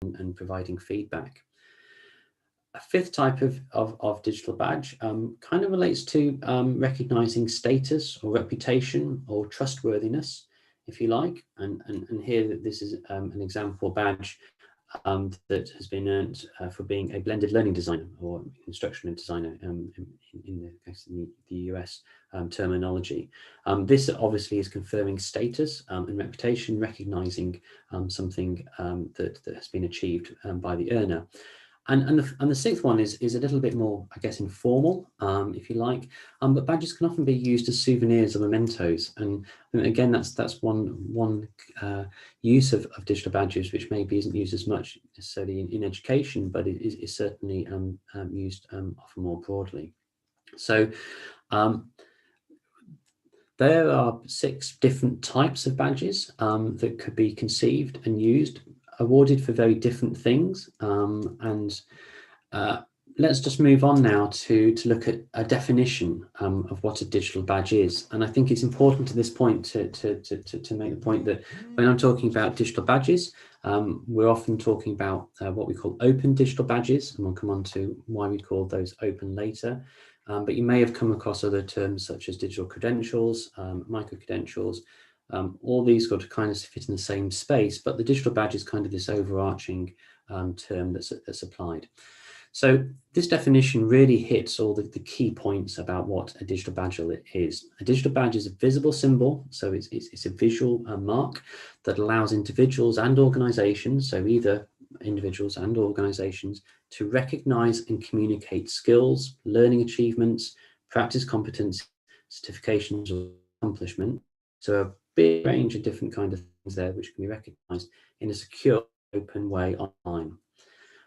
and providing feedback. A fifth type of digital badge kind of relates to recognizing status or reputation or trustworthiness, if you like. And here this is an example badge that has been earned for being a blended learning designer or instructional designer in the US terminology. This obviously is conferring status and reputation, recognizing something that has been achieved by the earner. And the sixth one is a little bit more, I guess, informal, if you like. But badges can often be used as souvenirs or mementos. And again, that's one use of digital badges, which maybe isn't used as much necessarily in education, but it is certainly used often more broadly. So there are 6 different types of badges that could be conceived and used, awarded for very different things. Let's just move on now to look at a definition of what a digital badge is. And I think it's important to this point to make the point that when I'm talking about digital badges, we're often talking about what we call open digital badges, and we'll come on to why we call those open later. But you may have come across other terms such as digital credentials, micro-credentials. All these got to kind of fit in the same space, but the digital badge is kind of this overarching term that's applied. So this definition really hits all the key points about what a digital badge is. A digital badge is a visible symbol, so it's a visual mark that allows individuals and organizations, so either individuals and organizations, to recognize and communicate skills, learning achievements, practice competence, certifications or accomplishment. So a big range of different kind of things there which can be recognized in a secure, open way online.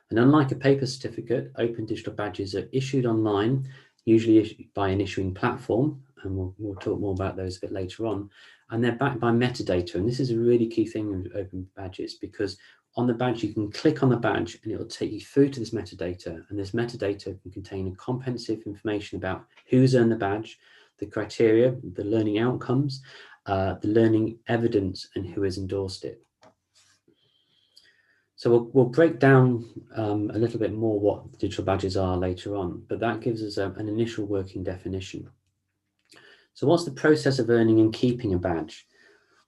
And unlike a paper certificate, open digital badges are issued online, usually issued by an issuing platform, and we'll talk more about those a bit later on. And they're backed by metadata, and this is a really key thing with open badges, because on the badge you can click on the badge and it will take you through to this metadata, and this metadata can contain comprehensive information about who's earned the badge, the criteria, the learning outcomes, the learning evidence, and who has endorsed it. So we'll break down a little bit more what digital badges are later on, but that gives us an initial working definition. So what's the process of earning and keeping a badge?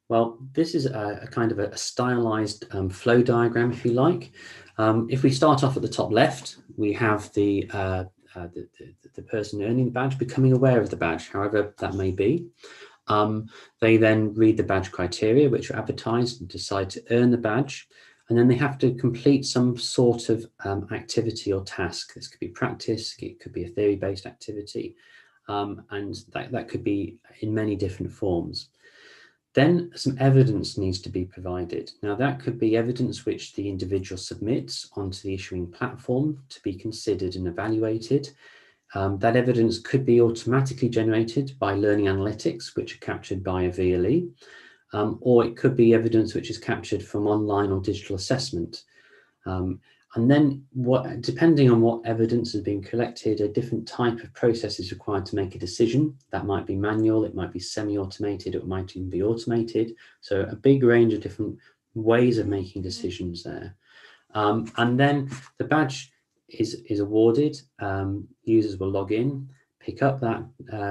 Well, this is a kind of a stylized flow diagram, if you like. If we start off at the top left, we have the person earning the badge becoming aware of the badge, however that may be. They then read the badge criteria, which are advertised, and decide to earn the badge. And then they have to complete some sort of activity or task. This could be practice, it could be a theory-based activity, and that could be in many different forms. Then some evidence needs to be provided. Now that could be evidence which the individual submits onto the issuing platform to be considered and evaluated. That evidence could be automatically generated by learning analytics, which are captured by a VLE. Or it could be evidence which is captured from online or digital assessment. And then depending on what evidence has been collected, a different type of process is required to make a decision. That might be manual, it might be semi-automated, it might even be automated. So a big range of different ways of making decisions there. And then the badge is awarded. Users will log in, pick up that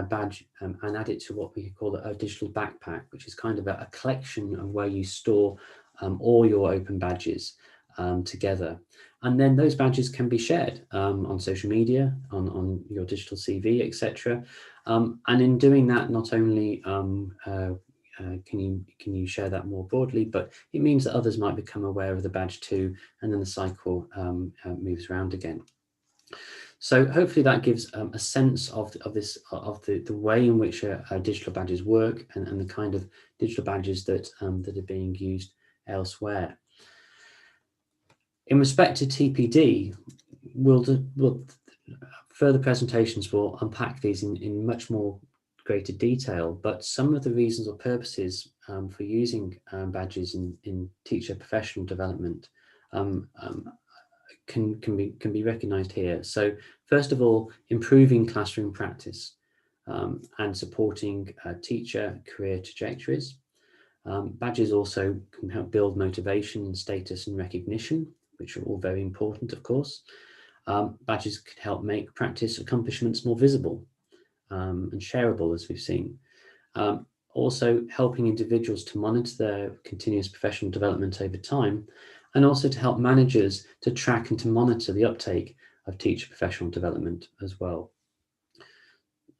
badge and add it to what we call a digital backpack, which is kind of a collection of where you store all your open badges together. And then those badges can be shared on social media, on your digital CV, etc. And in doing that, not only can you share that more broadly, but it means that others might become aware of the badge too, and then the cycle moves around again. So hopefully that gives a sense of the way in which digital badges work and the kind of digital badges that are being used elsewhere. In respect to TPD, further presentations will unpack these in much more greater detail, but some of the reasons or purposes for using badges in teacher professional development can be recognized here. So first of all, improving classroom practice and supporting teacher career trajectories. Badges also can help build motivation, status and recognition which are all very important, of course. Badges can help make practice accomplishments more visible and shareable, as we've seen. Also helping individuals to monitor their continuous professional development over time, and also to help managers to track and to monitor the uptake of teacher professional development as well.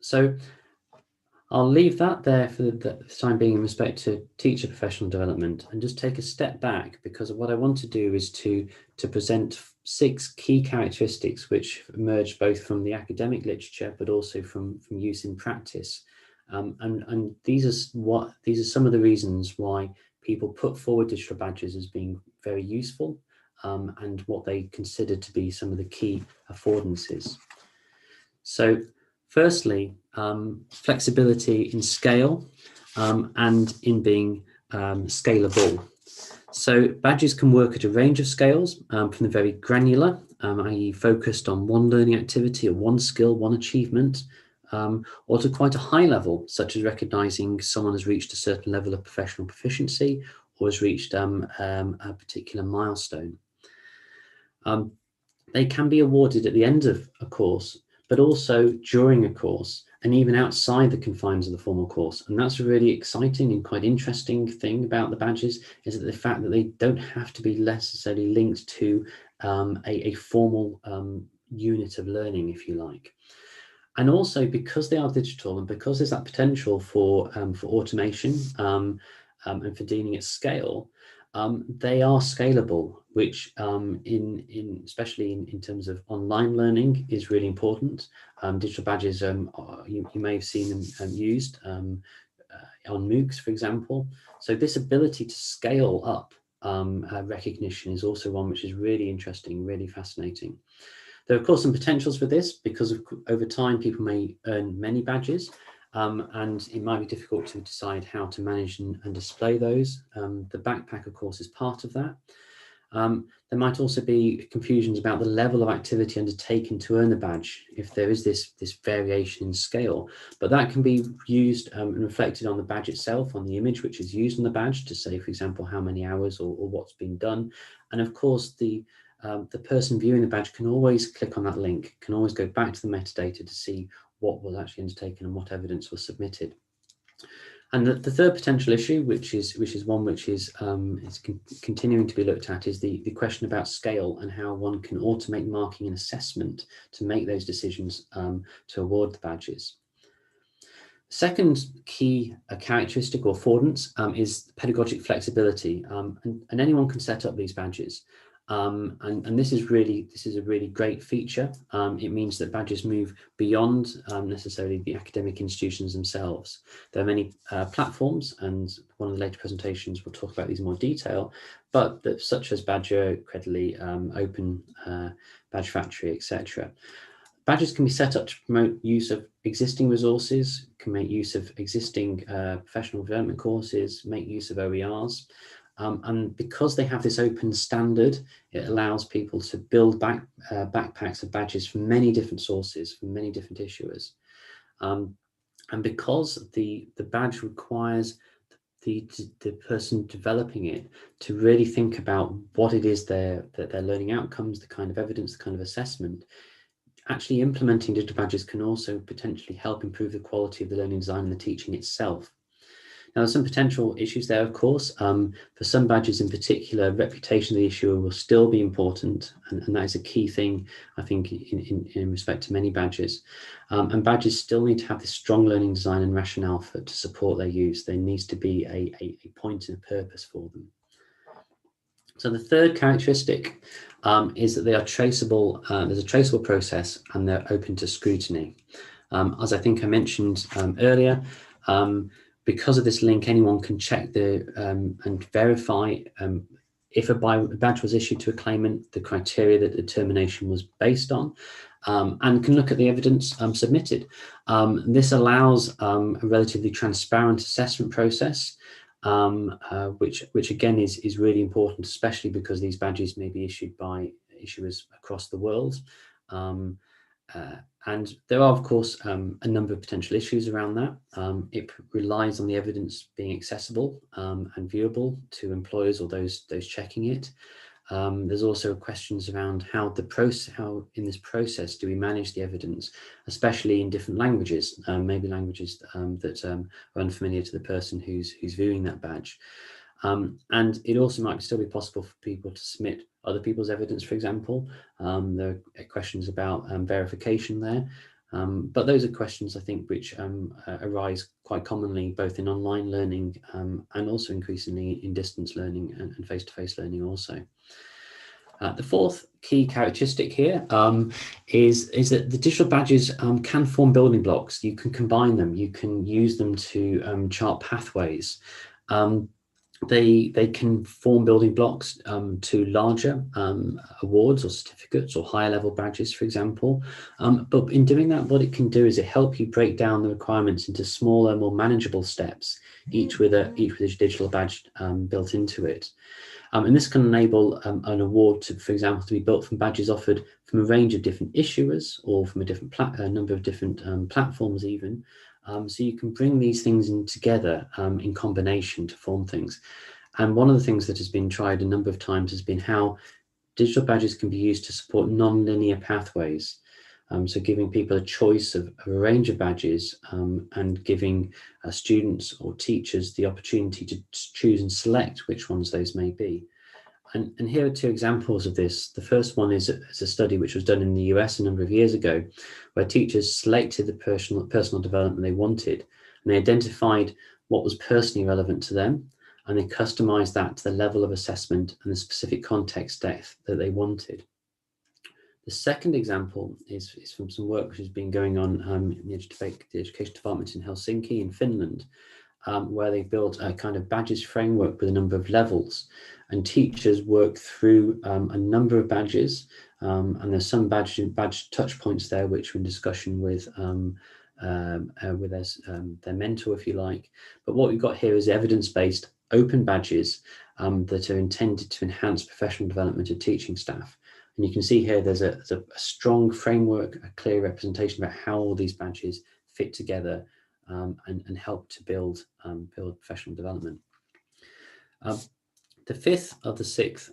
So I'll leave that there for the time being in respect to teacher professional development, and just take a step back, because what I want to do is to present 6 key characteristics which emerge both from the academic literature but also from use in practice. And these are some of the reasons why people put forward digital badges as being very useful, and what they consider to be some of the key affordances. So firstly, flexibility in scale and in being scalable. So badges can work at a range of scales, from the very granular, i.e. focused on one learning activity or one skill, one achievement, or to quite a high level, such as recognising someone has reached a certain level of professional proficiency or has reached a particular milestone. They can be awarded at the end of a course, but also during a course and even outside the confines of the formal course. And that's a really exciting and quite interesting thing about the badges, is that the fact that they don't have to be necessarily linked to a formal unit of learning, if you like. And also, because they are digital and because there's that potential for automation and for dealing at scale, they are scalable, which especially in terms of online learning is really important. Digital badges, you may have seen them used on MOOCs, for example. So this ability to scale up recognition is also one which is really interesting, really fascinating. There are, of course, some potentials for this, because over time people may earn many badges, and it might be difficult to decide how to manage and display those. The backpack, of course, is part of that. There might also be confusions about the level of activity undertaken to earn the badge, if there is this variation in scale. But that can be used and reflected on the badge itself, on the image which is used on the badge, to say, for example, how many hours or what's been done. And of course, the person viewing the badge can always click on that link, can always go back to the metadata to see what was actually undertaken and what evidence was submitted. And the third potential issue, which is one which is continuing to be looked at, is the question about scale and how one can automate marking and assessment to make those decisions to award the badges. Second key characteristic or affordance is pedagogic flexibility, and anyone can set up these badges. And this is a really great feature. It means that badges move beyond necessarily the academic institutions themselves. There are many platforms, and one of the later presentations will talk about these in more detail, but such as Badger, Credly, Open, Badge Factory, etc. Badges can be set up to promote use of existing resources, can make use of existing professional development courses, make use of OERs. And because they have this open standard, it allows people to build backpacks of badges from many different sources, from many different issuers. And because the badge requires the person developing it to really think about what it is their learning outcomes, the kind of evidence, the kind of assessment, actually implementing digital badges can also potentially help improve the quality of the learning design and the teaching itself. Now, there's some potential issues there, of course. For some badges in particular, reputation of the issuer will still be important, and that is a key thing, I think, in respect to many badges. And badges still need to have this strong learning design and rationale to support their use. There needs to be a point and a purpose for them. So the third characteristic is that they are traceable. There's a traceable process, and they're open to scrutiny. As I think I mentioned earlier, because of this link, anyone can check and verify if a badge was issued to a claimant, the criteria that the determination was based on, and can look at the evidence submitted. This allows a relatively transparent assessment process, which again is really important, especially because these badges may be issued by issuers across the world. And there are, of course, a number of potential issues around that. It relies on the evidence being accessible and viewable to employers or those checking it. There's also questions around how in this process do we manage the evidence, especially in different languages, maybe languages that are unfamiliar to the person who's viewing that badge. And it also might still be possible for people to submit other people's evidence, for example. There are questions about verification there. But those are questions, I think, which arise quite commonly both in online learning and also increasingly in distance learning and face-to-face learning also. The fourth key characteristic here is that the digital badges can form building blocks. You can combine them, you can use them to chart pathways. They can form building blocks to larger awards or certificates or higher level badges, for example. But in doing that, what it can do is it help you break down the requirements into smaller, more manageable steps, each with a digital badge built into it. And this can enable an award to, for example, to be built from badges offered from a range of different issuers or from a number of different platforms even. So you can bring these things in together in combination to form things. And one of the things that has been tried a number of times has been how digital badges can be used to support non-linear pathways. So giving people a choice of a range of badges and giving students or teachers the opportunity to choose and select which ones those may be. And here are two examples of this. The first one is a study which was done in the US a number of years ago, where teachers selected the personal development they wanted, and they identified what was personally relevant to them, and they customized that to the level of assessment and the specific context depth that they wanted. The second example is from some work which has been going on in the education department in Helsinki in Finland, where they built a kind of badges framework with a number of levels, and teachers work through a number of badges, and there's some badge touch points there which are in discussion with their mentor, if you like. But what we've got here is evidence-based open badges that are intended to enhance professional development of teaching staff. And you can see here there's a strong framework, a clear representation about how all these badges fit together and help to build professional development. The fifth of the six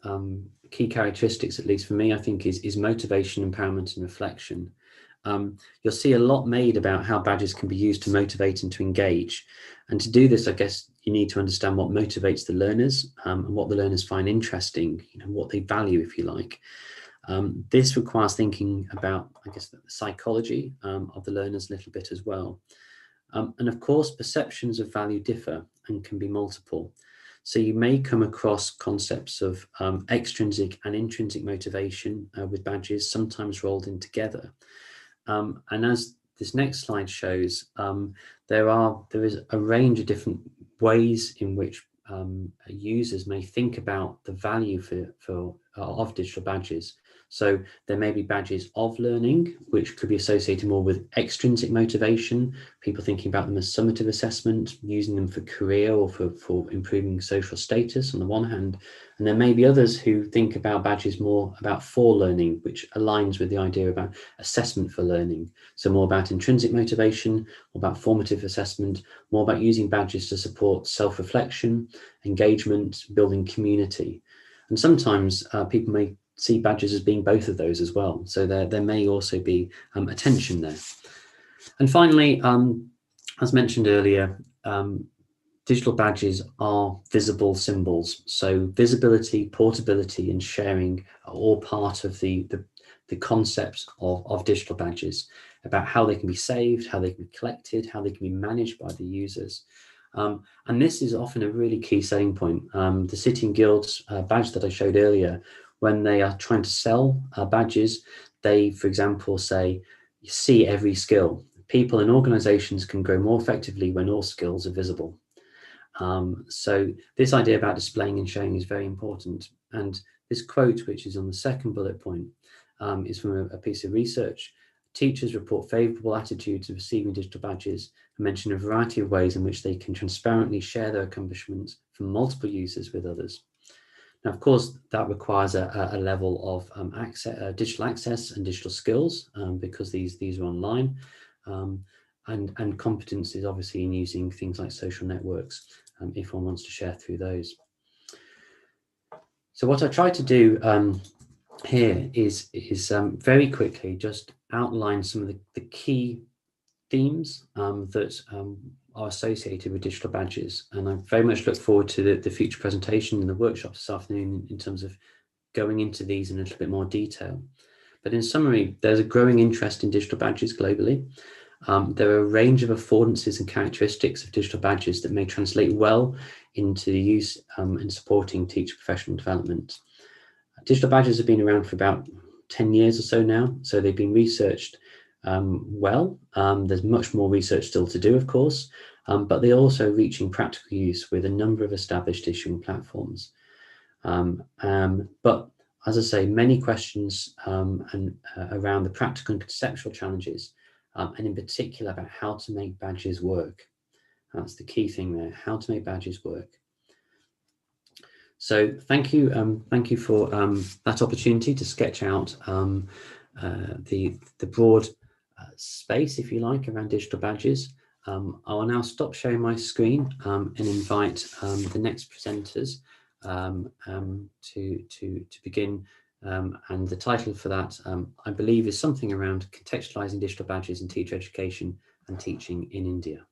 key characteristics, at least for me, I think is motivation, empowerment and reflection. You'll see a lot made about how badges can be used to motivate and to engage. And to do this, I guess you need to understand what motivates the learners and what the learners find interesting, what they value, if you like. This requires thinking about, I guess, the psychology of the learners a little bit as well. And of course, perceptions of value differ and can be multiple. So you may come across concepts of extrinsic and intrinsic motivation with badges, sometimes rolled in together. And as this next slide shows, there is a range of different ways in which users may think about the value of digital badges. So there may be badges of learning, which could be associated more with extrinsic motivation, people thinking about them as summative assessment, using them for career or for improving social status on the one hand. And there may be others who think about badges more about for learning, which aligns with the idea about assessment for learning. So more about intrinsic motivation, more about formative assessment, more about using badges to support self-reflection, engagement, building community. And sometimes people may see badges as being both of those as well. So there may also be a tension there. And finally, as mentioned earlier, digital badges are visible symbols. So visibility, portability, and sharing are all part of the concept of digital badges, about how they can be saved, how they can be collected, how they can be managed by the users. And this is often a really key selling point. The City and Guilds badge that I showed earlier, when they are trying to sell badges, they, for example, say, see every skill. People and organizations can grow more effectively when all skills are visible. So this idea about displaying and showing is very important. And this quote, which is on the second bullet point, is from a piece of research. Teachers report favourable attitudes of receiving digital badges and mention a variety of ways in which they can transparently share their accomplishments from multiple users with others. Now, of course, that requires a level of digital access and digital skills because these are online. And competence is obviously in using things like social networks if one wants to share through those. So what I try to do here is very quickly just outline some of the key themes that are associated with digital badges. And I very much look forward to the future presentation and the workshop this afternoon in terms of going into these in a little bit more detail. But in summary, there's a growing interest in digital badges globally. There are a range of affordances and characteristics of digital badges that may translate well into the use in supporting teacher professional development. Digital badges have been around for about 10 years or so now, so they've been researched well. There's much more research still to do, of course, but they're also reaching practical use with a number of established issuing platforms. But as I say, many questions around the practical and conceptual challenges, and in particular about how to make badges work. That's the key thing there, how to make badges work. So thank you for that opportunity to sketch out the broad space, if you like, around digital badges. I will now stop sharing my screen and invite the next presenters to begin. And the title for that, I believe, is something around contextualizing digital badges in teacher education and teaching in India.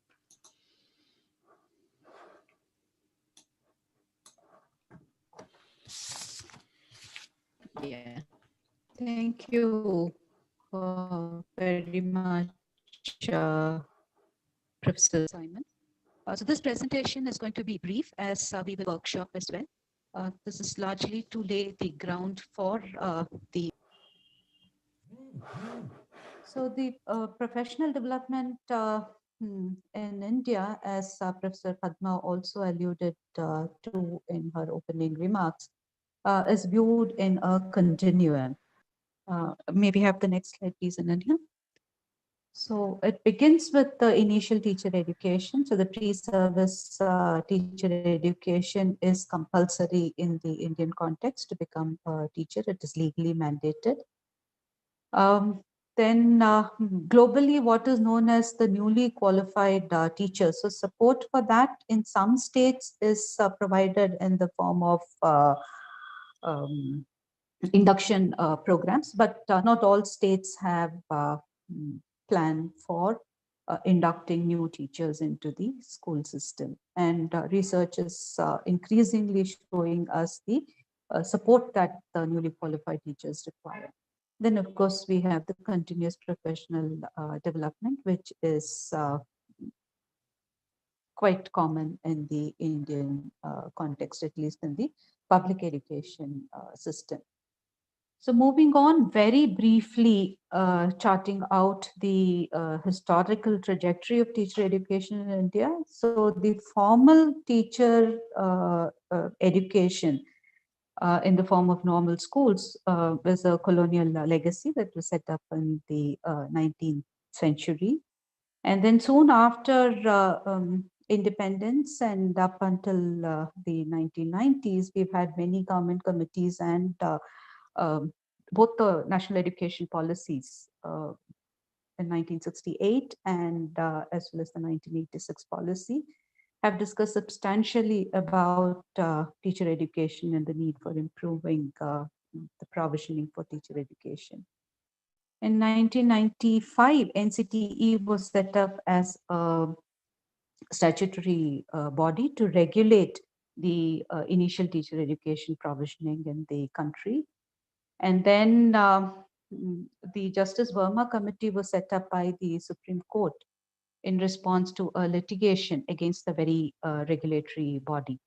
Yeah, thank you very much, Professor Simon. So this presentation is going to be brief, as we will workshop as well. This is largely to lay the ground for the. So the professional development in India, as Professor Padma also alluded to in her opening remarks, is viewed in a continuum. Maybe have the next slide, please, Ananya. So it begins with the initial teacher education. So the pre-service teacher education is compulsory in the Indian context to become a teacher. It is legally mandated. Then globally, what is known as the newly qualified teachers. So support for that in some states is provided in the form of induction programs, but not all states have plan for inducting new teachers into the school system. And research is increasingly showing us the support that the newly qualified teachers require. Then, of course, we have the continuous professional development, which is quite common in the Indian context, at least in the public education system. So moving on very briefly, charting out the historical trajectory of teacher education in India. So the formal teacher education in the form of normal schools was a colonial legacy that was set up in the 19th century. And then soon after independence and up until the 1990s, we've had many government committees and both the national education policies in 1968 and as well as the 1986 policy have discussed substantially about teacher education and the need for improving the provisioning for teacher education. In 1995, NCTE was set up as a statutory body to regulate the initial teacher education provisioning in the country. And then the Justice Verma Committee was set up by the Supreme Court in response to a litigation against the very regulatory body.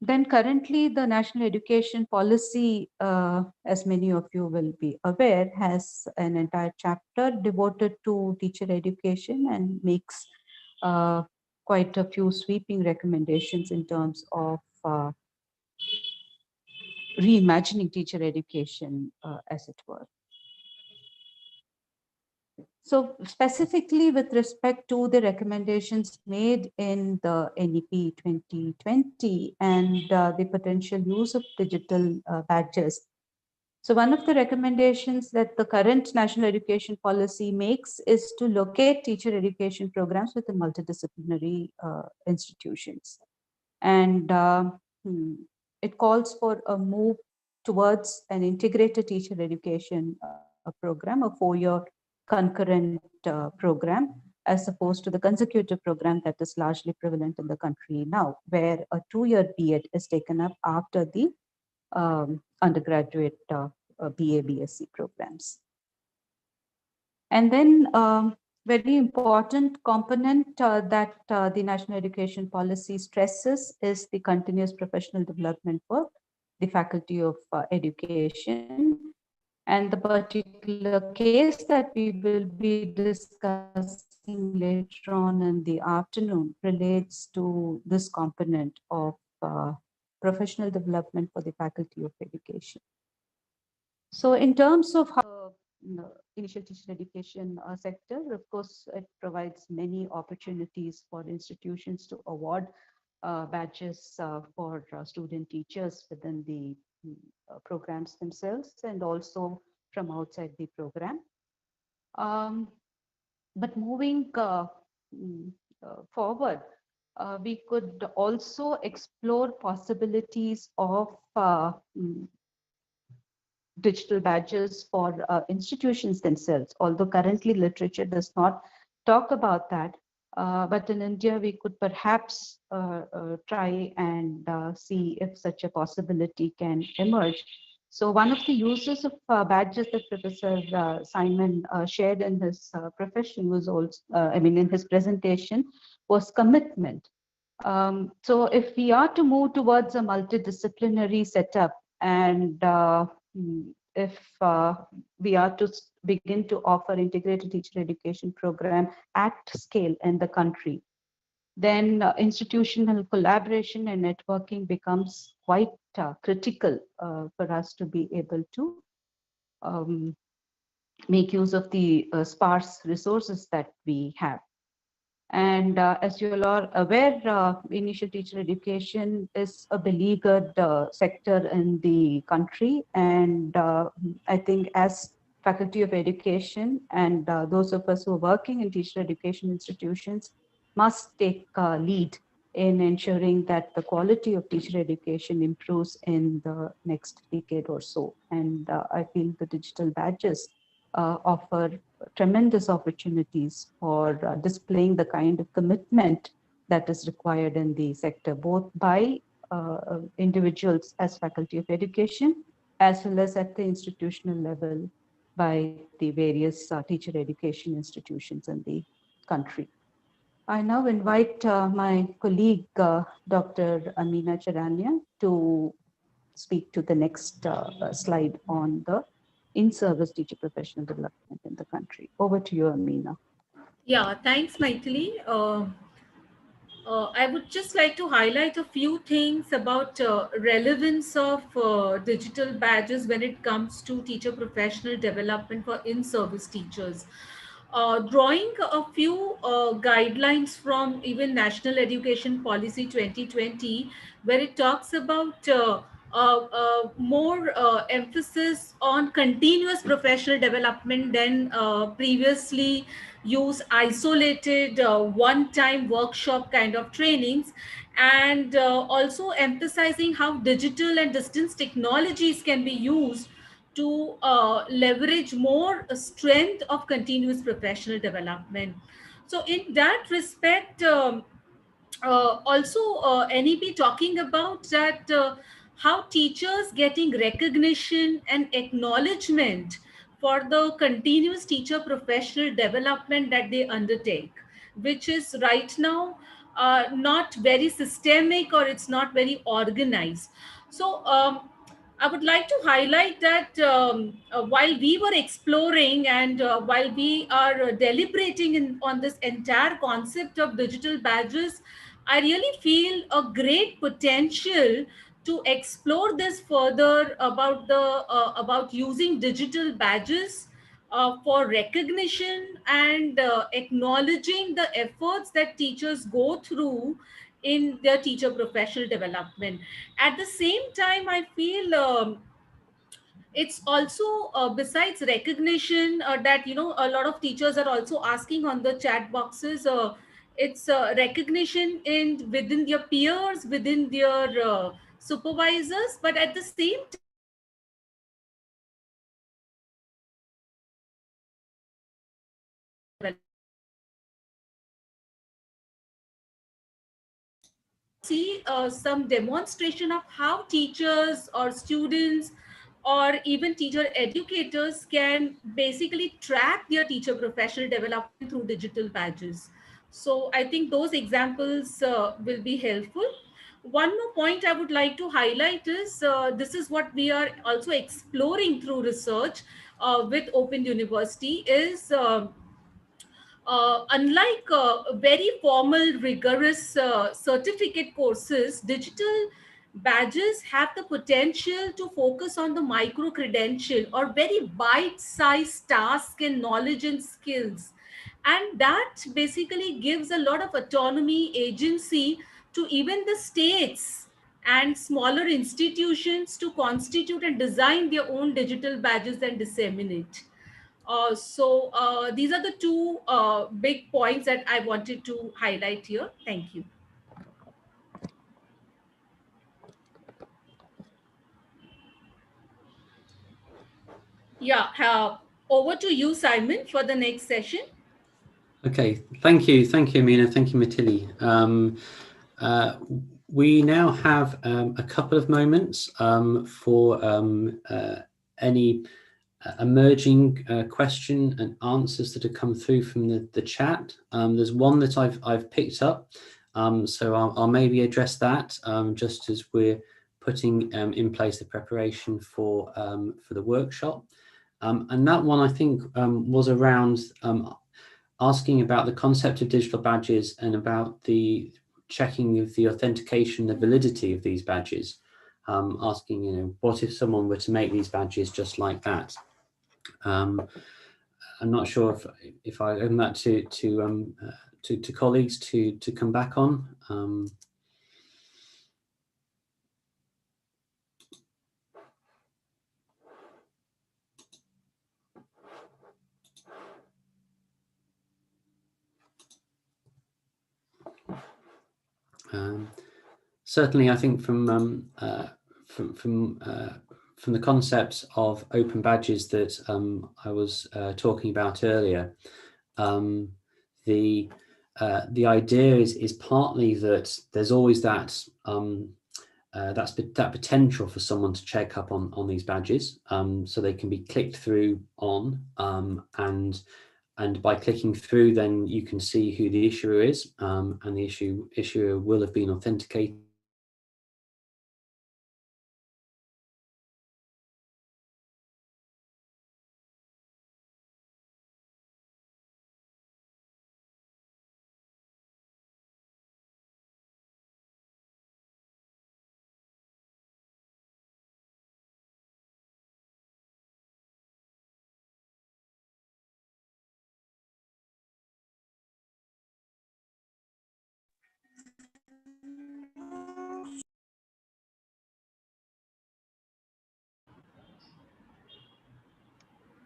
Then currently the National Education Policy, as many of you will be aware, has an entire chapter devoted to teacher education and makes quite a few sweeping recommendations in terms of reimagining teacher education, as it were. So specifically with respect to the recommendations made in the NEP 2020 and the potential use of digital badges. So one of the recommendations that the current national education policy makes is to locate teacher education programs within multidisciplinary institutions. And It calls for a move towards an integrated teacher education program, a 4-year concurrent program, as opposed to the consecutive program that is largely prevalent in the country now, where a 2-year B.Ed is taken up after the undergraduate BA, BSc programs. And then very important component that the national education policy stresses is the continuous professional development for the faculty of education. And the particular case that we will be discussing later on in the afternoon relates to this component of professional development for the faculty of education. So in terms of how initial teacher education sector, of course, it provides many opportunities for institutions to award badges for student teachers within the programs themselves and also from outside the program. Um, but moving mm, forward, we could also explore possibilities of digital badges for institutions themselves, although currently literature does not talk about that. But in India, we could perhaps try and see if such a possibility can emerge. So one of the uses of badges that Professor Simon shared in his profession was also, in his presentation, was commitment. So if we are to move towards a multidisciplinary setup and if we are to begin to offer integrated teacher education program at scale in the country, then institutional collaboration and networking becomes quite critical for us to be able to um, make use of the sparse resources that we have. And as you all are aware, initial teacher education is a beleaguered sector in the country. And I think as faculty of education and those of us who are working in teacher education institutions must take lead in ensuring that the quality of teacher education improves in the next decade or so. And I feel the digital badges offer tremendous opportunities for displaying the kind of commitment that is required in the sector, both by individuals as faculty of education, as well as at the institutional level by the various teacher education institutions in the country. I now invite my colleague, Dr. Amina Charania, to speak to the next slide on the in-service teacher professional development in the country. Over to you, Amina. Yeah, thanks, Maithili. I would just like to highlight a few things about relevance of digital badges when it comes to teacher professional development for in-service teachers. Drawing a few guidelines from even National Education Policy 2020, where it talks about more emphasis on continuous professional development than previously use isolated one-time workshop kind of trainings, and also emphasizing how digital and distance technologies can be used to leverage more strength of continuous professional development. So in that respect, also NEP talking about that how teachers getting recognition and acknowledgement for the continuous teacher professional development that they undertake, which is right now not very systemic or it's not very organized. So I would like to highlight that while we were exploring and while we are deliberating on this entire concept of digital badges, I really feel a great potential to explore this further about using digital badges for recognition and acknowledging the efforts that teachers go through in their teacher professional development. At the same time, I feel it's also besides recognition that a lot of teachers are also asking on the chat boxes, it's recognition in within their peers, within their supervisors, but at the same time, see some demonstration of how teachers or students or even teacher educators can basically track their teacher professional development through digital badges. So I think those examples will be helpful. One more point I would like to highlight is this is what we are also exploring through research with Open University is unlike very formal, rigorous certificate courses, digital badges have the potential to focus on the micro credential or very bite sized task and knowledge and skills. And that basically gives a lot of autonomy, agency to even the states and smaller institutions to constitute and design their own digital badges and disseminate. These are the two big points that I wanted to highlight here. Thank you. Yeah, over to you, Simon, for the next session. Okay, thank you, Amina, thank you, Matilli. We now have a couple of moments for any emerging question and answers that have come through from the chat. There's one that I've picked up, so I'll maybe address that just as we're putting in place the preparation for the workshop. And that one I think was around asking about the concept of digital badges and about the checking of the authentication, the validity of these badges. Asking, what if someone were to make these badges just like that? I'm not sure if I open that to colleagues to come back on. Certainly, I think from the concepts of open badges that I was talking about earlier, the idea is partly that there's always that that potential for someone to check up on these badges, so they can be clicked through on, and by clicking through, then you can see who the issuer is, and the issuer will have been authenticated.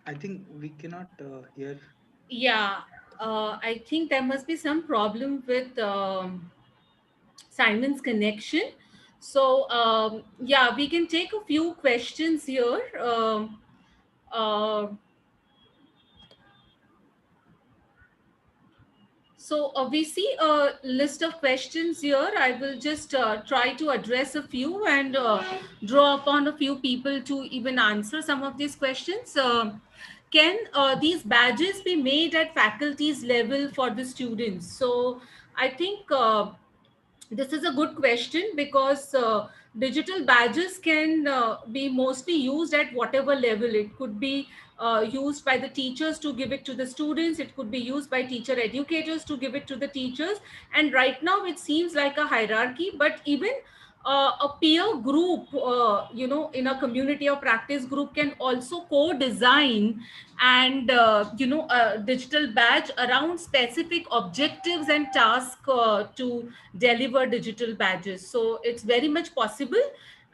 I think we cannot hear. Yeah, I think there must be some problem with Simon's connection. So, yeah, we can take a few questions here. Uh, we see a list of questions here. I will just try to address a few and draw upon a few people to even answer some of these questions. Can these badges be made at faculty's level for the students? So I think this is a good question because digital badges can be mostly used at whatever level. It could be used by the teachers to give it to the students. It could be used by teacher educators to give it to the teachers. And right now it seems like a hierarchy, but even a peer group, in a community or practice group can also co-design and, a digital badge around specific objectives and tasks to deliver digital badges. So it's very much possible.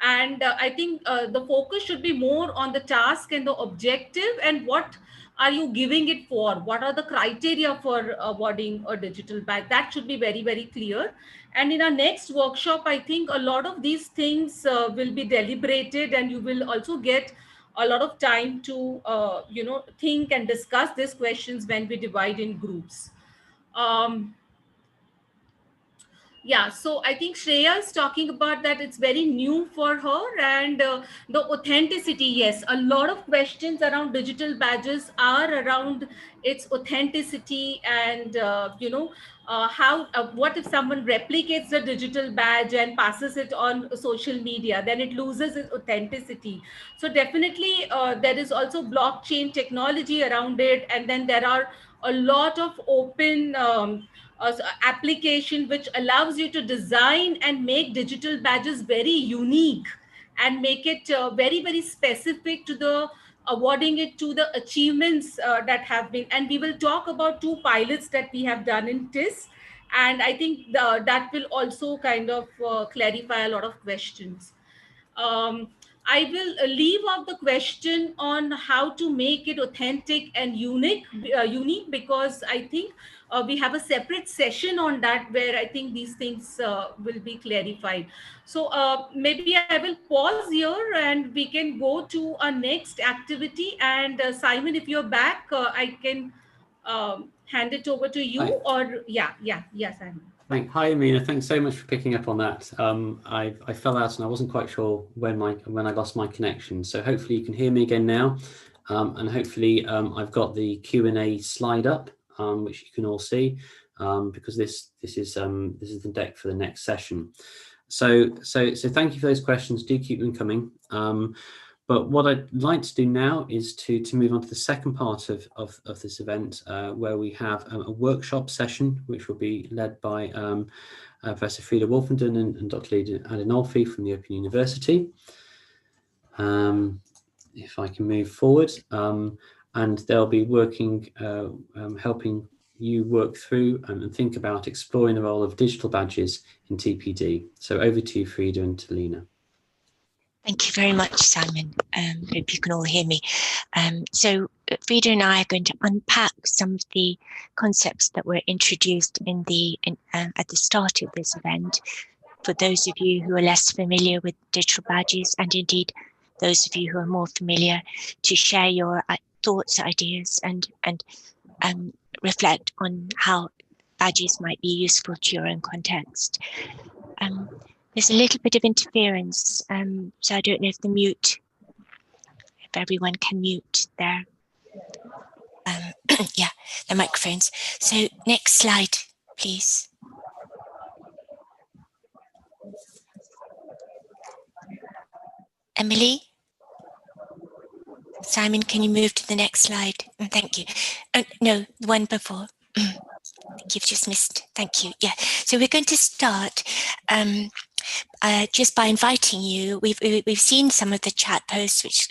And I think the focus should be more on the task and the objective and what are you giving it for? What are the criteria for awarding a digital badge? That should be very, very clear. And in our next workshop, I think a lot of these things will be deliberated, and you will also get a lot of time to, think and discuss these questions when we divide in groups. Um, yeah, so I think Shreya is talking about that it's very new for her, and the authenticity. Yes, a lot of questions around digital badges are around its authenticity, and how what if someone replicates the digital badge and passes it on social media, then it loses its authenticity. So definitely there is also blockchain technology around it, and then there are a lot of open application which allows you to design and make digital badges very unique, and make it very, very specific to the awarding it to the achievements that have been. And we will talk about 2 pilots that we have done in TIS, and I think that will also kind of clarify a lot of questions. um, I will leave out the question on how to make it authentic and unique, because I think we have a separate session on that where I think these things will be clarified. So maybe I will pause here and we can go to our next activity. And Simon, if you're back, I can hand it over to you. Hi. Or yeah, Simon. Hi, Amina. Thanks so much for picking up on that. I fell out and I wasn't quite sure when I lost my connection. So hopefully you can hear me again now, and hopefully I've got the Q&A slide up, which you can all see, because this is the deck for the next session. So thank you for those questions. Do keep them coming. But what I'd like to do now is to move on to the second part of this event, where we have a workshop session, which will be led by Professor Frida Wolfenden and Dr. Lida Adinolfi from the Open University. If I can move forward, and they'll be working, helping you work through and think about exploring the role of digital badges in TPD. So over to you, Frida, and to Lena. Thank you very much, Simon. Hope you can all hear me. So Frida and I are going to unpack some of the concepts that were introduced at the start of this event, for those of you who are less familiar with digital badges, and indeed those of you who are more familiar, to share your thoughts, ideas, and reflect on how badges might be useful to your own context. There's a little bit of interference, so I don't know if if everyone can mute their their microphones. So next slide, please. Emily? Simon, can you move to the next slide? Thank you. No, the one before. You've just missed. Thank you. Yeah. So we're going to start just by inviting you. We've seen some of the chat posts which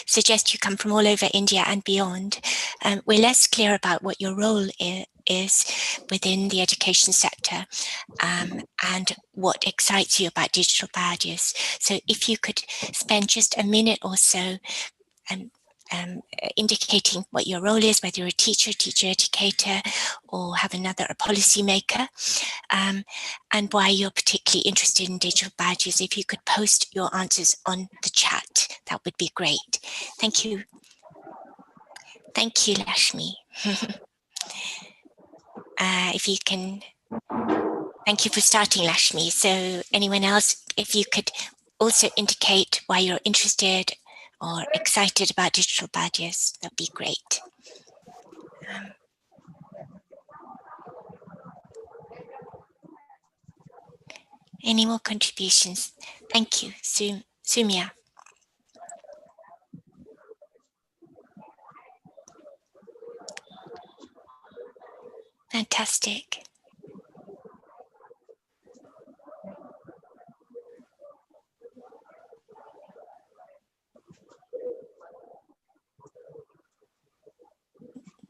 suggest you come from all over India and beyond. We're less clear about what your role is within the education sector, and what excites you about digital badges. So if you could spend just a minute or so indicating what your role is, whether you're a teacher educator, or have a policy maker, and why you're particularly interested in digital badges. If you could post your answers on the chat, that would be great. Thank you. Thank you, Lashmi. If you can, thank you for starting, Lashmi. So anyone else, if you could also indicate why you're interested or excited about digital badges, that'd be great. Any more contributions? Thank you, Sumia. Fantastic.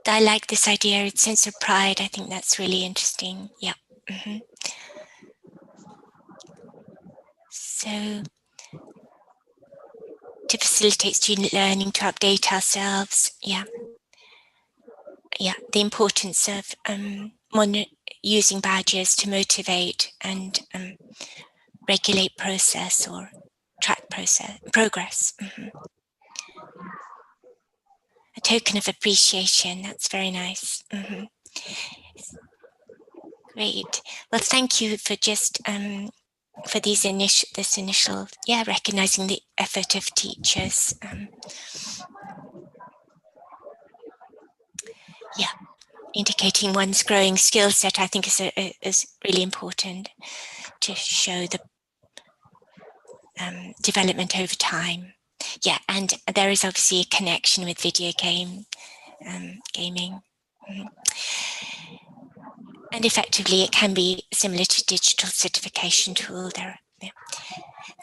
I like this idea, it's sense of pride. I think that's really interesting. Yeah. Mm-hmm. So, to facilitate student learning, to update ourselves. Yeah. the importance of using badges to motivate and regulate process or track progress. A token of appreciation. That's very nice. Great. Well, thank you for just for this initial recognizing the effort of teachers. Indicating one's growing skill set, I think is really important to show the development over time. Yeah, and there is obviously a connection with video gaming. And effectively, it can be similar to digital certification tool.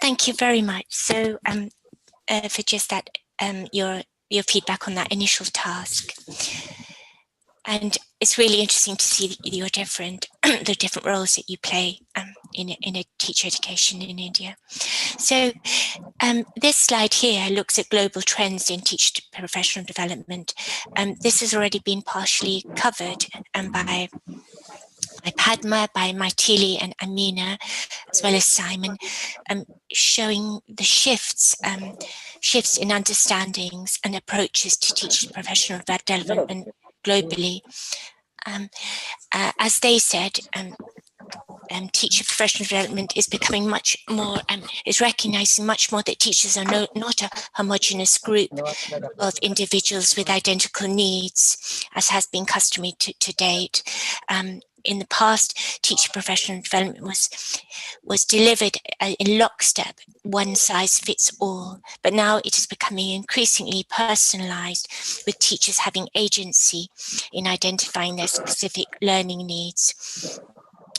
Thank you very much. So for just that, your feedback on that initial task. And it's really interesting to see your the different roles that you play in a teacher education in India. So this slide here looks at global trends in teacher professional development. This has already been partially covered by Padma, by Maithili and Amina, as well as Simon, showing the shifts in understandings and approaches to teacher professional development globally. As they said, teacher professional development is becoming much more, is recognizing much more that teachers are not a homogeneous group of individuals with identical needs, as has been customary to date. In the past, teacher professional development was delivered in lockstep, one size fits all, but now it is becoming increasingly personalized, with teachers having agency in identifying their specific learning needs.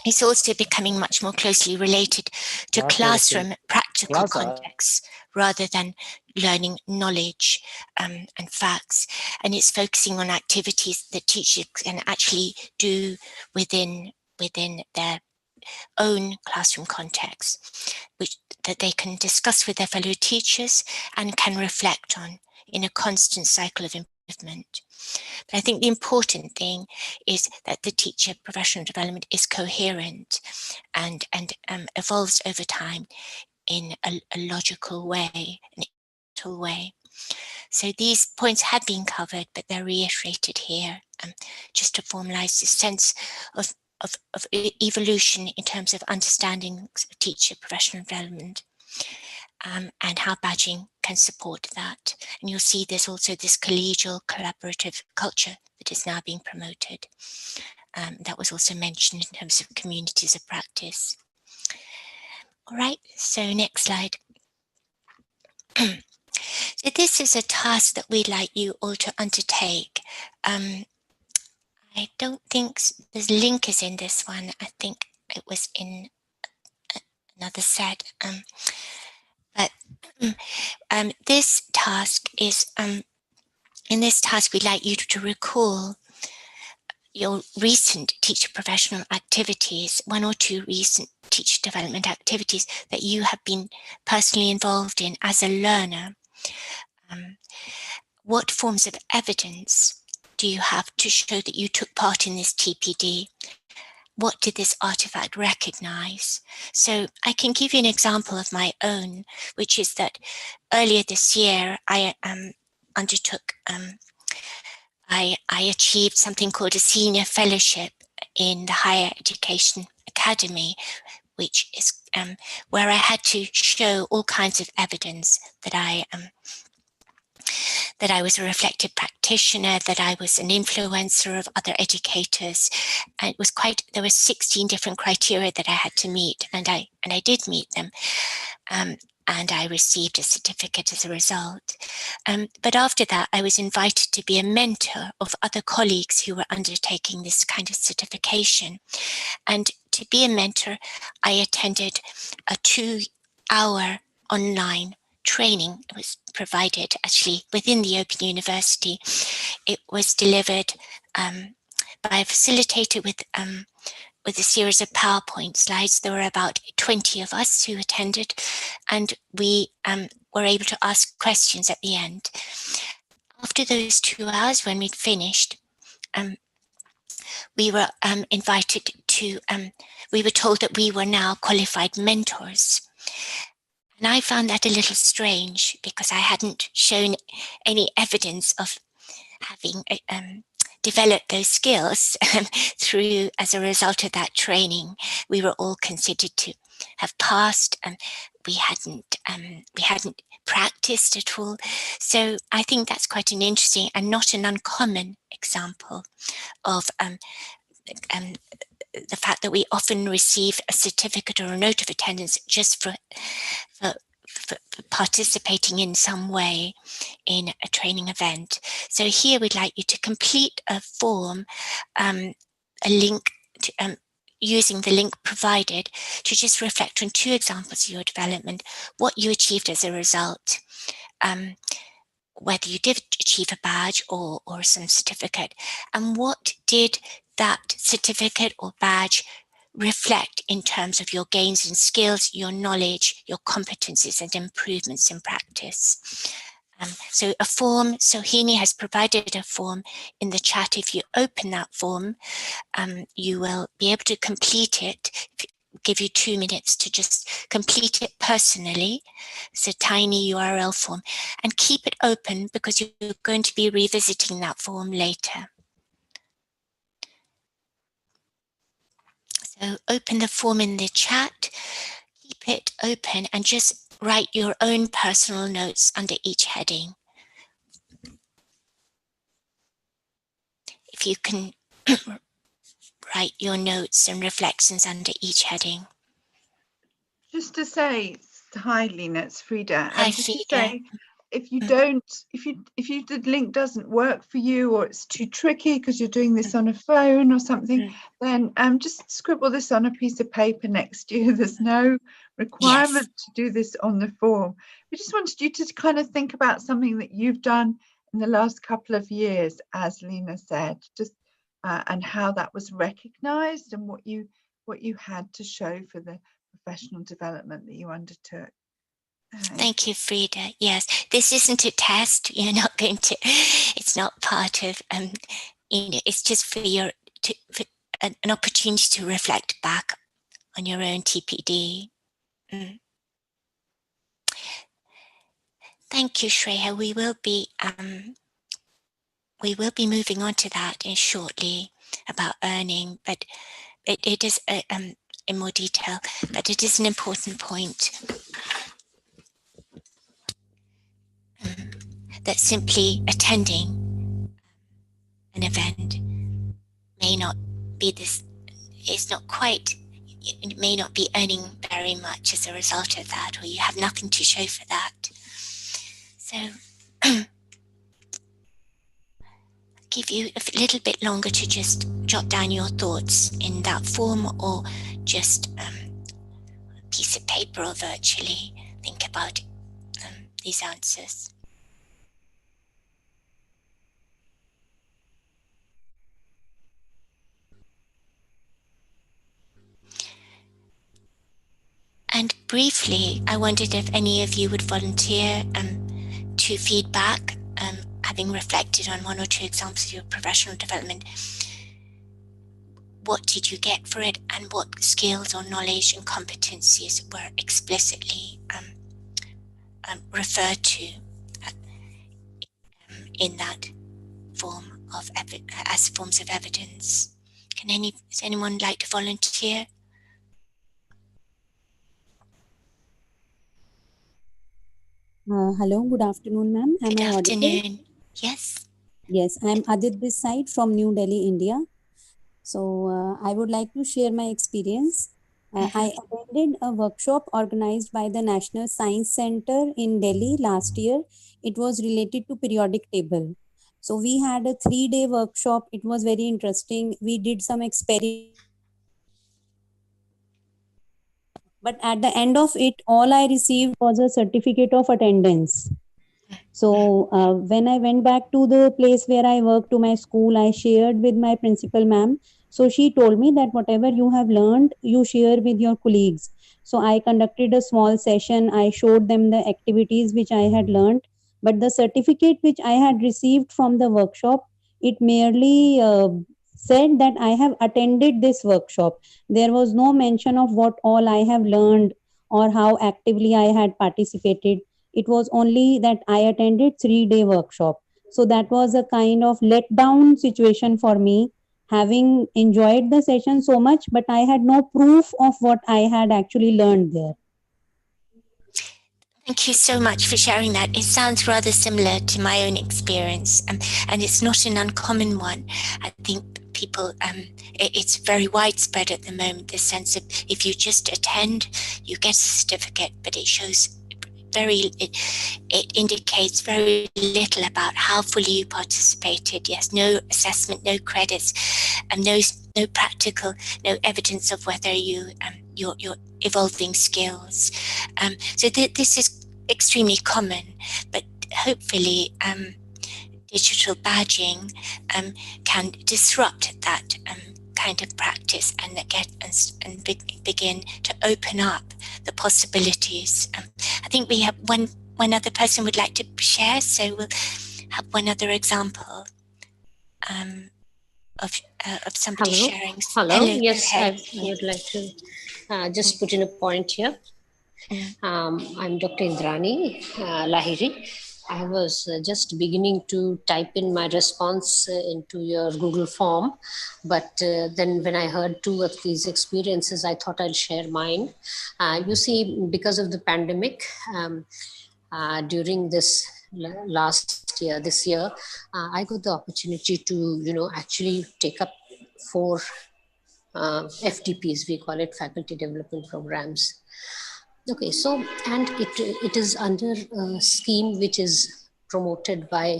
It's also becoming much more closely related to classroom practical contexts rather than learning knowledge and facts. And it's focusing on activities that teachers can actually do within their own classroom context, that they can discuss with their fellow teachers and can reflect on in a constant cycle of improvement. But I think the important thing is that the teacher professional development is coherent and evolves over time in a logical way, an integral way. So these points have been covered, but they're reiterated here just to formalize this sense of evolution in terms of understanding teacher professional development. And how badging can support that. And you'll see there's also this collegial collaborative culture that is now being promoted. That was also mentioned in terms of communities of practice. All right, so next slide. So this is a task that we'd like you all to undertake. I don't think the link is in this one. I think it was in another set. But this task is, in this task, we'd like you to recall your recent teacher professional activities, one or two recent teacher development activities that you have been personally involved in as a learner. What forms of evidence do you have to show that you took part in this TPD? What did this artifact recognize? So I can give you an example of my own, which is that earlier this year, I undertook, I achieved something called a senior fellowship in the Higher Education Academy, which is where I had to show all kinds of evidence that I was a reflective practitioner, that I was an influencer of other educators. And it was there were 16 different criteria that I had to meet, and I did meet them. And I received a certificate as a result. But after that, I was invited to be a mentor of other colleagues who were undertaking this kind of certification. And to be a mentor, I attended a 2-hour online training. It was provided actually within the Open University. It was delivered by a facilitator with a series of PowerPoint slides. There were about 20 of us who attended, and we were able to ask questions at the end. After those 2 hours, when we'd finished, we were invited to, we were told that we were now qualified mentors. And I found that a little strange because I hadn't shown any evidence of having developed those skills through as a result of that training. We were all considered to have passed, and we hadn't practiced at all. So I think that's quite an interesting and not an uncommon example of the fact that we often receive a certificate or a note of attendance just for participating in some way in a training event. So here we'd like you to complete a form, a link to, using the link provided to just reflect on 2 examples of your development, what you achieved as a result, whether you did achieve a badge or some certificate, and what did that certificate or badge reflect in terms of your gains in skills, your knowledge, your competencies and improvements in practice. So a form, Sohini has provided a form in the chat. If you open that form, you will be able to complete it. Give you 2 minutes to just complete it personally. It's a tiny URL form, and keep it open because you're going to be revisiting that form later. So open the form in the chat, keep it open and just write your own personal notes under each heading. If you can write your notes and reflections under each heading. Just to say, hi Lena, it's Frida. Hi, Just Frida. to say, if you don't, if the link doesn't work for you, or it's too tricky because you're doing this on a phone or something, then just scribble this on a piece of paper next to you. There's no requirement to do this on the form. We just wanted you to kind of think about something that you've done in the last couple of years, as Lena said, just and how that was recognized and what you had to show for the professional development that you undertook. Thank you, Frida. Yes, this isn't a test. You're not going to, it's not part of, it's just for your, for an opportunity to reflect back on your own TPD. Thank you, Shreya. We will be moving on to that shortly about earning, but it is in more detail, but it is an important point. That simply attending an event may not be this, it's not quite, you may not be earning very much as a result of that, or you have nothing to show for that. So give you a little bit longer to just jot down your thoughts in that form, or just a piece of paper or virtually think about these answers. And briefly, I wondered if any of you would volunteer to feedback, having reflected on 1 or 2 examples of your professional development. What did you get for it, and what skills or knowledge and competencies were explicitly referred to in that form of as forms of evidence? Does anyone like to volunteer? Hello, good afternoon, ma'am. Good afternoon. Yes. Yes, I'm Adit this side from New Delhi, India. So I would like to share my experience. I attended a workshop organized by the National Science Center in Delhi last year. It was related to periodic table. So we had a 3-day workshop. It was very interesting. We did some experiments. But at the end of it, all I received was a certificate of attendance. So when I went back to the place where I work, to my school, I shared with my principal ma'am. So she told me that whatever you have learned, you share with your colleagues. So I conducted a small session. I showed them the activities which I had learned. But the certificate which I had received from the workshop, It merely said that I have attended this workshop. There was no mention of what all I have learned or how actively I had participated. It was only that I attended 3-day workshop. So that was a kind of letdown situation for me, having enjoyed the session so much, but I had no proof of what I had actually learned there. Thank you so much for sharing that. It sounds rather similar to my own experience, and it's not an uncommon one. I think people, it's very widespread at the moment, this sense of if you just attend, you get a certificate, but it shows it indicates very little about how fully you participated. Yes, no assessment, no credits, and no practical, no evidence of whether you're evolving skills. So this is extremely common, but hopefully digital badging can disrupt that kind of practice and begin to open up the possibilities. I think we have one other person would like to share, so we'll have one other example of somebody sharing. Hello. Yes, I would like to just put in a point here. I'm Dr. Indrani Lahiri. I was just beginning to type in my response into your Google form, but then when I heard two of these experiences, I thought I'll share mine. You see, because of the pandemic, during this this year, I got the opportunity to, actually take up 4 FDPs, we call it Faculty Development Programs. Okay, so, and it is under a scheme which is promoted by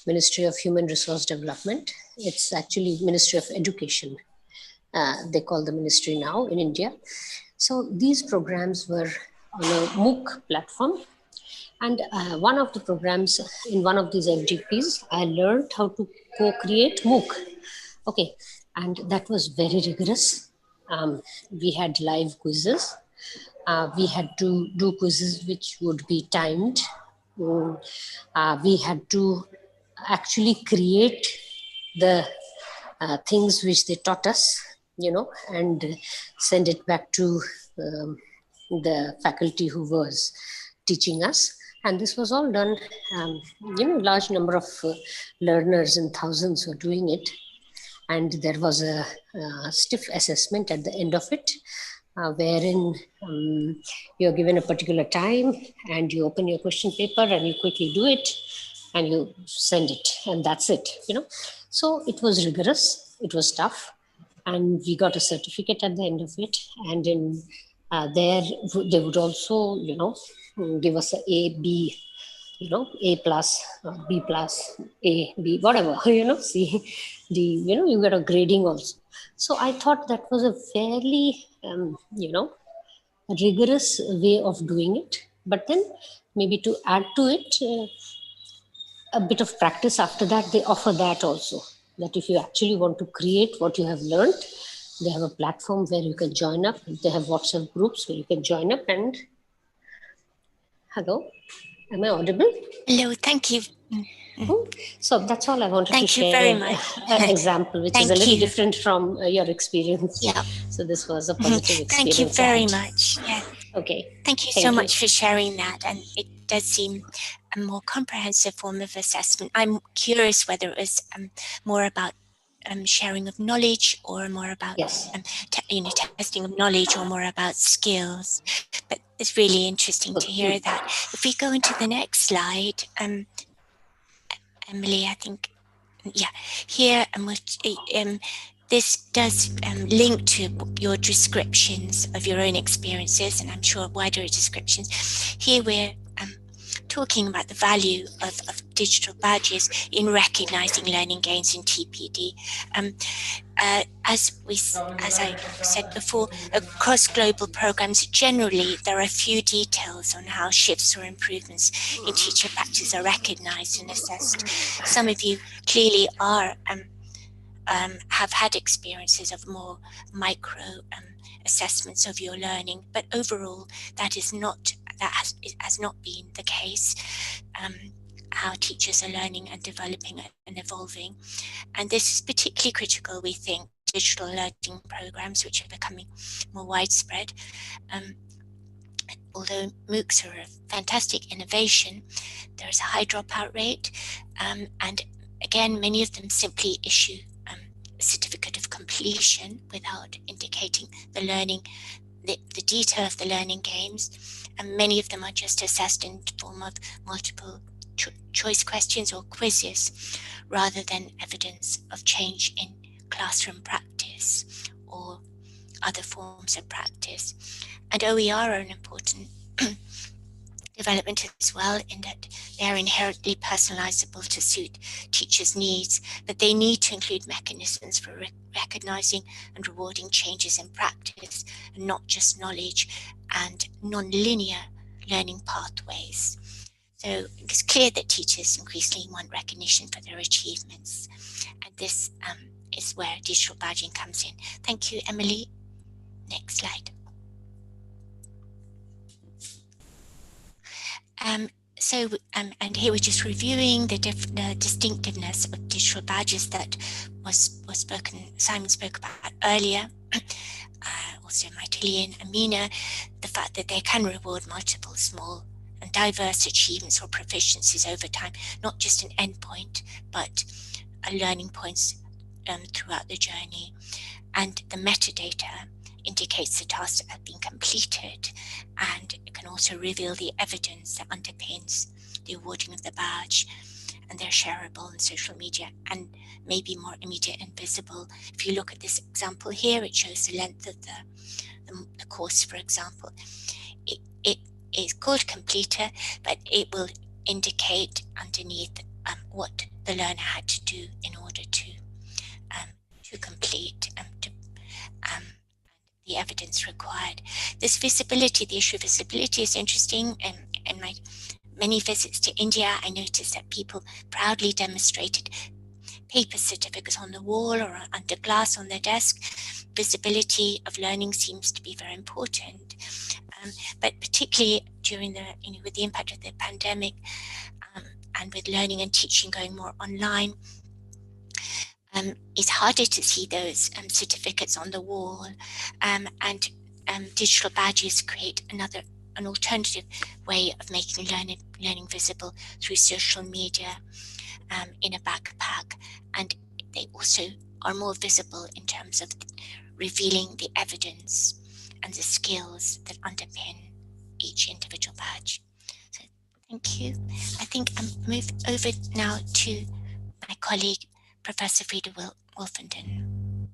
Ministry of Human Resource Development. It's actually Ministry of Education. They call the ministry now in India. So these programs were on a MOOC platform. And one of the programs in one of these FDPs, I learned how to co-create MOOC. Okay, and that was very rigorous. We had live quizzes. We had to do quizzes which would be timed. We had to actually create the things which they taught us, and send it back to the faculty who was teaching us. And this was all done, large number of learners and thousands were doing it. And there was a stiff assessment at the end of it, wherein you're given a particular time and you open your question paper and you quickly do it and you send it, and that's it, So it was rigorous, it was tough, and we got a certificate at the end of it. And in there, they would also, give us A, B, A plus, B plus, A, B, whatever, C, D, you get a grading also. So I thought that was a fairly, rigorous way of doing it. But then maybe to add to it, a bit of practice after that, they offer that also. That if you actually want to create what you have learned, they have a platform where you can join up. They have WhatsApp groups where you can join up and... Hello? Am I audible? Hello, thank you. So that's all I wanted to share. Thank you very much. An example, which is a little different from your experience. Yeah. So this was a positive experience. Thank you very much. Yeah. Okay. Thank you so much for sharing that. And it does seem a more comprehensive form of assessment. I'm curious whether it was more about sharing of knowledge or more about testing of knowledge or more about skills. But it's really interesting to hear that. If we go into the next slide, Emily, I think, here, this does link to your descriptions of your own experiences, and I'm sure wider descriptions. Here we're talking about the value of digital badges in recognizing learning gains in TPD. As I said before, across global programs, generally there are few details on how shifts or improvements in teacher practice are recognized and assessed. Some of you clearly are have had experiences of more micro assessments of your learning, but overall that has not been the case. how teachers are learning and developing and evolving. And this is particularly critical, we think, digital learning programs, which are becoming more widespread. Although MOOCs are a fantastic innovation, there's a high dropout rate, and again, many of them simply issue a certificate of completion without indicating the learning, the detail of the learning gains, and many of them are just assessed in the form of multiple choice questions or quizzes, rather than evidence of change in classroom practice or other forms of practice. And OER are an important development as well, in that they are inherently personalizable to suit teachers' needs, but they need to include mechanisms for recognizing and rewarding changes in practice, and not just knowledge and non-linear learning pathways. So it's clear that teachers increasingly want recognition for their achievements, and this is where digital badging comes in. Thank you, Emily. Next slide. And here we're just reviewing the distinctiveness of digital badges that was spoken, Simon spoke about earlier. Also Maitili and Amina, the fact that they can reward multiple small and diverse achievements or proficiencies over time, not just an endpoint, but learning points throughout the journey. And the metadata indicates the tasks that have been completed, and it can also reveal the evidence that underpins the awarding of the badge, and they're shareable on social media and maybe more immediate and visible. If you look at this example here, it shows the length of the course, for example. It is called completer, but it will indicate underneath what the learner had to do in order to complete the evidence required. This visibility, the issue of visibility, is interesting. In my many visits to India, I noticed that people proudly demonstrated paper certificates on the wall or under glass on their desk. Visibility of learning seems to be very important, but particularly during the, with the impact of the pandemic, and with learning and teaching going more online, it's harder to see those certificates on the wall, and digital badges create an alternative way of making learning visible through social media in a backpack, and they also are more visible in terms of revealing the evidence and the skills that underpin each individual badge. So thank you. I think I'm move over now to my colleague, Professor Frida Wolfenden.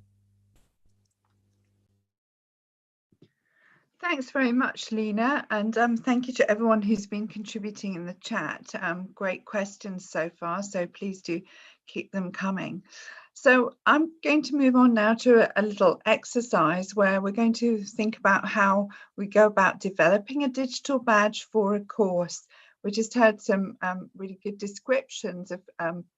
Thanks very much, Lena, and thank you to everyone who's been contributing in the chat. Great questions so far, so please do keep them coming. So I'm going to move on now to a little exercise where we're going to think about how we go about developing a digital badge for a course. We just heard some really good descriptions of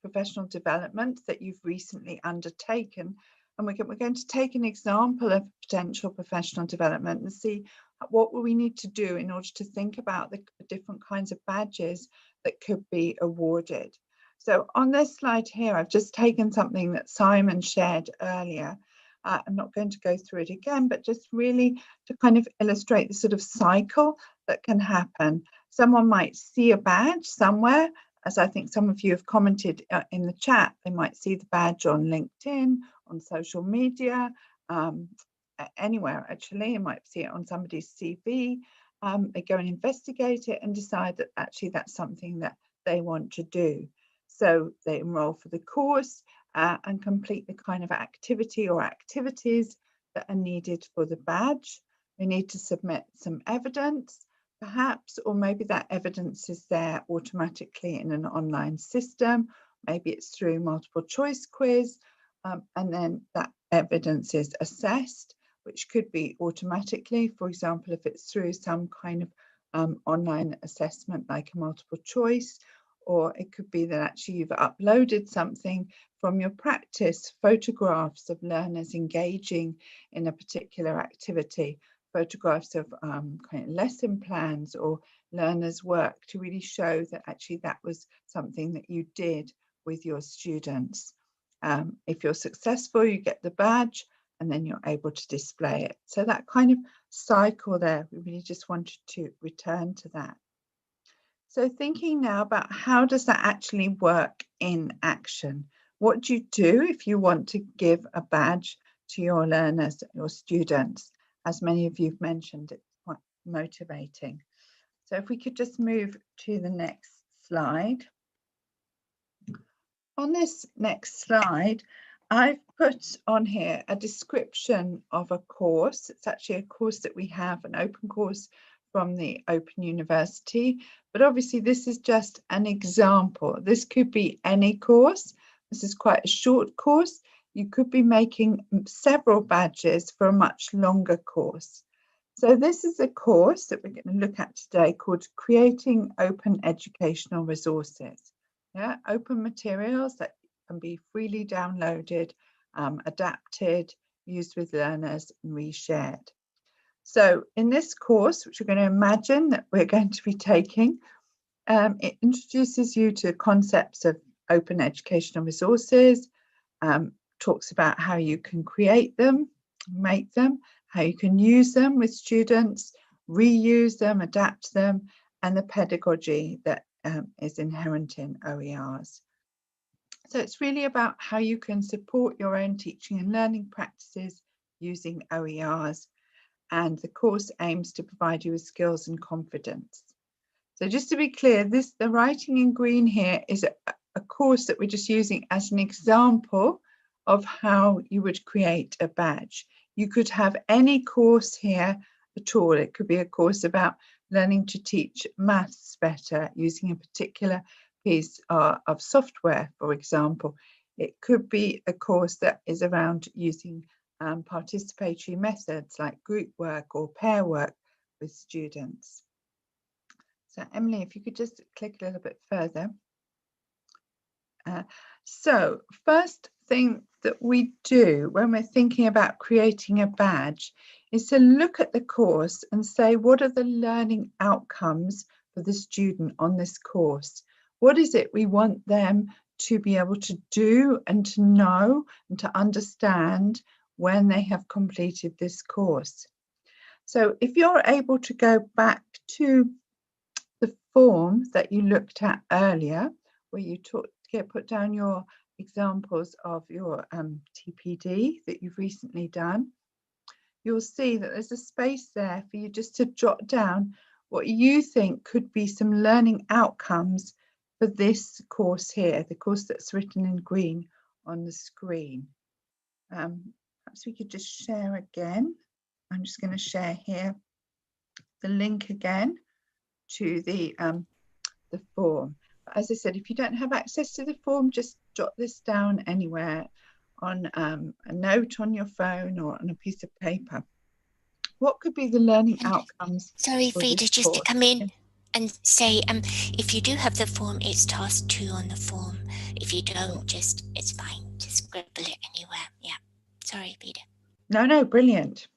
professional development that you've recently undertaken. And we're going to take an example of potential professional development and see what we need to do in order to think about the different kinds of badges that could be awarded. So on this slide here, I've just taken something that Simon shared earlier. I'm not going to go through it again, but just really to kind of illustrate the sort of cycle that can happen. Someone might see a badge somewhere, as I think some of you have commented in the chat. They might see the badge on LinkedIn, on social media, anywhere actually. You might see it on somebody's CV. They go and investigate it and decide that actually that's something that they want to do. So they enroll for the course and complete the kind of activity or activities that are needed for the badge. They need to submit some evidence, perhaps, or maybe that evidence is there automatically in an online system. Maybe it's through multiple choice quiz, and then that evidence is assessed, which could be automatically, for example, if it's through some kind of online assessment like a multiple choice, or it could be that actually you've uploaded something from your practice, photographs of learners engaging in a particular activity. photographs of kind of lesson plans or learners' work to really show that actually that was something that you did with your students. If you're successful, you get the badge and then you're able to display it. So that kind of cycle there, we really just wanted to return to that. So thinking now about how does that actually work in action? What do you do if you want to give a badge to your learners, your students? As many of you've mentioned, it's quite motivating. So if we could just move to the next slide. On this next slide, I've put on here a description of a course. It's actually a course that we have, an open course from the Open University, but obviously this is just an example. This could be any course. This is quite a short course. You could be making several badges for a much longer course. So this is a course that we're going to look at today called Creating Open Educational Resources. Yeah, open materials that can be freely downloaded, adapted, used with learners and reshared. So in this course, which we're going to imagine that we're going to be taking, it introduces you to concepts of open educational resources, talks about how you can create them, make them, how you can use them with students, reuse them, adapt them, and the pedagogy that is inherent in OERs. So it's really about how you can support your own teaching and learning practices using OERs, and the course aims to provide you with skills and confidence. So just to be clear, the writing in green here is a course that we're just using as an example of how you would create a badge. You could have any course here at all. It could be a course about learning to teach maths better using a particular piece of software, for example. It could be a course that is around using participatory methods like group work or pair work with students. So Emily, if you could just click a little bit further. So first thing that we do when we're thinking about creating a badge is to look at the course and say, what are the learning outcomes for the student on this course? What is it we want them to be able to do and to know and to understand when they have completed this course? So if you're able to go back to the form that you looked at earlier, where you put down your examples of your TPD that you've recently done, you'll see that there's a space there for you just to jot down what you think could be some learning outcomes for this course here, the course that's written in green on the screen. Perhaps we could just share again. I'm just going to share here the link again to the form. As I said, if you don't have access to the form, just jot this down anywhere on a note on your phone or on a piece of paper. What could be the learning outcomes? Sorry, Frida, just to come in and say, if you do have the form, it's task 2 on the form. If you don't, just, it's fine. Just scribble it anywhere. Yeah. Sorry, Frida. No, brilliant.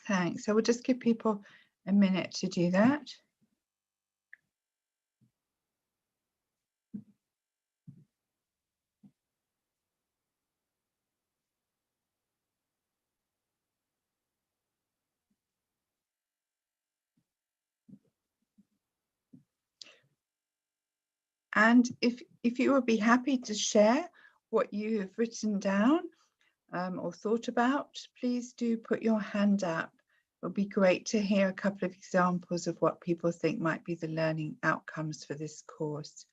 Thanks. So we'll just give people a minute to do that. And if you would be happy to share what you have written down or thought about, please do put your hand up. It would be great to hear a couple of examples of what people think might be the learning outcomes for this course.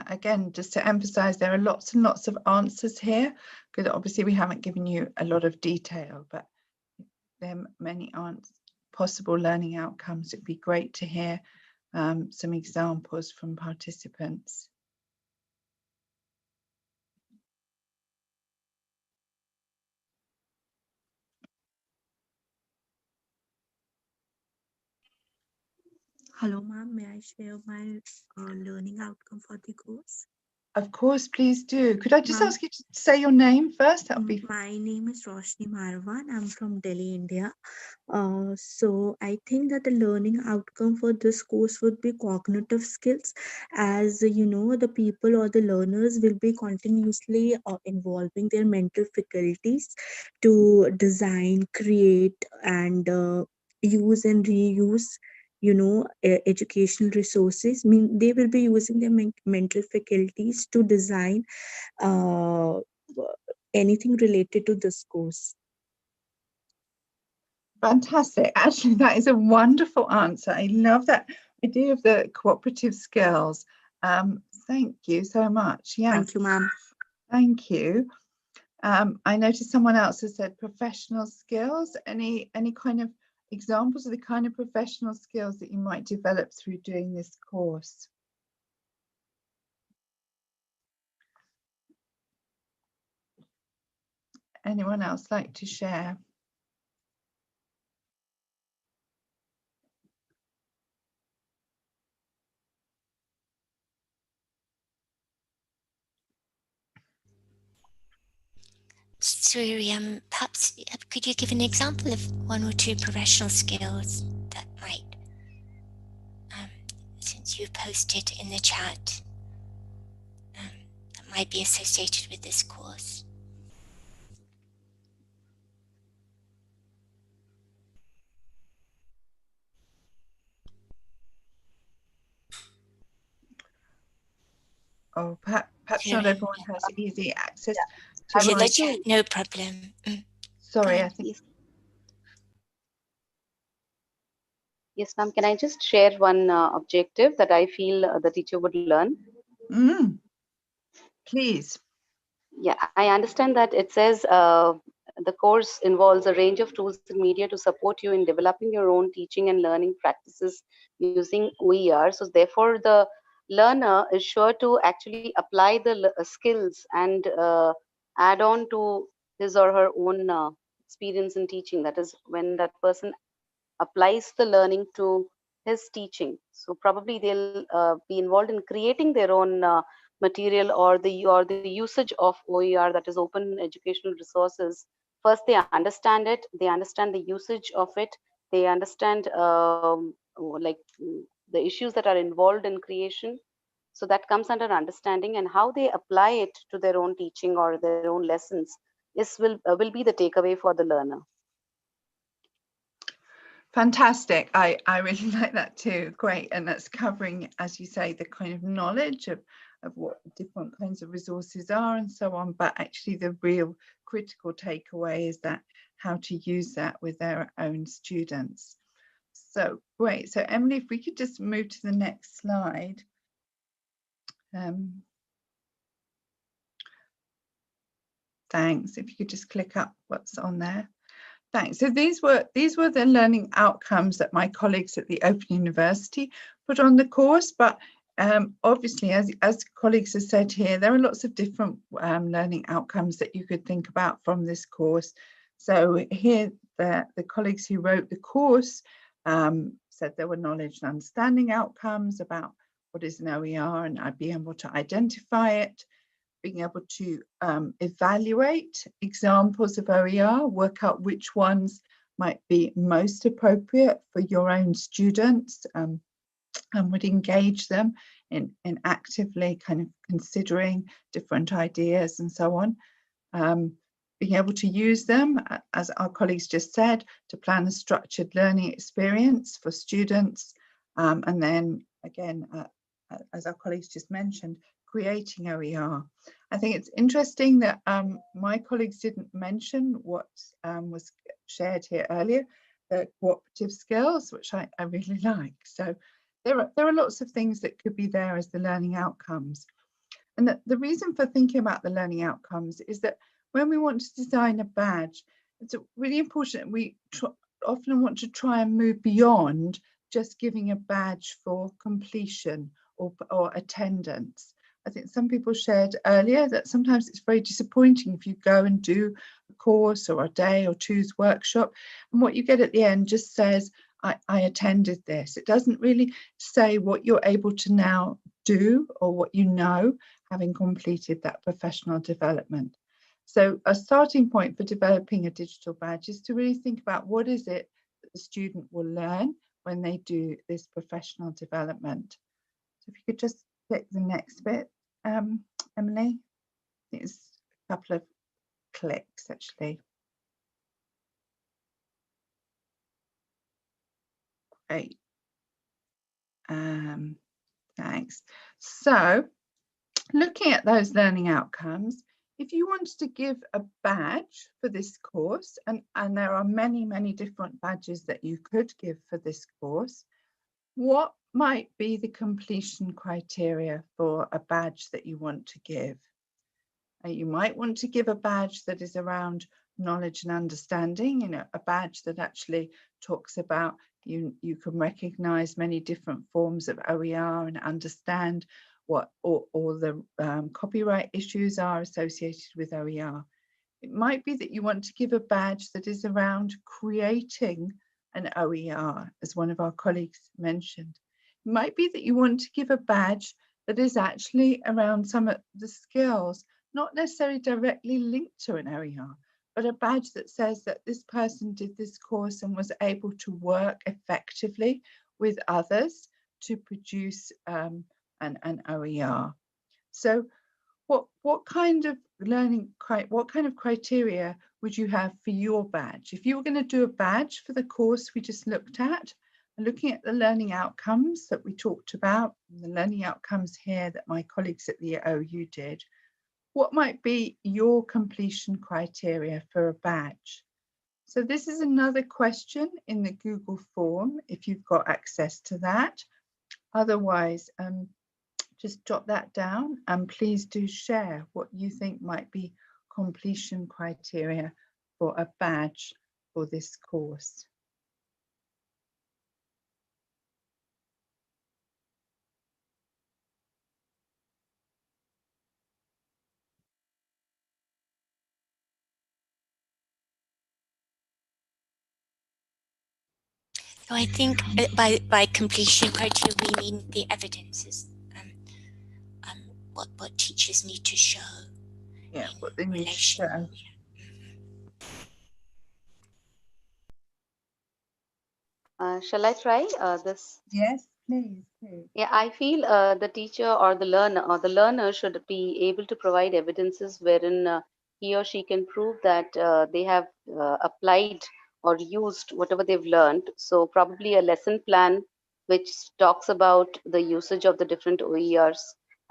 Again, just to emphasize, there are lots and lots of answers here, because obviously we haven't given you a lot of detail, but there are many possible learning outcomes. It'd be great to hear some examples from participants. Hello, ma'am. May I share my learning outcome for the course? Of course, please do. Could I just ask you to say your name first? That would be. My name is Roshni Marwan. I'm from Delhi, India. So I think that the learning outcome for this course would be cognitive skills, as you know, the people or the learners will be continuously involving their mental faculties to design, create, and use and reuse, educational resources. Mean they will be using their mental faculties to design uh, anything related to this course. Fantastic. Actually, that is a wonderful answer. I love that idea of the cooperative skills. Thank you so much. Yeah. Thank you, ma'am. Thank you. I noticed someone else has said professional skills. Any kind of examples of the kind of professional skills that you might develop through doing this course? Anyone else like to share? Sorry, perhaps could you give an example of one or two professional skills that might, since you posted in the chat, that might be associated with this course? Oh, perhaps not everyone has easy access to I would like to. No problem. Sorry, I think. Yes, ma'am. Can I just share one objective that I feel the teacher would learn? Please. Yeah, I understand that it says the course involves a range of tools and media to support you in developing your own teaching and learning practices using OER. So therefore, the learner is sure to actually apply the skills and add on to his or her own experience in teaching. That is when that person applies the learning to his teaching. So probably they'll be involved in creating their own material or the usage of OER, that is open educational resources. First, they understand it. They understand the usage of it. They understand like the issues that are involved in creation. So that comes under understanding, and how they apply it to their own teaching or their own lessons will be the takeaway for the learner. Fantastic. I really like that too. Great. And that's covering, as you say, the kind of knowledge of what different kinds of resources are and so on. But actually the real critical takeaway is that how to use that with their own students. So great. So Emily, if we could just move to the next slide. Thanks. If you could just click up what's on there. Thanks. So these were the learning outcomes that my colleagues at the Open University put on the course. But obviously, as colleagues have said here, there are lots of different learning outcomes that you could think about from this course. So here, the colleagues who wrote the course said there were knowledge and understanding outcomes about what is an OER, and I'd be able to identify it, being able to evaluate examples of OER, work out which ones might be most appropriate for your own students, and would engage them in actively kind of considering different ideas and so on. Being able to use them, as our colleagues just said, to plan a structured learning experience for students. And then again, as our colleagues just mentioned, creating OER. I think it's interesting that my colleagues didn't mention what was shared here earlier, the cooperative skills, which I really like. So there are lots of things that could be there as the learning outcomes. And the reason for thinking about the learning outcomes is that when we want to design a badge, it's really important. We often want to try and move beyond just giving a badge for completion or attendance. I think some people shared earlier that sometimes it's very disappointing if you go and do a course or a day or two's workshop, and what you get at the end just says, I attended this. It doesn't really say what you're able to now do or what you know, having completed that professional development. So a starting point for developing a digital badge is to really think about what is it that the student will learn when they do this professional development. So if you could just click the next bit, Emily. I think it's a couple of clicks actually. Great. Thanks. So looking at those learning outcomes, if you wanted to give a badge for this course, and there are many, many different badges that you could give for this course, what might be the completion criteria for a badge that you want to give? You might want to give a badge that is around knowledge and understanding, you know, a badge that actually talks about you can recognize many different forms of OER and understand what all the copyright issues are associated with OER. It might be that you want to give a badge that is around creating an OER, as one of our colleagues mentioned. It might be that you want to give a badge that is actually around some of the skills, not necessarily directly linked to an OER, but a badge that says that this person did this course and was able to work effectively with others to produce an OER. So what kind of criteria would you have for your badge? If you were going to do a badge for the course we just looked at, looking at the learning outcomes that we talked about, the learning outcomes here that my colleagues at the OU did, what might be your completion criteria for a badge? So this is another question in the Google form if you've got access to that. Otherwise, just jot that down and please do share what you think might be completion criteria for a badge for this course. So I think by completion criteria we mean the evidences, what teachers need to show. Yeah, what they need to show. Shall I try this? Yes, please. Yeah, I feel the teacher or the learner should be able to provide evidences wherein he or she can prove that they have applied or used whatever they've learned. So probably a lesson plan which talks about the usage of the different OERs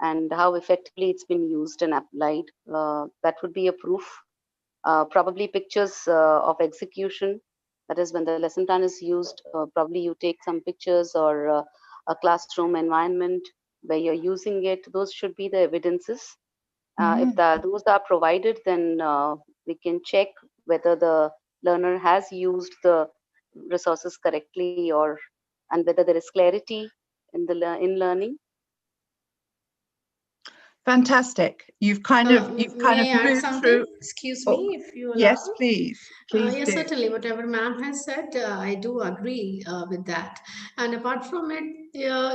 and how effectively it's been used and applied. That would be a proof. Probably pictures of execution. That is when the lesson plan is used, probably you take some pictures or a classroom environment where you're using it. Those should be the evidences. If those are provided, then we can check whether the learner has used the resources correctly and whether there is clarity in learning. Fantastic. You've kind of moved through. Excuse me, if you allow. Yes, please. Please yes, do. certainly. Whatever ma'am has said, I do agree with that. And apart from it,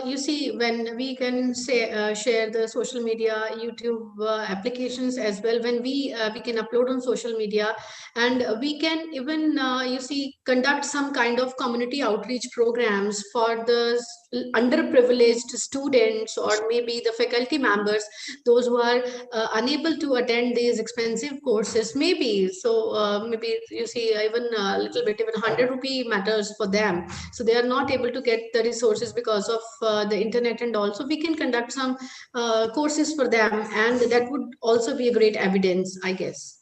you see, when we can say share the social media, YouTube applications as well, when we can upload on social media, and we can even you see conduct some kind of community outreach programs for the underprivileged students or maybe the faculty members, those who are unable to attend these expensive courses, maybe maybe you see even a little bit, even 100 rupee matters for them, so they are not able to get the resources because of the internet, and also we can conduct some courses for them, and that would also be a great evidence, I guess.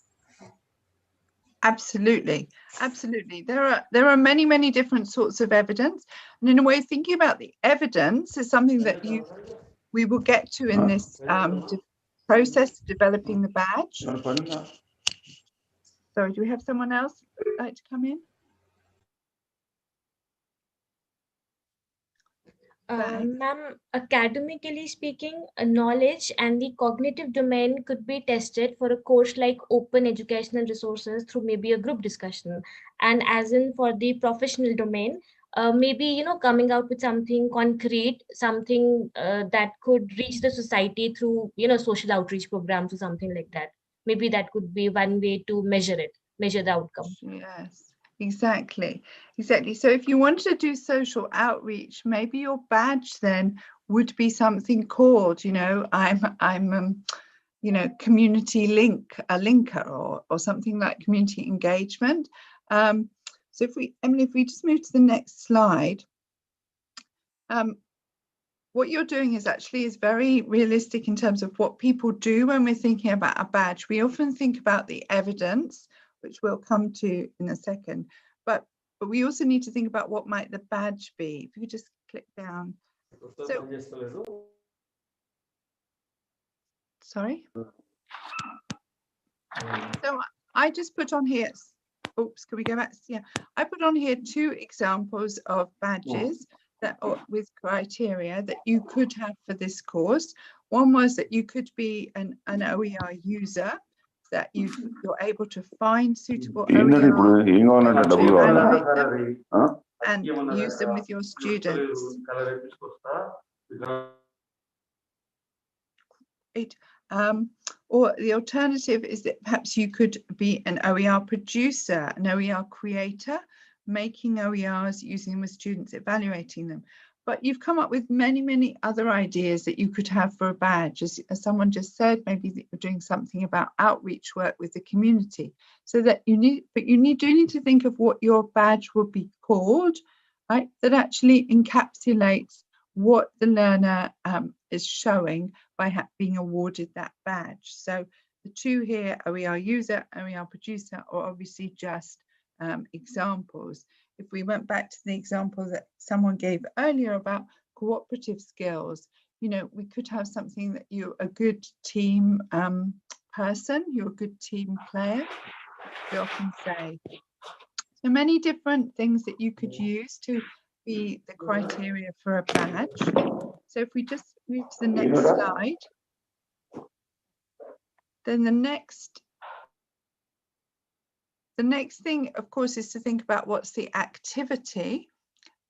Absolutely. There are many different sorts of evidence, and in a way thinking about the evidence is something that we will get to in this process of developing the badge. Sorry, do we have someone else who'd like to come in? Ma'am, academically speaking, knowledge and the cognitive domain could be tested for a course like open educational resources through maybe a group discussion. And as in for the professional domain, maybe, you know, coming out with something concrete, something that could reach the society through, you know, social outreach programs or something like that. Maybe that could be one way to measure it, measure the outcome. Yes, exactly. So if you wanted to do social outreach, maybe your badge then would be something called, you know, I'm you know, community linker or something like community engagement. So if we, Emily, if we just move to the next slide, what you're doing is very realistic in terms of what people do when we're thinking about a badge. We often think about the evidence, which we'll come to in a second, but we also need to think about what might the badge be. If you could just click down. So, sorry. So I just put on here, oops, can we go back? Yeah, I put on here 2 examples of badges that are with criteria that you could have for this course. One was that you could be an OER user, that you're able to find suitable OER and use them with your students. Right. Or the alternative is that perhaps you could be an OER producer, an OER creator, making OERs, using them with students, evaluating them. But you've come up with many, many other ideas that you could have for a badge. As someone just said, maybe that you're doing something about outreach work with the community. So that do need to think of what your badge would be called, right? That actually encapsulates what the learner is showing by being awarded that badge. So the 2 here, OER user, OER producer, are obviously just examples. If we went back to the example that someone gave earlier about cooperative skills, you know, we could have something that you're a good team person, you're a good team player, we often say. So many different things that you could use to be the criteria for a badge. So if we just move to the next slide, then the next thing, of course, is to think about what's the activity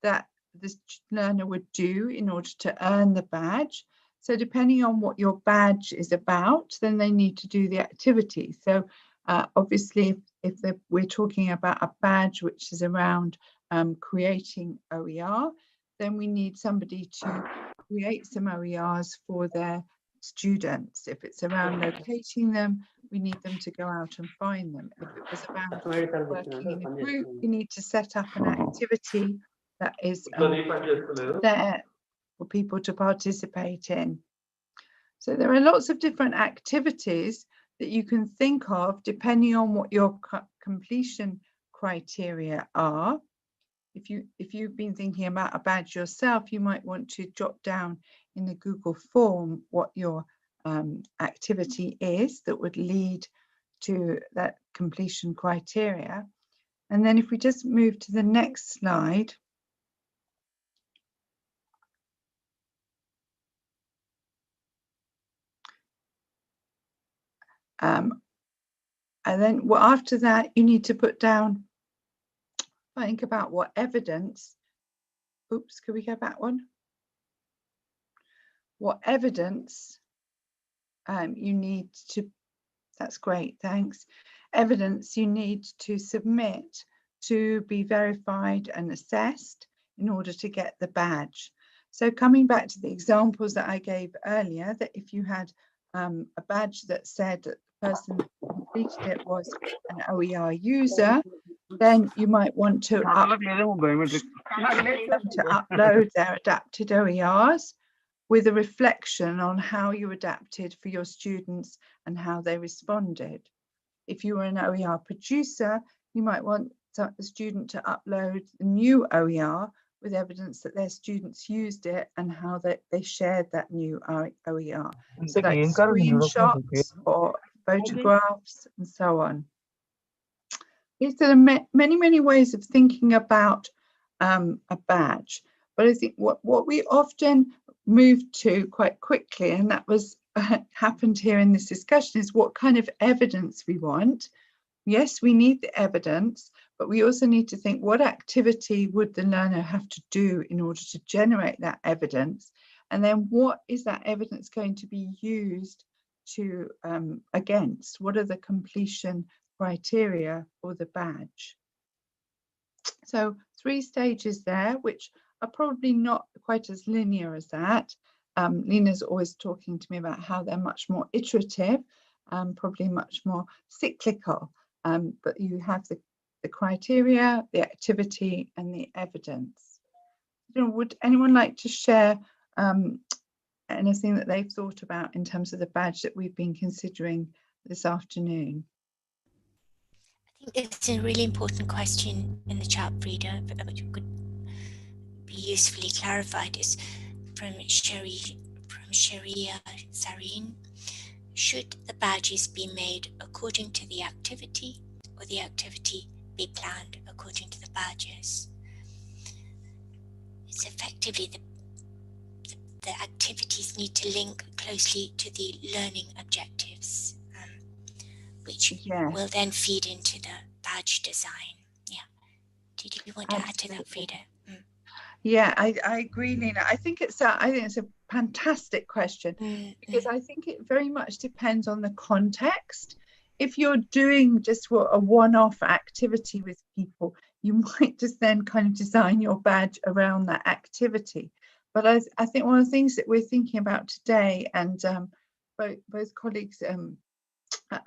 that this learner would do in order to earn the badge. So depending on what your badge is about, then they need to do the activity. So obviously, if we're talking about a badge which is around creating OER, then we need somebody to create some OERs for their students. If it's around locating them, we need them to go out and find them. If it was about working in a group, we need to set up an activity that is there for people to participate in. So there are lots of different activities that you can think of depending on what your completion criteria are. If you've been thinking about a badge yourself, you might want to jot down in the Google form what your activity is that would lead to that completion criteria. And then if we just move to the next slide. And then after that, you need to put down, think about what evidence, oops, could we go back one? What evidence you need to, that's great, thanks. Evidence you need to submit to be verified and assessed in order to get the badge. So coming back to the examples that I gave earlier, that if you had a badge that said that the person who completed it was an OER user, then you might want to upload their adapted OERs with a reflection on how you adapted for your students and how they responded. If you were an OER producer, you might want the student to upload the new OER with evidence that their students used it and how they shared that new OER. So like screenshots or photographs and so on. Yes, there are many, many ways of thinking about a badge. But I think what we often move to quite quickly, and that was happened here in this discussion, is what kind of evidence we want. Yes, we need the evidence, but we also need to think, what activity would the learner have to do in order to generate that evidence? And then what is that evidence going to be used to against? What are the completion criteria for the badge? So 3 stages there, which are probably not quite as linear as that. Lena's always talking to me about how they're much more iterative, probably much more cyclical, but you have the criteria, the activity, and the evidence. Would anyone like to share anything that they've thought about in terms of the badge that we've been considering this afternoon? I think it's a really important question in the chat, Frida, which could be usefully clarified, is from Sharia Sareen. Should the badges be made according to the activity, or the activity be planned according to the badges? It's effectively the activities need to link closely to the learning objectives, which will then feed into the badge design. Yeah. Did you want to add to that, Frida? Yeah, I agree, Lena. I think it's a fantastic question, because I think it very much depends on the context. If you're doing just a one-off activity with people, you might just then kind of design your badge around that activity. But I think one of the things that we're thinking about today, and both colleagues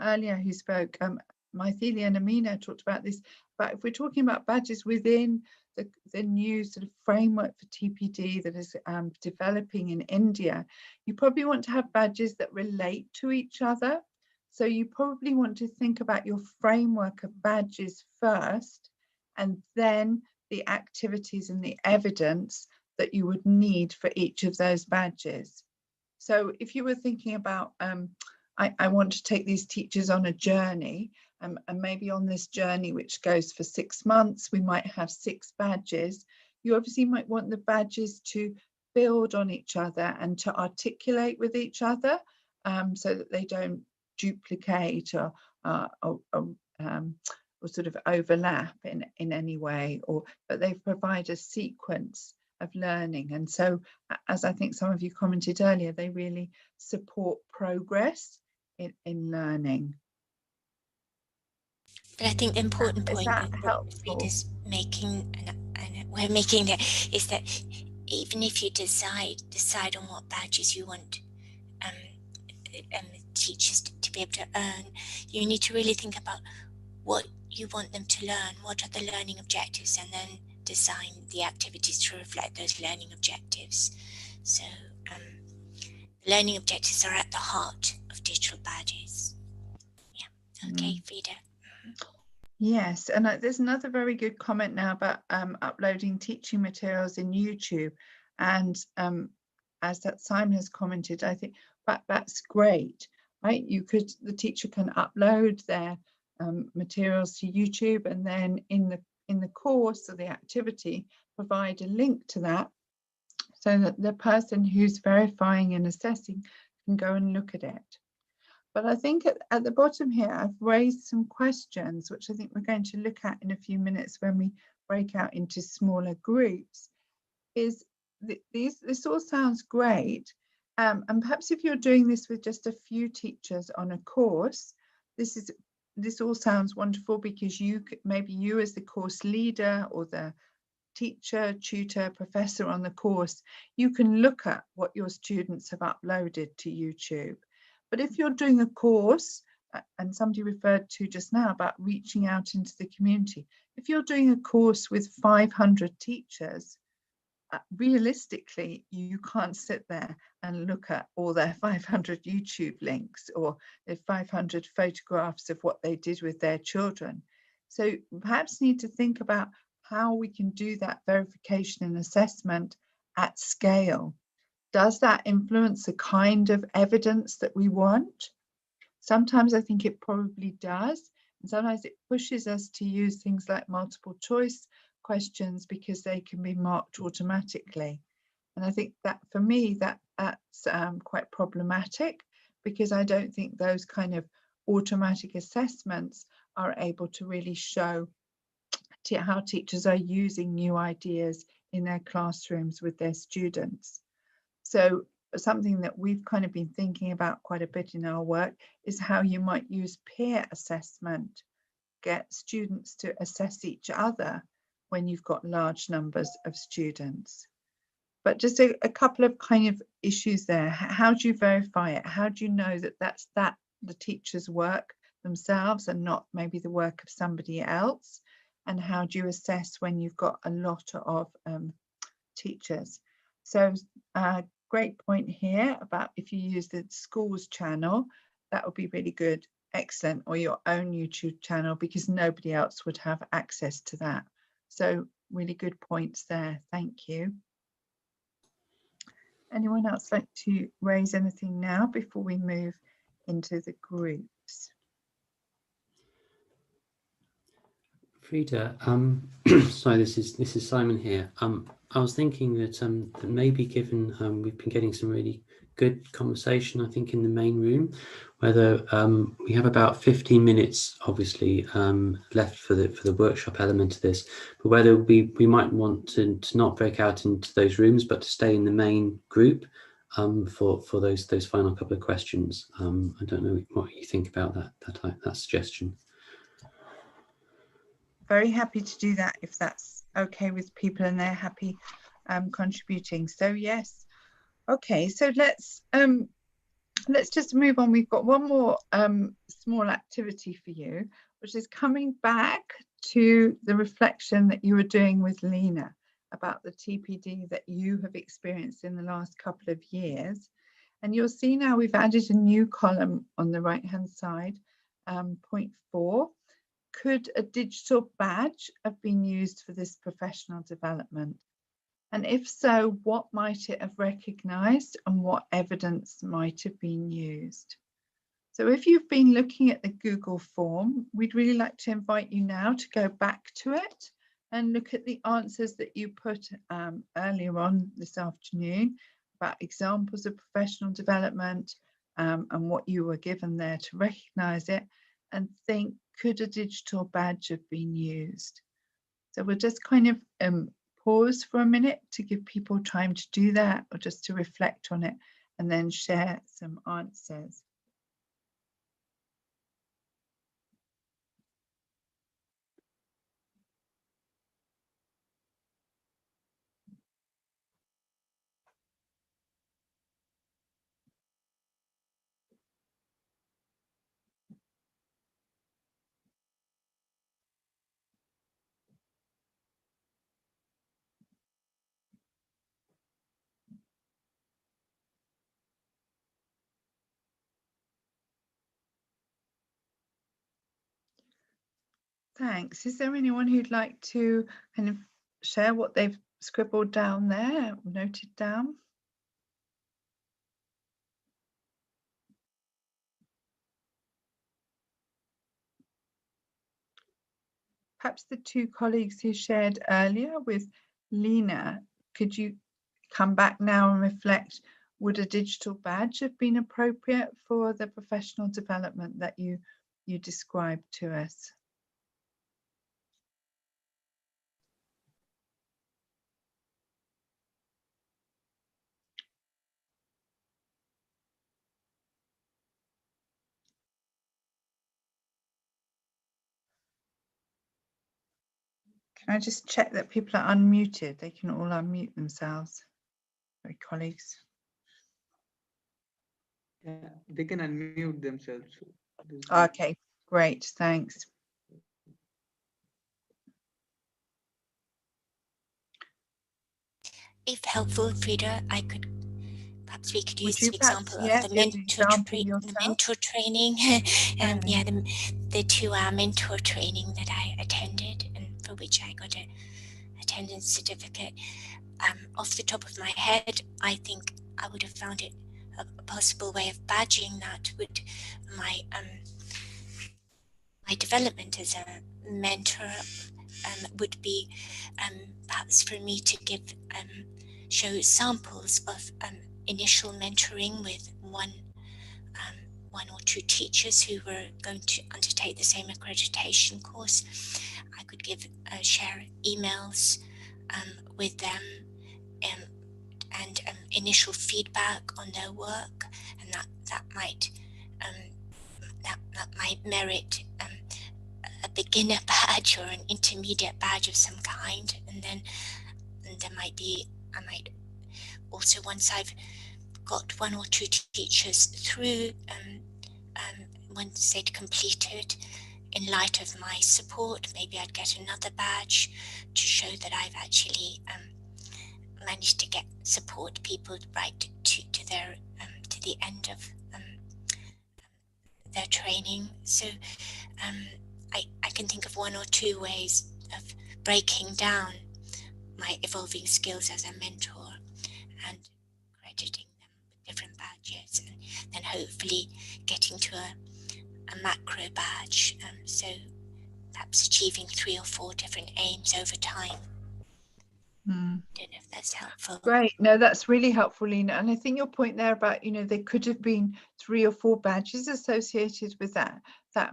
earlier who spoke, Mythelia and Amina, talked about this, but if we're talking about badges within the new sort of framework for TPD that is developing in India, you probably want to have badges that relate to each other. So you probably want to think about your framework of badges first, and then the activities and the evidence that you would need for each of those badges. So if you were thinking about, I want to take these teachers on a journey, and maybe on this journey, which goes for 6 months, we might have 6 badges. You obviously might want the badges to build on each other and to articulate with each other, so that they don't duplicate or sort of overlap in any way, but they provide a sequence of learning. And so, as I think some of you commented earlier, they really support progress in learning. But I think the important point that Frida's making, and we're making there, is that even if you decide on what badges you want teachers to be able to earn, you need to really think about what you want them to learn, what are the learning objectives, and then design the activities to reflect those learning objectives. So the learning objectives are at the heart of digital badges. Yeah. Okay, Frida. Yes, and there's another very good comment now about uploading teaching materials in YouTube, and as that Simon has commented, I think that's great, right? The teacher can upload their materials to YouTube, and then in the course of the activity provide a link to that, so that the person who's verifying and assessing can go and look at it. But I think at the bottom here, I've raised some questions, which I think we're going to look at in a few minutes when we break out into smaller groups. This all sounds great. And perhaps if you're doing this with just a few teachers on a course, this all sounds wonderful, because maybe you as the course leader or the teacher, tutor, professor on the course, you can look at what your students have uploaded to YouTube. But if you're doing a course, and somebody referred to just now about reaching out into the community, if you're doing a course with 500 teachers, realistically, you can't sit there and look at all their 500 YouTube links or their 500 photographs of what they did with their children. So perhaps need to think about how we can do that verification and assessment at scale. Does that influence the kind of evidence that we want? Sometimes I think it probably does. And sometimes it pushes us to use things like multiple choice questions because they can be marked automatically. And I think that for me, that's quite problematic, because I don't think those kind of automatic assessments are able to really show how teachers are using new ideas in their classrooms with their students. So something that we've kind of been thinking about quite a bit in our work is how you might use peer assessment, get students to assess each other when you've got large numbers of students. But just a couple of kind of issues there. How do you verify it? How do you know that that's the teacher's work themselves and not maybe the work of somebody else? And how do you assess when you've got a lot of teachers? So great point here about if you use the schools channel, that would be really good, excellent, or your own YouTube channel, because nobody else would have access to that. So really good points there, thank you. Anyone else like to raise anything now before we move into the groups? Frida, sorry, this is Simon here. I was thinking that, that maybe given we've been getting some really good conversation, I think, in the main room, whether we have about 15 minutes, obviously, left for the workshop element of this, but whether we might want to not break out into those rooms, but to stay in the main group for those final couple of questions. I don't know what you think about that suggestion. Very happy to do that if that's okay with people and they're happy contributing. So yes, okay, so let's just move on. We've got one more small activity for you, which is coming back to the reflection that you were doing with Lena about the TPD that you have experienced in the last couple of years. And you'll see now we've added a new column on the right hand side, point 4. Could a digital badge have been used for this professional development? And if so, what might it have recognised and what evidence might have been used? So if you've been looking at the Google form, we'd really like to invite you now to go back to it and look at the answers that you put earlier on this afternoon about examples of professional development and what you were given there to recognise it, and think, could a digital badge have been used? So we'll just kind of pause for a minute to give people time to do that, or just to reflect on it, and then share some answers. Thanks. Is there anyone who'd like to kind of share what they've scribbled down there, noted down? Perhaps the two colleagues who shared earlier with Lena, could you come back now and reflect, would a digital badge have been appropriate for the professional development that you described to us? Can I just check that people are unmuted? They can all unmute themselves. Sorry, colleagues. Yeah, they can unmute themselves. Okay, great, thanks. If helpful, Frida, perhaps we could use Would you an example perhaps, of the yes, mentor training. Yeah, the 2-hour mentor training that I attended and for which I got an attendance certificate. Off the top of my head, I think I would have found it a possible way of badging that would my development as a mentor would be perhaps for me to show samples of initial mentoring with one or two teachers who were going to undertake the same accreditation course, I could share emails with them and initial feedback on their work, and that might merit a beginner badge or an intermediate badge of some kind, and then there might be, I might also, once I've got one or two teachers through, once they'd completed, in light of my support, maybe I'd get another badge to show that I've actually managed to support people right to their to the end of their training. So I can think of one or two ways of breaking down my evolving skills as a mentor and crediting them with different badges, and then hopefully getting to a macro badge, so perhaps achieving 3 or 4 different aims over time. Mm. Don't know if that's helpful. Great. No, that's really helpful, Lena. And I think your point there about, there could have been 3 or 4 badges associated with that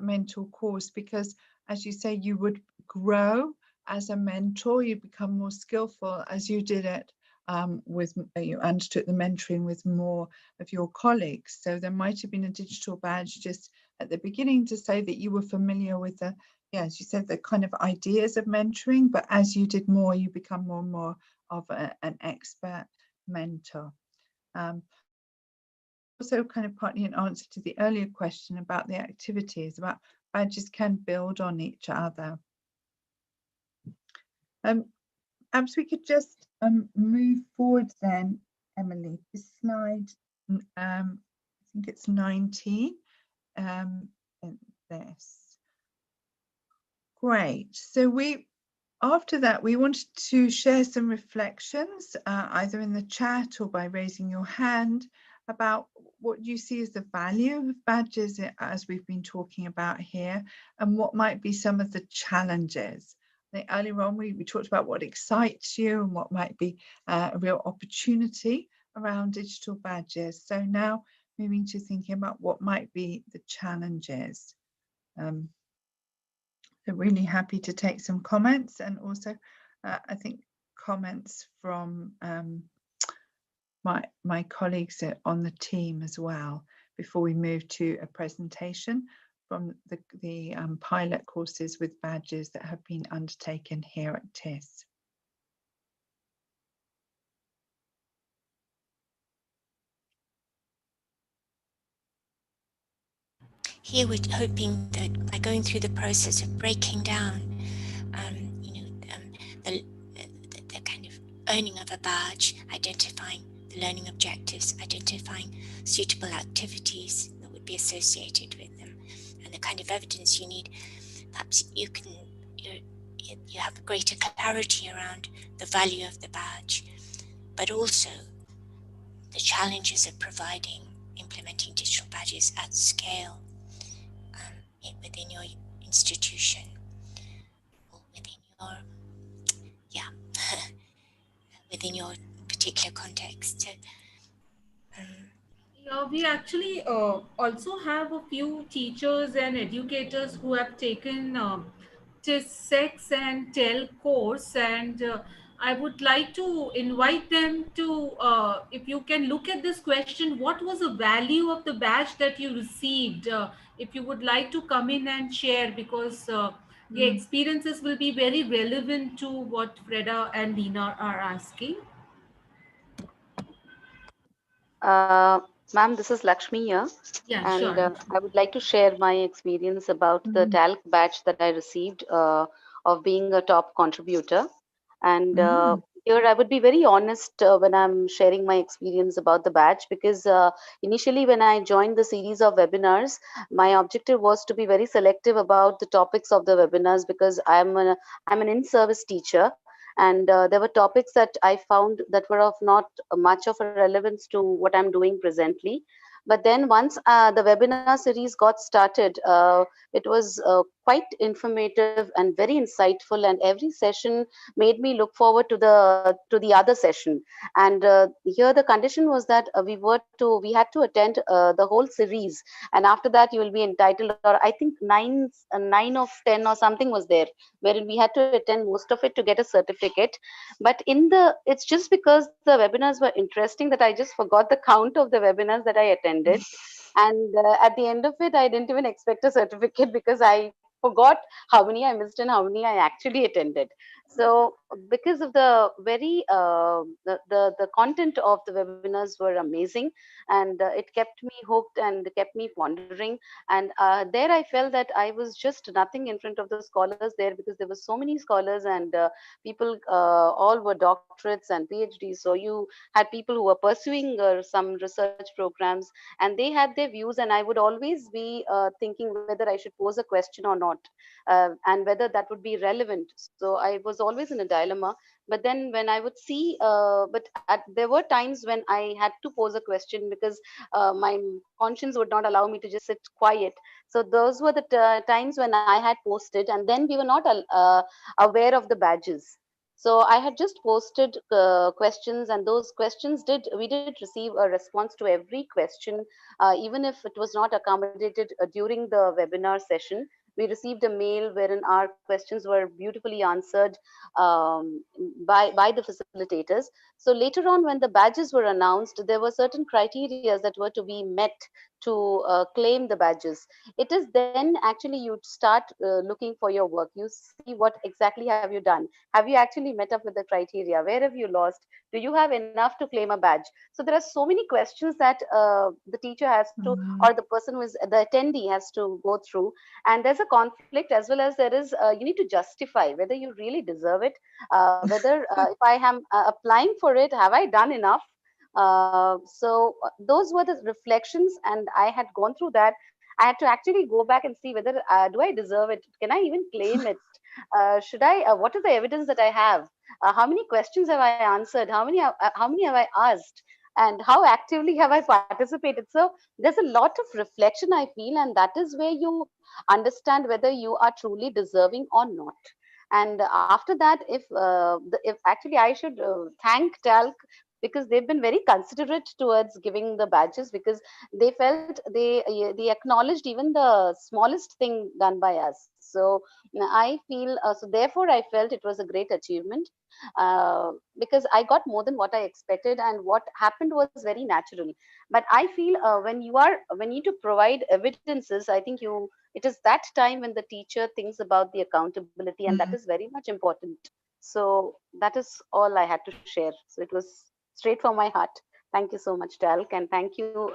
mentor course, because as you say, you would grow as a mentor, you become more skillful as you did it you undertook the mentoring with more of your colleagues. So there might have been a digital badge just at the beginning to say that you were familiar with the, as you said, the kind of ideas of mentoring, but as you did more, you become more and more of an expert mentor. Also kind of partly an answer to the earlier question about the activities, about badges can build on each other. Perhaps we could just move forward then, Emily, this slide, I think it's 19, in this. Great, so after that, we wanted to share some reflections, either in the chat or by raising your hand, about what you see as the value of badges as we've been talking about here, and what might be some of the challenges. I think earlier on we talked about what excites you and what might be a real opportunity around digital badges. So now moving to thinking about what might be the challenges. So really happy to take some comments, and also I think comments from my colleagues on the team as well, before we move to a presentation from the pilot courses with badges that have been undertaken here at TIS. Here we're hoping that by going through the process of breaking down the kind of earning of a badge, identifying the learning objectives, identifying suitable activities that would be associated with them, and the kind of evidence you need, perhaps you have greater clarity around the value of the badge, but also the challenges of implementing digital badges at scale within your institution, or within your particular context. So, yeah, we actually also have a few teachers and educators who have taken TIS and TEL course, and I would like to invite them to, if you can look at this question, what was the value of the badge that you received? If you would like to come in and share, because the experiences will be very relevant to what Freda and Lena are asking. Ma'am, this is Lakshmi here. Yeah, And sure. I would like to share my experience about the TALC badge that I received of being a top contributor. And here I would be very honest when I'm sharing my experience about the badge, because initially when I joined the series of webinars, my objective was to be very selective about the topics of the webinars, because I'm an in-service teacher. And there were topics that I found that were of not much of a relevance to what I'm doing presently. But then once the webinar series got started, it was quite informative and very insightful, and every session made me look forward to the other session. And here the condition was that we had to attend the whole series, and after that you will be entitled, or I think 9 of 10 or something was there, wherein we had to attend most of it to get a certificate. But it's just because the webinars were interesting that I just forgot the count of the webinars that I attended. And at the end of it, I didn't even expect a certificate because I forgot how many I missed and how many I actually attended. So because of the very the content of the webinars were amazing, and it kept me hooked and kept me pondering. And there I felt that I was just nothing in front of the scholars there, because there were so many scholars, and people all were doctorates and PhDs. So you had people who were pursuing some research programs, and they had their views, and I would always be thinking whether I should pose a question or not, and whether that would be relevant. So I was always in a dilemma. But then when I would see there were times when I had to pose a question, because my conscience would not allow me to just sit quiet. So those were the times when I had posted, and then we were not aware of the badges. So I had just posted questions, and those questions we did receive a response to every question, even if it was not accommodated during the webinar session. We received a mail wherein our questions were beautifully answered by the facilitators. So later on, when the badges were announced, there were certain criteria that were to be met to claim the badges. It is then actually you start looking for your work. You see what exactly have you done. Have you actually met up with the criteria? Where have you lost? Do you have enough to claim a badge? So there are so many questions that the teacher has to, or the person who is the attendee has to go through. And there's a conflict, as well as there is you need to justify whether you really deserve it, whether if I am applying for it, have I done enough? Those were the reflections, and I had gone through that. I had to actually go back and see whether do I deserve it? Can I even claim it? Should I? What is the evidence that I have? How many questions have I answered? How many have I asked? And how actively have I participated? So there's a lot of reflection, I feel, and that is where you understand whether you are truly deserving or not. And after that, if actually I should thank Talc, because they've been very considerate towards giving the badges, because they felt they acknowledged even the smallest thing done by us. So I feel so therefore I felt it was a great achievement, because I got more than what I expected, and what happened was very natural. But I feel when you to provide evidences, I think it is that time when the teacher thinks about the accountability, and that is very much important. So that is all I had to share. So it was straight from my heart. Thank you so much, Talc, and thank you,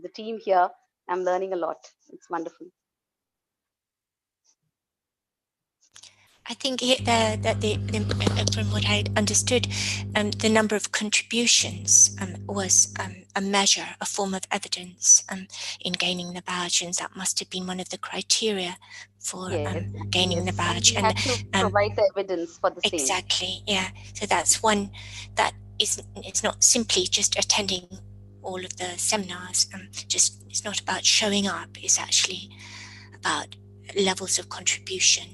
the team here. I'm learning a lot. It's wonderful. I think from what I understood, the number of contributions was a measure, a form of evidence in gaining the badge, and that must have been one of the criteria for gaining the badge. And we had to provide the evidence for the same. Exactly, yeah. So that's one that it's not simply just attending all of the seminars. It's not about showing up. It's actually about levels of contribution.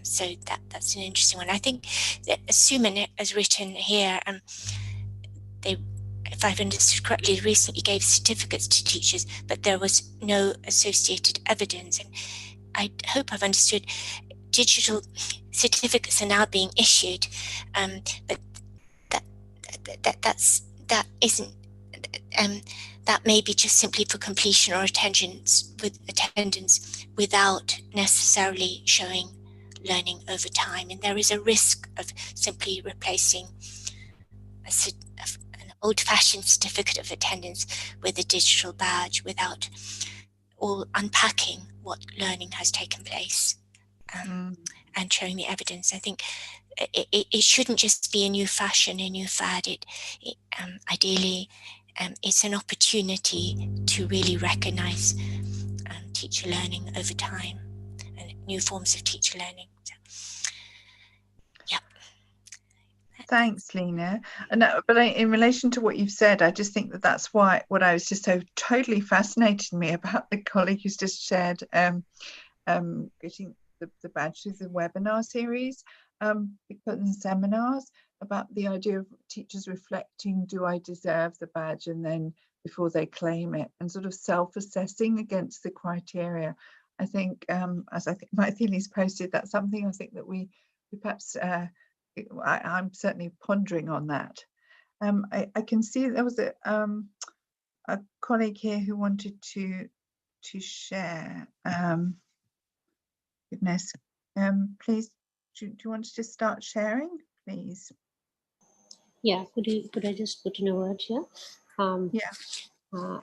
So that's an interesting one. I think that Suman has written here, if I've understood correctly, recently gave certificates to teachers, but there was no associated evidence. And I hope I've understood, digital certificates are now being issued, but that may be just simply for completion or attendance without necessarily showing learning over time. And there is a risk of simply replacing an old-fashioned certificate of attendance with a digital badge without all unpacking what learning has taken place and showing the evidence. I think it shouldn't just be a new fashion, a new fad. Ideally, it's an opportunity to really recognise teacher learning over time and new forms of teacher learning. So, yeah. Thanks, Lena. But in relation to what you've said, I just think that's what I was just so totally fascinated me about the colleague who's just shared getting the badge through the webinar series, because in seminars about the idea of teachers reflecting, do I deserve the badge, and then before they claim it, and sort of self-assessing against the criteria. I think, as I think Mythili's posted, that's something I think that we perhaps, I'm certainly pondering on that. I can see there was a colleague here who wanted to share. Goodness, please, do you want to just start sharing, please? Yeah, could I just put in a word here?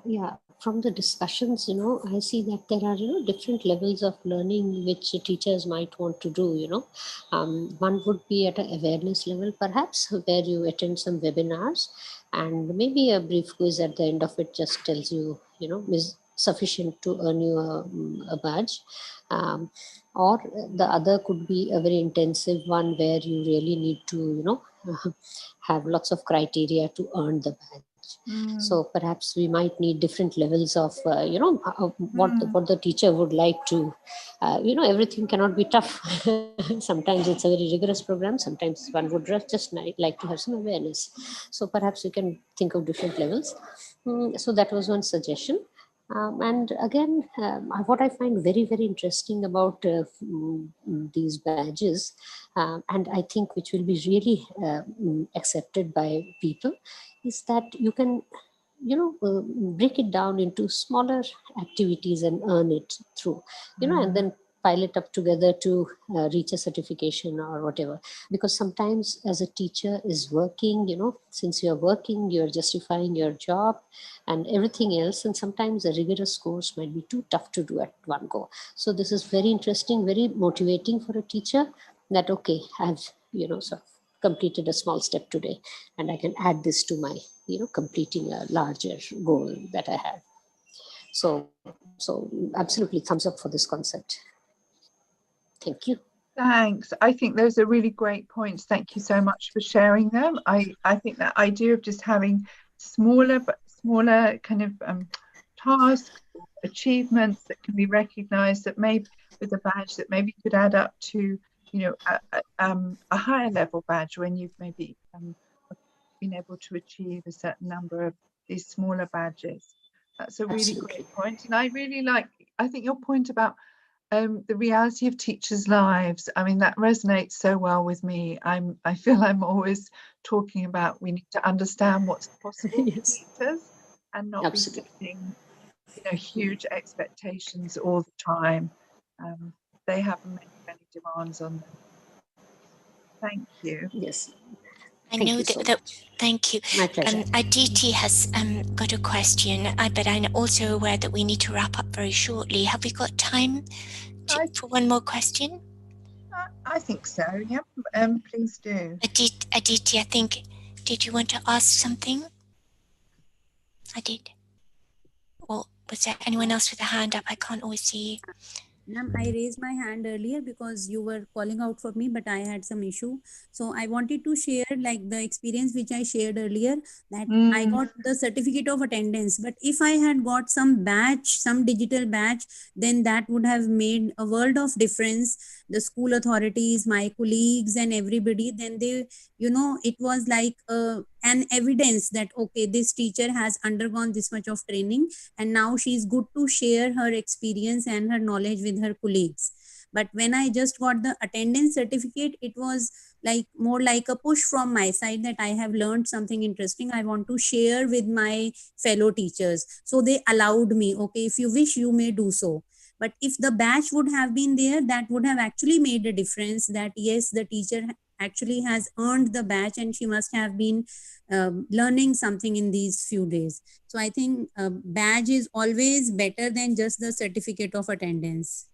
Yeah, from the discussions, I see that there are, different levels of learning which teachers might want to do, one would be at an awareness level, perhaps, where you attend some webinars and maybe a brief quiz at the end of it just tells you, is sufficient to earn you a badge. Or the other could be a very intensive one where you really need to, have lots of criteria to earn the badge. So perhaps we might need different levels of, what the teacher would like to, everything cannot be tough. Sometimes it's a very rigorous program. Sometimes one would just like to have some awareness. So perhaps we can think of different levels. So that was one suggestion. And again, what I find very, very interesting about these badges, and I think which will be really accepted by people, is that you can, break it down into smaller activities and earn it through, and then pile it up together to reach a certification or whatever. Because sometimes as a teacher is working, since you're working, you're justifying your job and everything else. And sometimes a rigorous course might be too tough to do at one go. So this is very interesting, very motivating for a teacher that, okay, I've, sort of completed a small step today and I can add this to my, completing a larger goal that I have. So absolutely thumbs up for this concept. Thank you. Thanks. I think those are really great points. Thank you so much for sharing them. I think that idea of just having smaller kind of tasks, achievements that can be recognized, that maybe with a badge that maybe could add up to, a higher level badge when you've maybe been able to achieve a certain number of these smaller badges. That's a really great point. And I really I think your point about the reality of teachers' lives. I mean, that resonates so well with me. I feel I'm always talking about we need to understand what's possible for teachers and not be setting, huge expectations all the time. They have many, many demands on them. Thank you. Yes. I know that. Thank you. My pleasure. Aditi has got a question, but I'm also aware that we need to wrap up very shortly. Have we got time for one more question? I think so. Yep. Please do. Aditi, I think. Did you want to ask something? I did. Or was there anyone else with a hand up? I can't always see. Ma'am, I raised my hand earlier because you were calling out for me, but I had some issue. So I wanted to share like the experience which I shared earlier, that I got the certificate of attendance. But if I had got some badge, some digital badge, then that would have made a world of difference. The school authorities, my colleagues and everybody, then they, it was like an evidence that, okay, this teacher has undergone this much of training and now she's good to share her experience and her knowledge with her colleagues. But when I just got the attendance certificate, it was like more like a push from my side that I have learned something interesting. I want to share with my fellow teachers. So they allowed me, okay, if you wish, you may do so. But if the badge would have been there, that would have actually made a difference, that yes, the teacher actually has earned the badge and she must have been learning something in these few days. So I think badge is always better than just the certificate of attendance.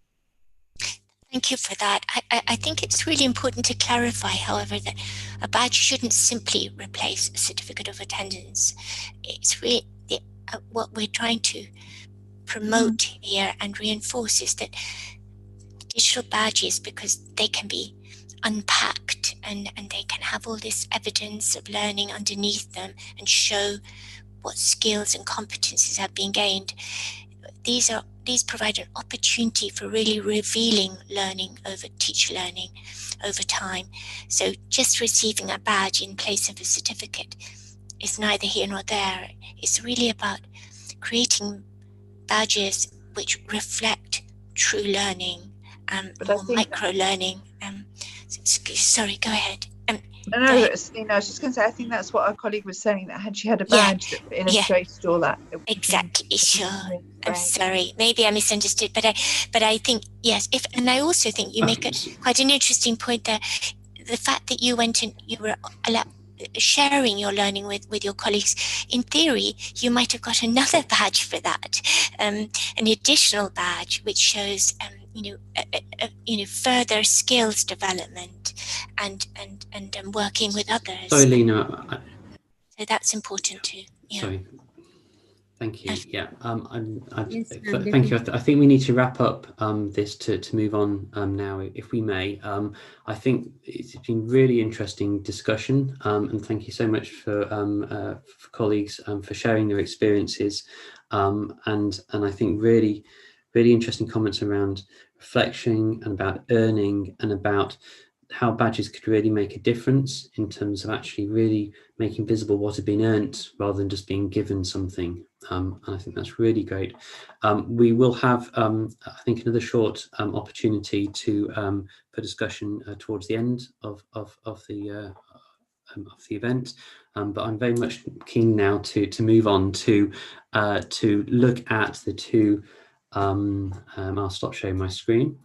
Thank you for that. I think it's really important to clarify, however, that a badge shouldn't simply replace a certificate of attendance. It's really what we're trying to promote here and reinforce is that digital badges, because they can be unpacked and they can have all this evidence of learning underneath them and show what skills and competencies have been gained. These are these provide an opportunity for really revealing learning over teacher learning over time. So just receiving a badge in place of a certificate is neither here nor there. It's really about creating badges which reflect true learning, more micro learning. Sorry, go ahead. No, Selina, I was just going to say, I think that's what our colleague was saying, that had she had a badge that illustrated all that. Exactly, sure. I'm sorry, maybe I misunderstood, but I think, yes, and I also think you make quite an interesting point there. The fact that you went and you were sharing your learning with your colleagues, in theory, you might have got another badge for that, an additional badge which shows further skills development and working with others. Sorry, Lena. So that's important too. Yeah. Sorry. Thank you. Yeah. Yes, thank you. I think we need to wrap up this to move on now, if we may. I think it's been really interesting discussion, and thank you so much for colleagues for sharing their experiences, and I think really interesting comments around reflection and about earning and about how badges could really make a difference in terms of actually really making visible what had been earned rather than just being given something. And I think that's really great. We will have, I think, another short opportunity to for discussion towards the end of the event, but I'm very much keen now to move on to look at the two. I'll stop sharing my screen.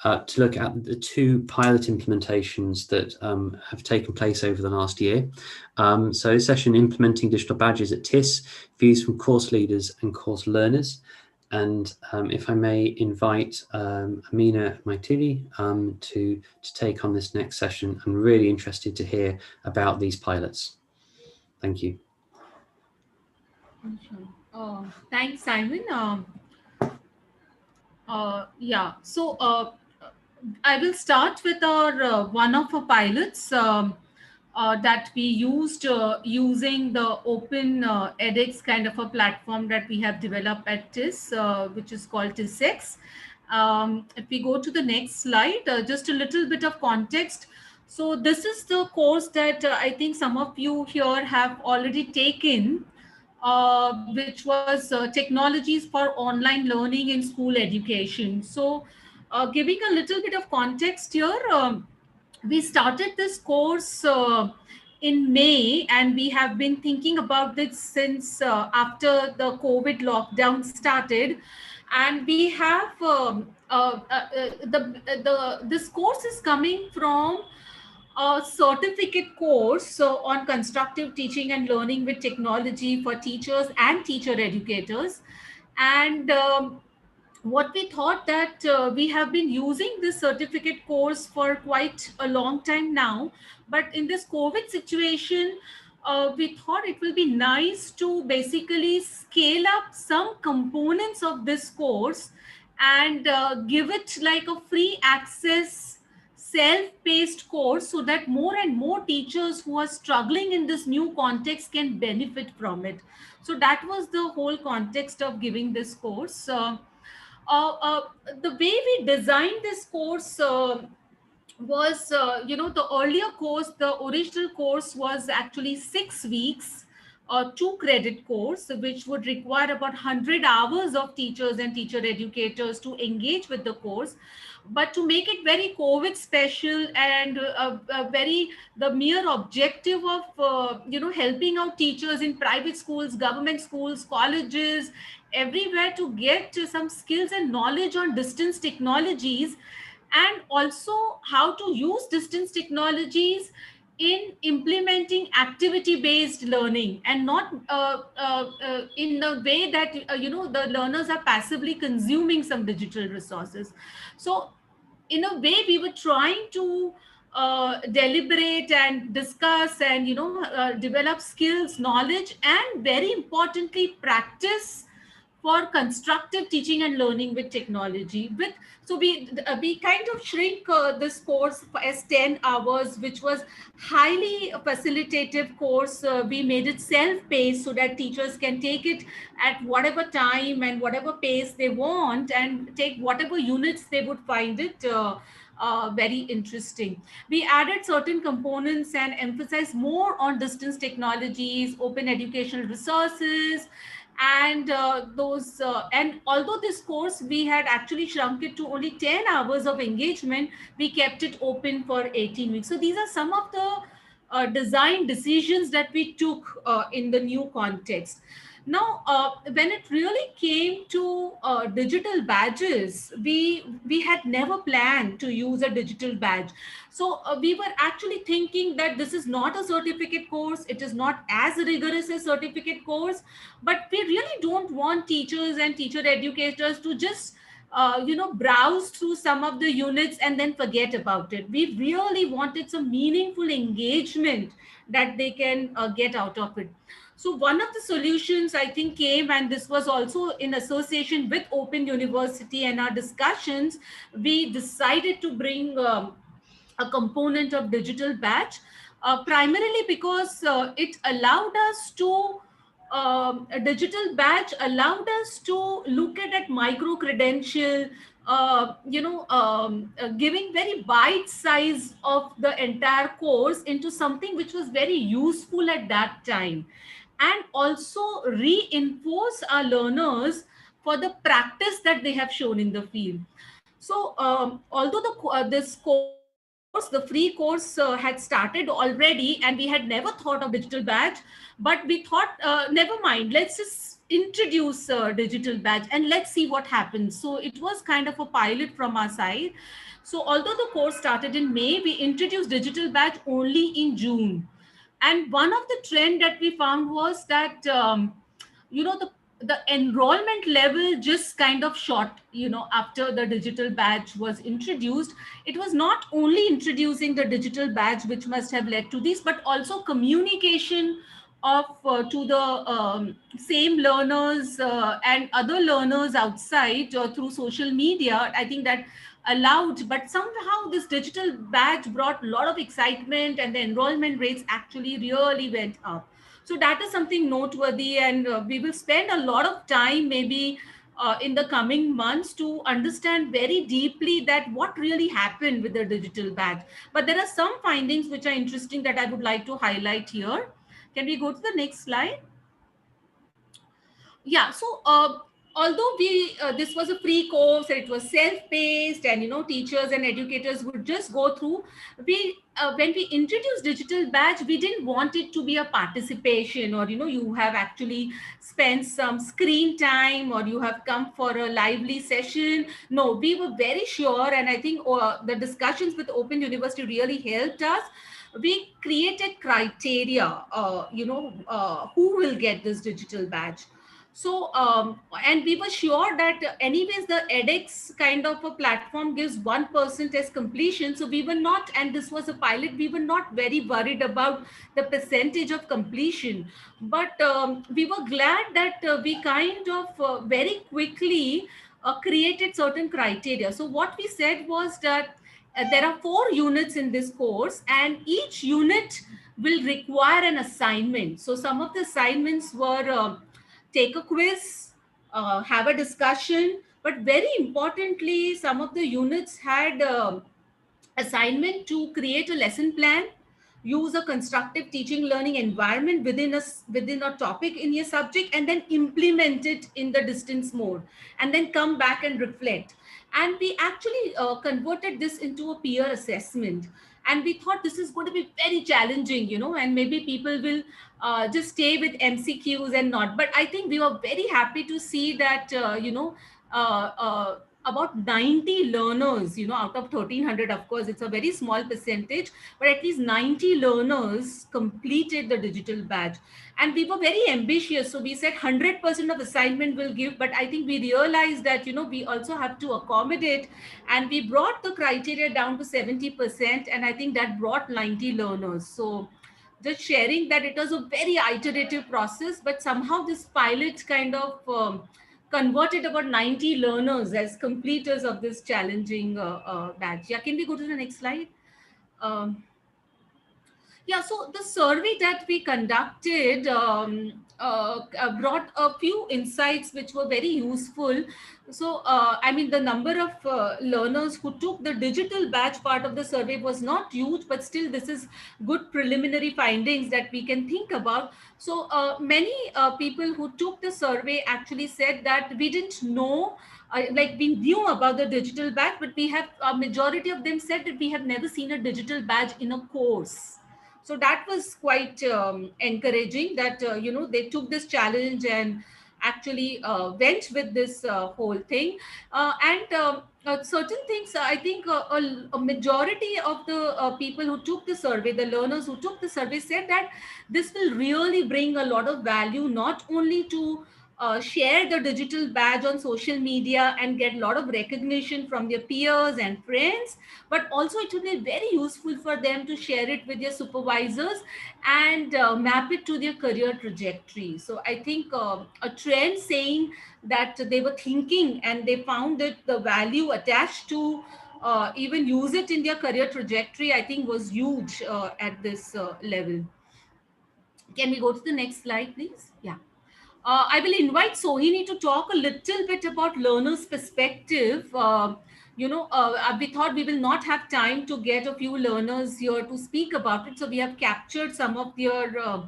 To look at the two pilot implementations that have taken place over the last year. So this session, implementing digital badges at TIS, views from course leaders and course learners. And if I may invite Amina Maitili to take on this next session. I'm really interested to hear about these pilots. Thank you. Thanks, Simon. Yeah, so I will start with our one of our pilots that we used using the open edX kind of a platform that we have developed at TIS, which is called TISX. If we go to the next slide, just a little bit of context. So this is the course that I think some of you here have already taken, which was technologies for online learning in school education. So giving a little bit of context here, we started this course in May, and we have been thinking about this since after the COVID lockdown started. And we have this course is coming from a certificate course on constructive teaching and learning with technology for teachers and teacher educators. And what we thought that we have been using this certificate course for quite a long time now, but in this COVID situation, we thought it will be nice to basically scale up some components of this course and give it like a free access self-paced course so that more and more teachers who are struggling in this new context can benefit from it. So that was the whole context of giving this course. The way we designed this course was, the earlier course, the original course was actually 6 weeks, a 2-credit course, which would require about 100 hours of teachers and teacher educators to engage with the course. But to make it very COVID special and the mere objective of, helping out teachers in private schools, government schools, colleges, everywhere to get some skills and knowledge on distance technologies, and also how to use distance technologies in implementing activity-based learning, and not in a way that the learners are passively consuming some digital resources. So in a way, we were trying to deliberate and discuss and develop skills, knowledge, and very importantly practice for constructive teaching and learning with technology. So we kind of shrink this course as 10 hours, which was highly facilitative course. We made it self-paced so that teachers can take it at whatever time and whatever pace they want, and take whatever units they would find it very interesting. We added certain components and emphasized more on distance technologies, open educational resources, and and although this course we had actually shrunk it to only 10 hours of engagement, we kept it open for 18 weeks. So these are some of the design decisions that we took in the new context. Now, when it really came to digital badges, we had never planned to use a digital badge. So we were actually thinking that this is not a certificate course. It is not as rigorous as certificate course, but we really don't want teachers and teacher educators to just browse through some of the units and then forget about it. We really wanted some meaningful engagement that they can get out of it. So one of the solutions I think came, and this was also in association with Open University and our discussions, we decided to bring a component of digital badge, primarily because it allowed us to a digital badge allowed us to look at that micro credential, giving very bite size of the entire course into something which was very useful at that time, and also reinforce our learners for the practice that they have shown in the field. So although this course, the free course had started already, and we had never thought of digital badge, but we thought, never mind, let's just introduce digital badge and let's see what happens. So it was kind of a pilot from our side. So although the course started in May, we introduced digital badge only in June. And one of the trend that we found was that the enrollment level just kind of shot, after the digital badge was introduced. It was not only introducing the digital badge which must have led to this, but also communication of to the same learners and other learners outside through social media. I think that allowed, but somehow this digital badge brought a lot of excitement, and the enrollment rates actually really went up. So that is something noteworthy, and we will spend a lot of time maybe in the coming months to understand very deeply that what really happened with the digital badge. But there are some findings which are interesting that I would like to highlight here. Can we go to the next slide? Yeah, so although we this was a free course and it was self-paced, and teachers and educators would just go through, we when we introduced digital badge, we didn't want it to be a participation, or you have actually spent some screen time, or you have come for a lively session. No, we were very sure, and I think the discussions with Open University really helped us. We created criteria, who will get this digital badge. So, and we were sure that anyways, the edX kind of a platform gives 1% as completion. So we were not, and this was a pilot, we were not very worried about the percentage of completion. But we were glad that we kind of very quickly created certain criteria. So what we said was that there are 4 units in this course, and each unit will require an assignment. So some of the assignments were take a quiz, have a discussion, but very importantly, some of the units had assignment to create a lesson plan, use a constructive teaching learning environment within a topic in your subject, and then implement it in the distance mode, and then come back and reflect. And we actually converted this into a peer assessment, and we thought this is going to be very challenging, and maybe people will just stay with MCQs and not. But I think we were very happy to see that uh, uh, about 90 learners, out of 1300, of course, it's a very small percentage, but at least 90 learners completed the digital badge. And we were very ambitious. So we said 100% of assignment will give, but I think we realized that, we also have to accommodate, and we brought the criteria down to 70%. And I think that brought 90 learners. So just sharing that it was a very iterative process, but somehow this pilot kind of converted about 90 learners as completers of this challenging batch. Yeah, can we go to the next slide? Um, yeah, so the survey that we conducted brought a few insights which were very useful. So, I mean, the number of learners who took the digital batch part of the survey was not huge, but still, this is good preliminary findings that we can think about. So, many people who took the survey actually said that we didn't know. Like we knew about the digital badge, but we have a majority of them said that we have never seen a digital badge in a course. So that was quite encouraging that they took this challenge and actually went with this whole thing, and certain things, I think a majority of the people who took the survey, the learners who took the survey, said that this will really bring a lot of value, not only to share the digital badge on social media and get a lot of recognition from their peers and friends, but also it will be very useful for them to share it with their supervisors and map it to their career trajectory. So I think a trend saying that they were thinking and they found that the value attached to even use it in their career trajectory, I think was huge at this level. Can we go to the next slide, please? Yeah. I will invite Sohini to talk a little bit about learners' perspective. We thought we will not have time to get a few learners here to speak about it. So we have captured some of their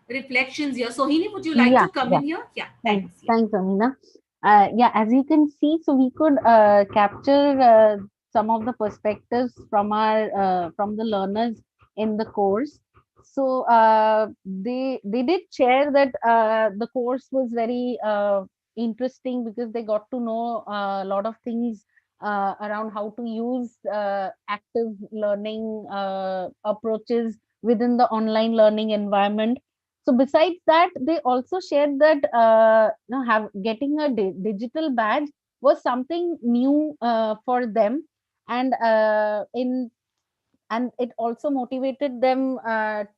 reflections here. Sohini, would you like to come in here? Yeah, thanks. Yeah. Thanks, Amina. Yeah, as you can see, so we could capture some of the perspectives from our from the learners in the course. So they did share that the course was very interesting because they got to know a lot of things around how to use active learning approaches within the online learning environment. So besides that, they also shared that have getting a digital badge was something new for them, and it also motivated them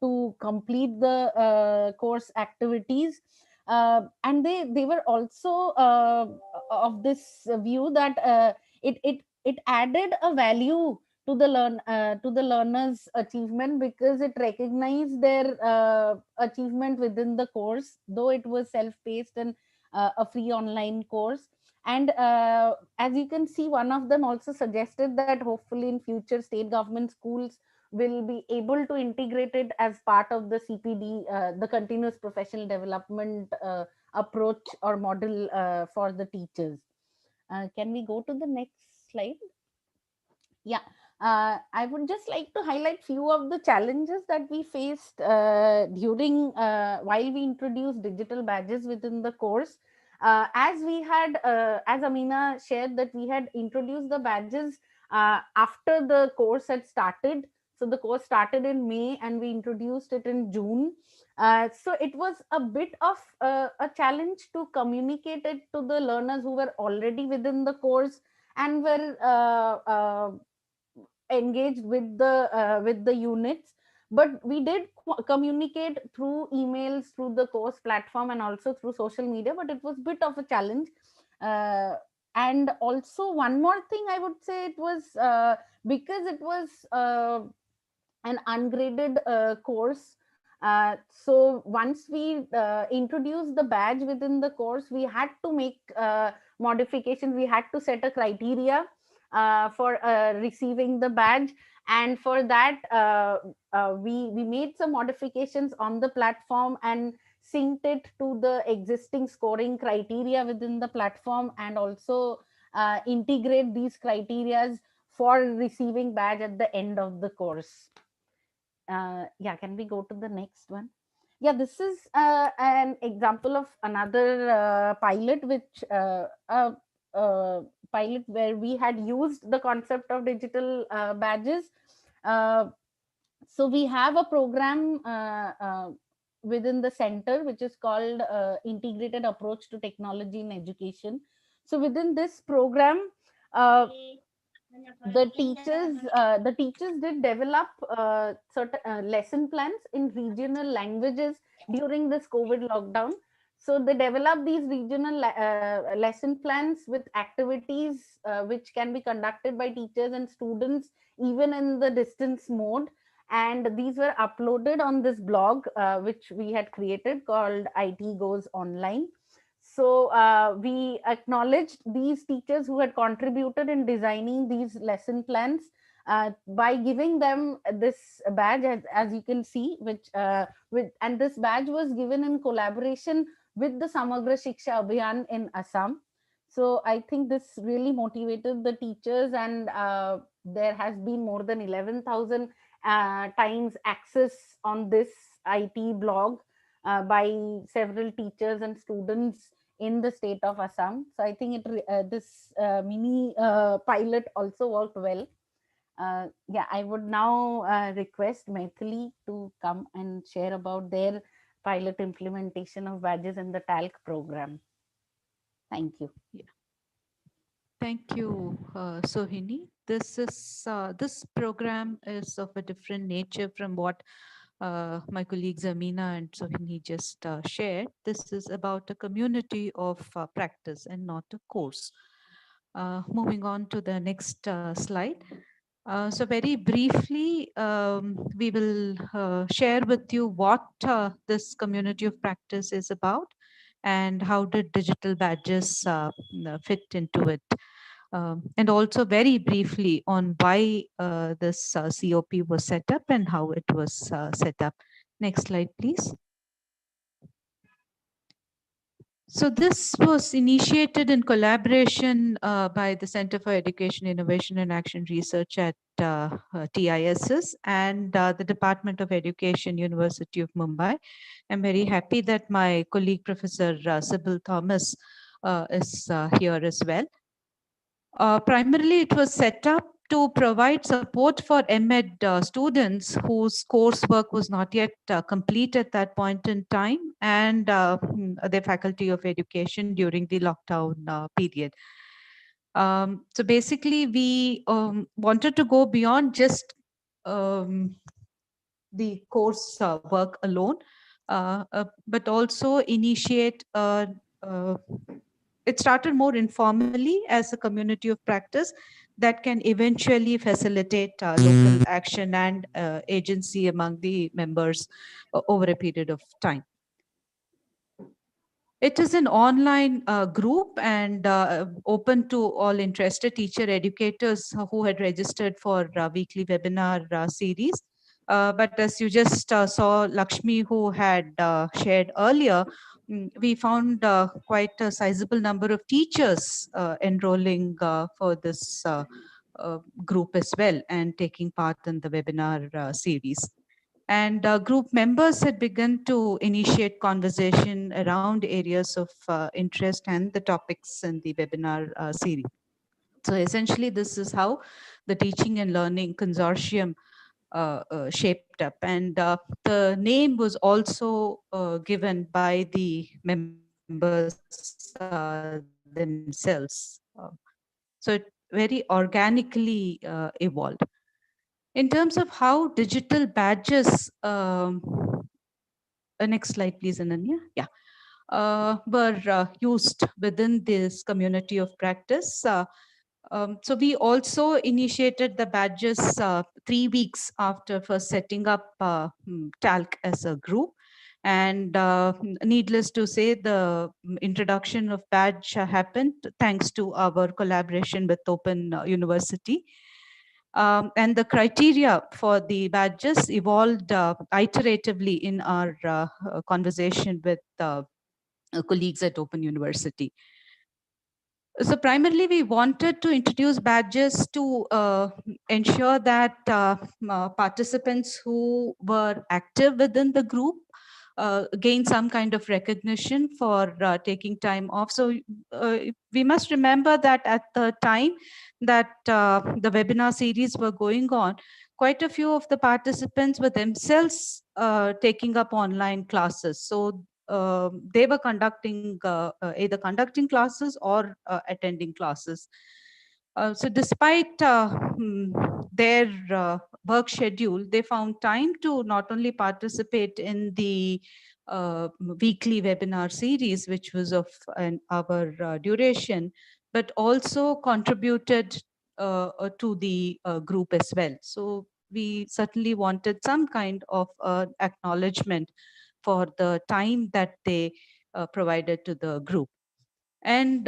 to complete the course activities. And they were also of this view that it added a value to the learners achievement, because it recognized their achievement within the course, though it was self-paced and a free online course. And as you can see, one of them also suggested that hopefully in future state government schools will be able to integrate it as part of the CPD, the continuous professional development approach or model for the teachers. Can we go to the next slide? Yeah, I would just like to highlight few of the challenges that we faced during while we introduced digital badges within the course. As we had, as Amina shared, that we had introduced the badges after the course had started. So the course started in May and we introduced it in June. So it was a bit of a challenge to communicate it to the learners who were already within the course and were engaged with the units. But we did communicate through emails, through the course platform, and also through social media, but it was a bit of a challenge. And also one more thing I would say, it was because it was an ungraded course. So once we introduced the badge within the course, we had to make modifications. We had to set a criteria for receiving the badge, and for that we made some modifications on the platform and synced it to the existing scoring criteria within the platform, and also integrate these criterias for receiving badge at the end of the course. Yeah, can we go to the next one? Yeah, this is an example of another pilot, which pilot where we had used the concept of digital badges. So we have a program within the center which is called Integrated Approach to Technology in Education. So within this program, the teachers did develop certain lesson plans in regional languages during this COVID lockdown. So they develop these regional lesson plans with activities which can be conducted by teachers and students even in the distance mode. And these were uploaded on this blog which we had created called IT Goes Online. So we acknowledged these teachers who had contributed in designing these lesson plans by giving them this badge, as you can see, and this badge was given in collaboration with the Samagra Shiksha Abhiyan in Assam. So I think this really motivated the teachers, and there has been more than 11,000 times access on this IT blog by several teachers and students in the state of Assam. So I think this mini pilot also worked well. Yeah, I would now request Maithili to come and share about their pilot implementation of badges in the TALC program. Thank you. Yeah. Thank you, Sohini. This program is of a different nature from what my colleagues Amina and Sohini just shared. This is about a community of practice and not a course. Moving on to the next slide. So very briefly, we will share with you what this community of practice is about and how did digital badges fit into it. And also very briefly on why this COP was set up and how it was set up. Next slide, please. So this was initiated in collaboration by the Center for Education, Innovation and Action Research at TISS and the Department of Education, University of Mumbai. I'm very happy that my colleague, Professor Sybil Thomas, is here as well. Primarily, it was set up to provide support for MEd students whose coursework was not yet complete at that point in time, and their faculty of education during the lockdown period. So basically, we wanted to go beyond just the course work alone, but also initiate it started more informally as a community of practice that can eventually facilitate local action and agency among the members over a period of time. It is an online group and open to all interested teacher educators who had registered for weekly webinar series. But as you just saw Lakshmi, who had shared earlier, we found quite a sizable number of teachers enrolling for this group as well and taking part in the webinar series. And group members had begun to initiate conversation around areas of interest and the topics in the webinar series. So essentially, this is how the Teaching and Learning Consortium shaped up. And the name was also given by the members themselves. So it very organically evolved. In terms of how digital badges, next slide, please, Ananya. Yeah. Were used within this community of practice. So we also initiated the badges 3 weeks after first setting up TALC as a group. And needless to say, the introduction of badge happened thanks to our collaboration with Open University. And the criteria for the badges evolved iteratively in our conversation with colleagues at Open University. So primarily, we wanted to introduce badges to ensure that participants who were active within the group gain some kind of recognition for taking time off. So we must remember that at the time that the webinar series were going on, quite a few of the participants were themselves taking up online classes. So they were conducting either conducting classes or attending classes. So despite their work schedule, they found time to not only participate in the weekly webinar series, which was of an hour duration, but also contributed to the group as well. So we certainly wanted some kind of acknowledgement for the time that they provided to the group. And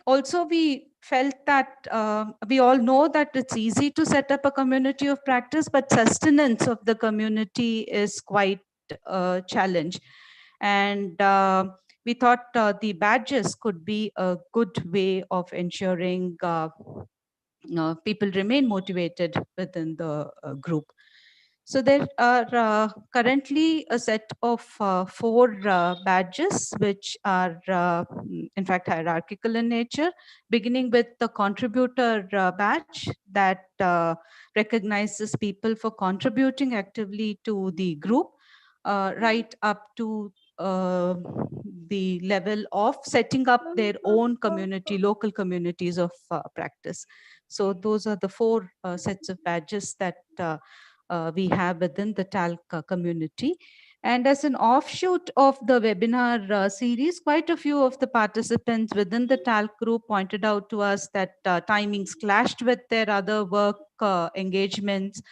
also we felt that we all know that it's easy to set up a community of practice, but sustenance of the community is quite a challenge. And we thought the badges could be a good way of ensuring people remain motivated within the group. So there are currently a set of 4 badges, which are in fact hierarchical in nature, beginning with the contributor badge that recognizes people for contributing actively to the group, right up to the level of setting up their own community, local communities of practice. So those are the 4 sets of badges that we have within the TALC community. And as an offshoot of the webinar series, quite a few of the participants within the TALC group pointed out to us that timings clashed with their other work engagements,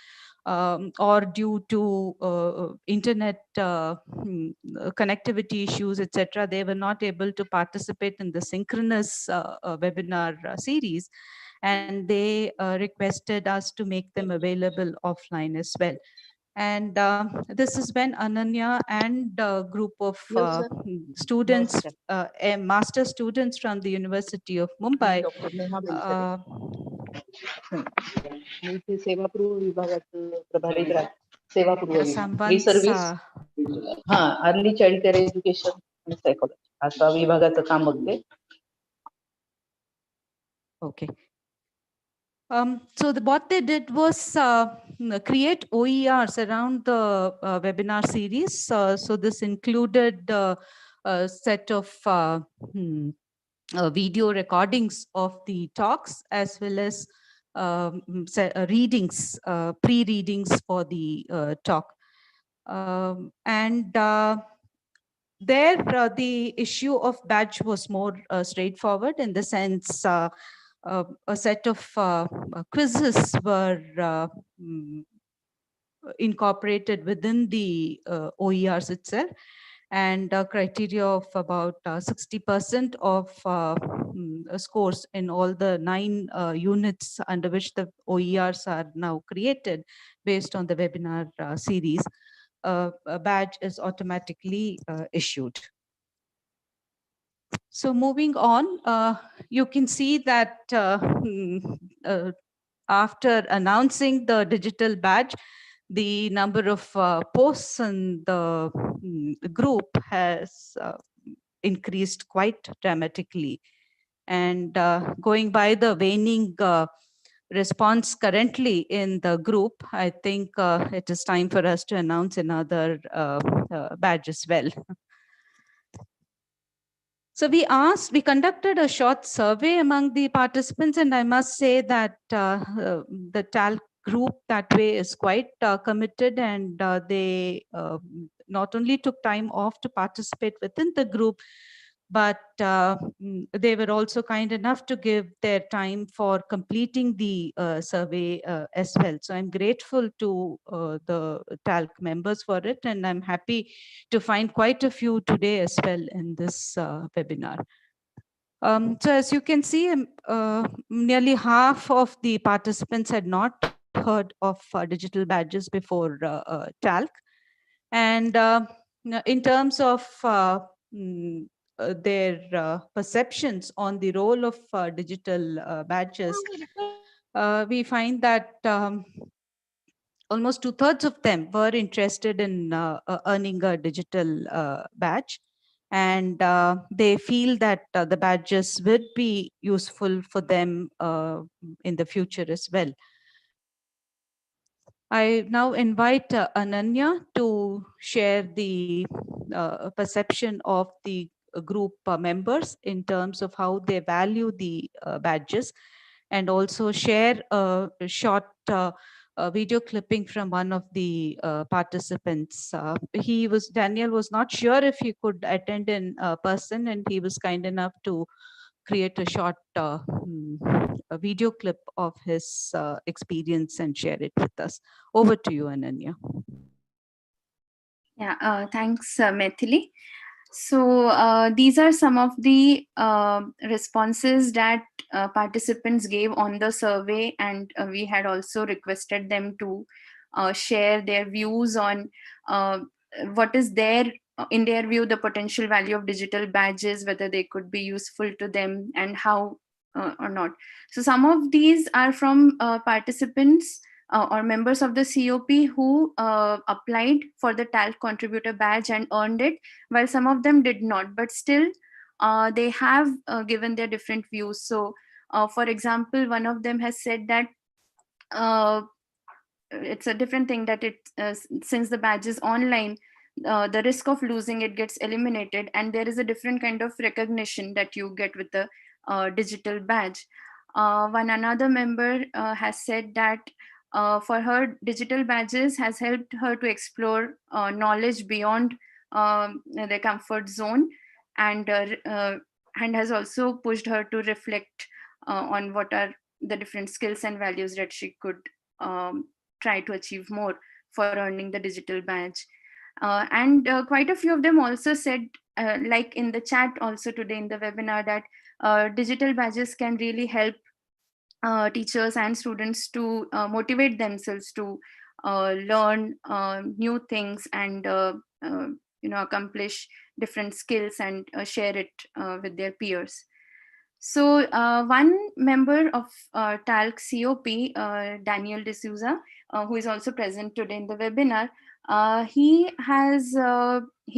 or due to internet connectivity issues, etc. They were not able to participate in the synchronous webinar series, and they requested us to make them available offline as well. And this is when Ananya and a group of students, master students from the University of Mumbai, मी ते सेवापूर्व विभागाचं प्रभारी सेवापूर्व ई service early childhood care education आणि psychology असा विभागाचं काम बघते. Okay. So what they did was create OERs around the webinar series. So this included a set of video recordings of the talks, as well as readings, pre-readings for the talk. And there, the issue of badge was more straightforward, in the sense a set of quizzes were incorporated within the OERs itself, and a criteria of about 60% of scores in all the 9 units under which the OERs are now created based on the webinar series. A badge is automatically issued. So moving on, you can see that after announcing the digital badge, the number of posts in the group has increased quite dramatically. And going by the waning response currently in the group, I think it is time for us to announce another badge as well. So we conducted a short survey among the participants, and I must say that the TALC group that way is quite committed, and they not only took time off to participate within the group, but they were also kind enough to give their time for completing the survey as well. So I'm grateful to the TALC members for it, and I'm happy to find quite a few today as well in this webinar. So as you can see, nearly half of the participants had not heard of digital badges before TALC. And in terms of their perceptions on the role of digital badges, we find that almost 2/3 of them were interested in earning a digital badge. And they feel that the badges would be useful for them in the future as well. I now invite Ananya to share the perception of the group members in terms of how they value the badges, and also share a short video clipping from one of the participants. Daniel was not sure if he could attend in person, and he was kind enough to create a short a video clip of his experience and share it with us. Over to you, Ananya. Yeah, thanks, Maithili. So these are some of the responses that participants gave on the survey, and we had also requested them to share their views on what is in their view, the potential value of digital badges, whether they could be useful to them and how or not. So some of these are from participants or members of the COP who applied for the TALC contributor badge and earned it, while some of them did not, but still they have given their different views. So for example, one of them has said that it's a different thing, that since the badge is online, the risk of losing it gets eliminated, and there is a different kind of recognition that you get with the digital badge. Another member has said that for her, digital badges has helped her to explore knowledge beyond their comfort zone, and has also pushed her to reflect on what are the different skills and values that she could try to achieve more for earning the digital badge. And quite a few of them also said, like in the chat also today in the webinar, that digital badges can really help teachers and students to motivate themselves to learn new things and accomplish different skills and share it with their peers. So one member of TALC COP, Daniel D'Souza, who is also present today in the webinar, he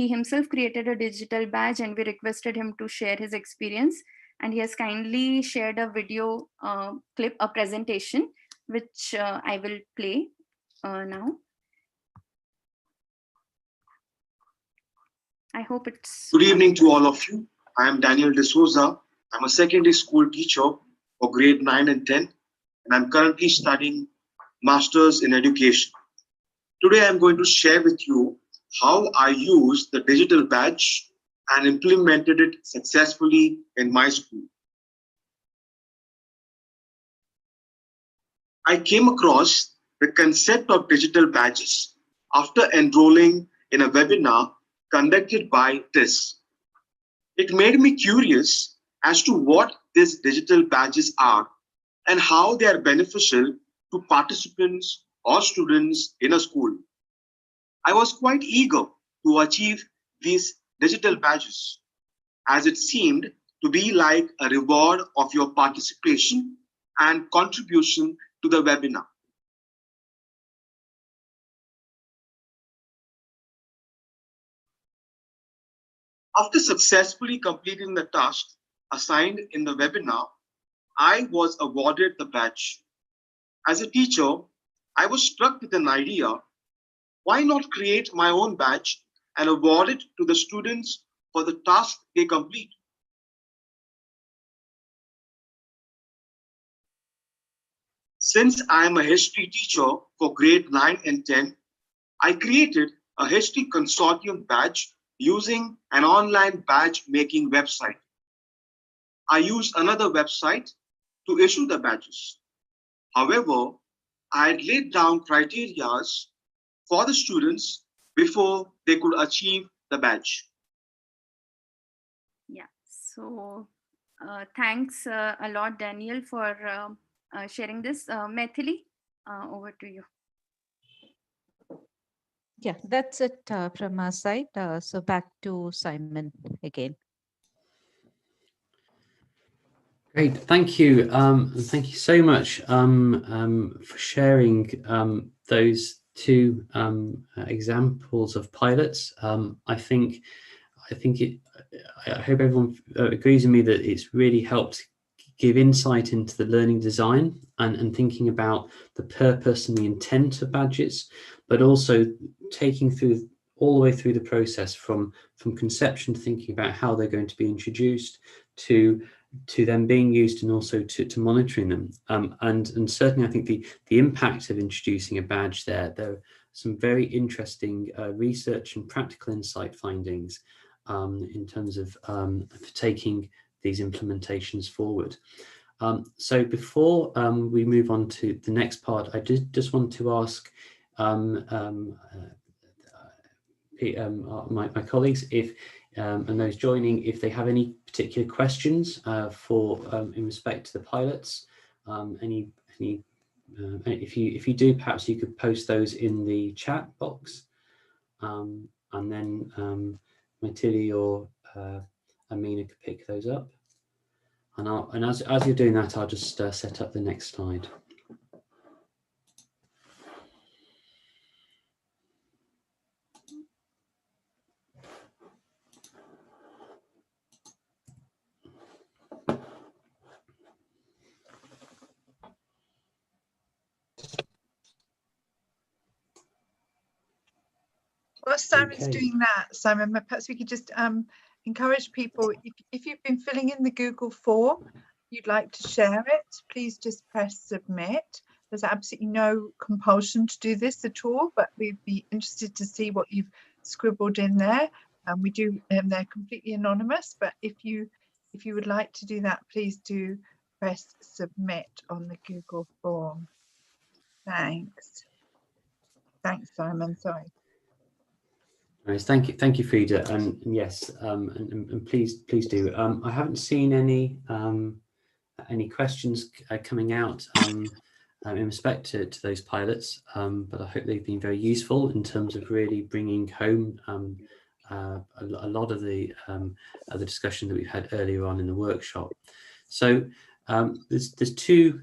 himself created a digital badge, and we requested him to share his experience. And he has kindly shared a video clip, a presentation, which I will play now. I hope it's... Good evening to all of you. I am Daniel D'Souza. I'm a secondary school teacher for grade 9 and 10, and I'm currently studying Masters in Education. Today, I'm going to share with you how I used the digital badge and implemented it successfully in my school. I came across the concept of digital badges after enrolling in a webinar conducted by TIS. It made me curious as to what these digital badges are and how they are beneficial to participants or students in a school. I was quite eager to achieve these digital badges, as it seemed to be like a reward of your participation and contribution to the webinar. After successfully completing the task assigned in the webinar, I was awarded the badge. As a teacher, I was struck with an idea: why not create my own badge and award it to the students for the task they complete? Since I am a history teacher for grade 9 and 10, I created a history consortium badge using an online badge making website. I used another website to issue the badges. However, I had laid down criteria for the students before they could achieve the badge. Yeah, so thanks a lot, Daniel, for sharing this. Maithili, over to you. Yeah, that's it from our side. So back to Simon again. Great, thank you. Thank you so much for sharing those two examples of pilots. I hope everyone agrees with me that it's really helped give insight into the learning design and thinking about the purpose and the intent of badges, but also taking through all the way through the process from conception to thinking about how they're going to be introduced, to them being used and also to monitoring them. And certainly I think the impact of introducing a badge there are some very interesting research and practical insight findings in terms of taking these implementations forward. So before we move on to the next part, I just want to ask my colleagues and those joining, if they have any particular questions in respect to the pilots. If you do, perhaps you could post those in the chat box, and then Matilde or Amina could pick those up. And as you're doing that, I'll just set up the next slide. While Simon's doing that, Simon, perhaps we could just encourage people, if you've been filling in the Google form, you'd like to share it, please just press submit. There's absolutely no compulsion to do this at all, but we'd be interested to see what you've scribbled in there. And we do, they're completely anonymous, but if you would like to do that, please do press submit on the Google form. Thanks. Thanks, Simon. Sorry. Nice. Thank you, Frida. And yes, and please do. I haven't seen any questions coming out in respect to those pilots, but I hope they've been very useful in terms of really bringing home a lot of the discussion that we've had earlier on in the workshop. So there's two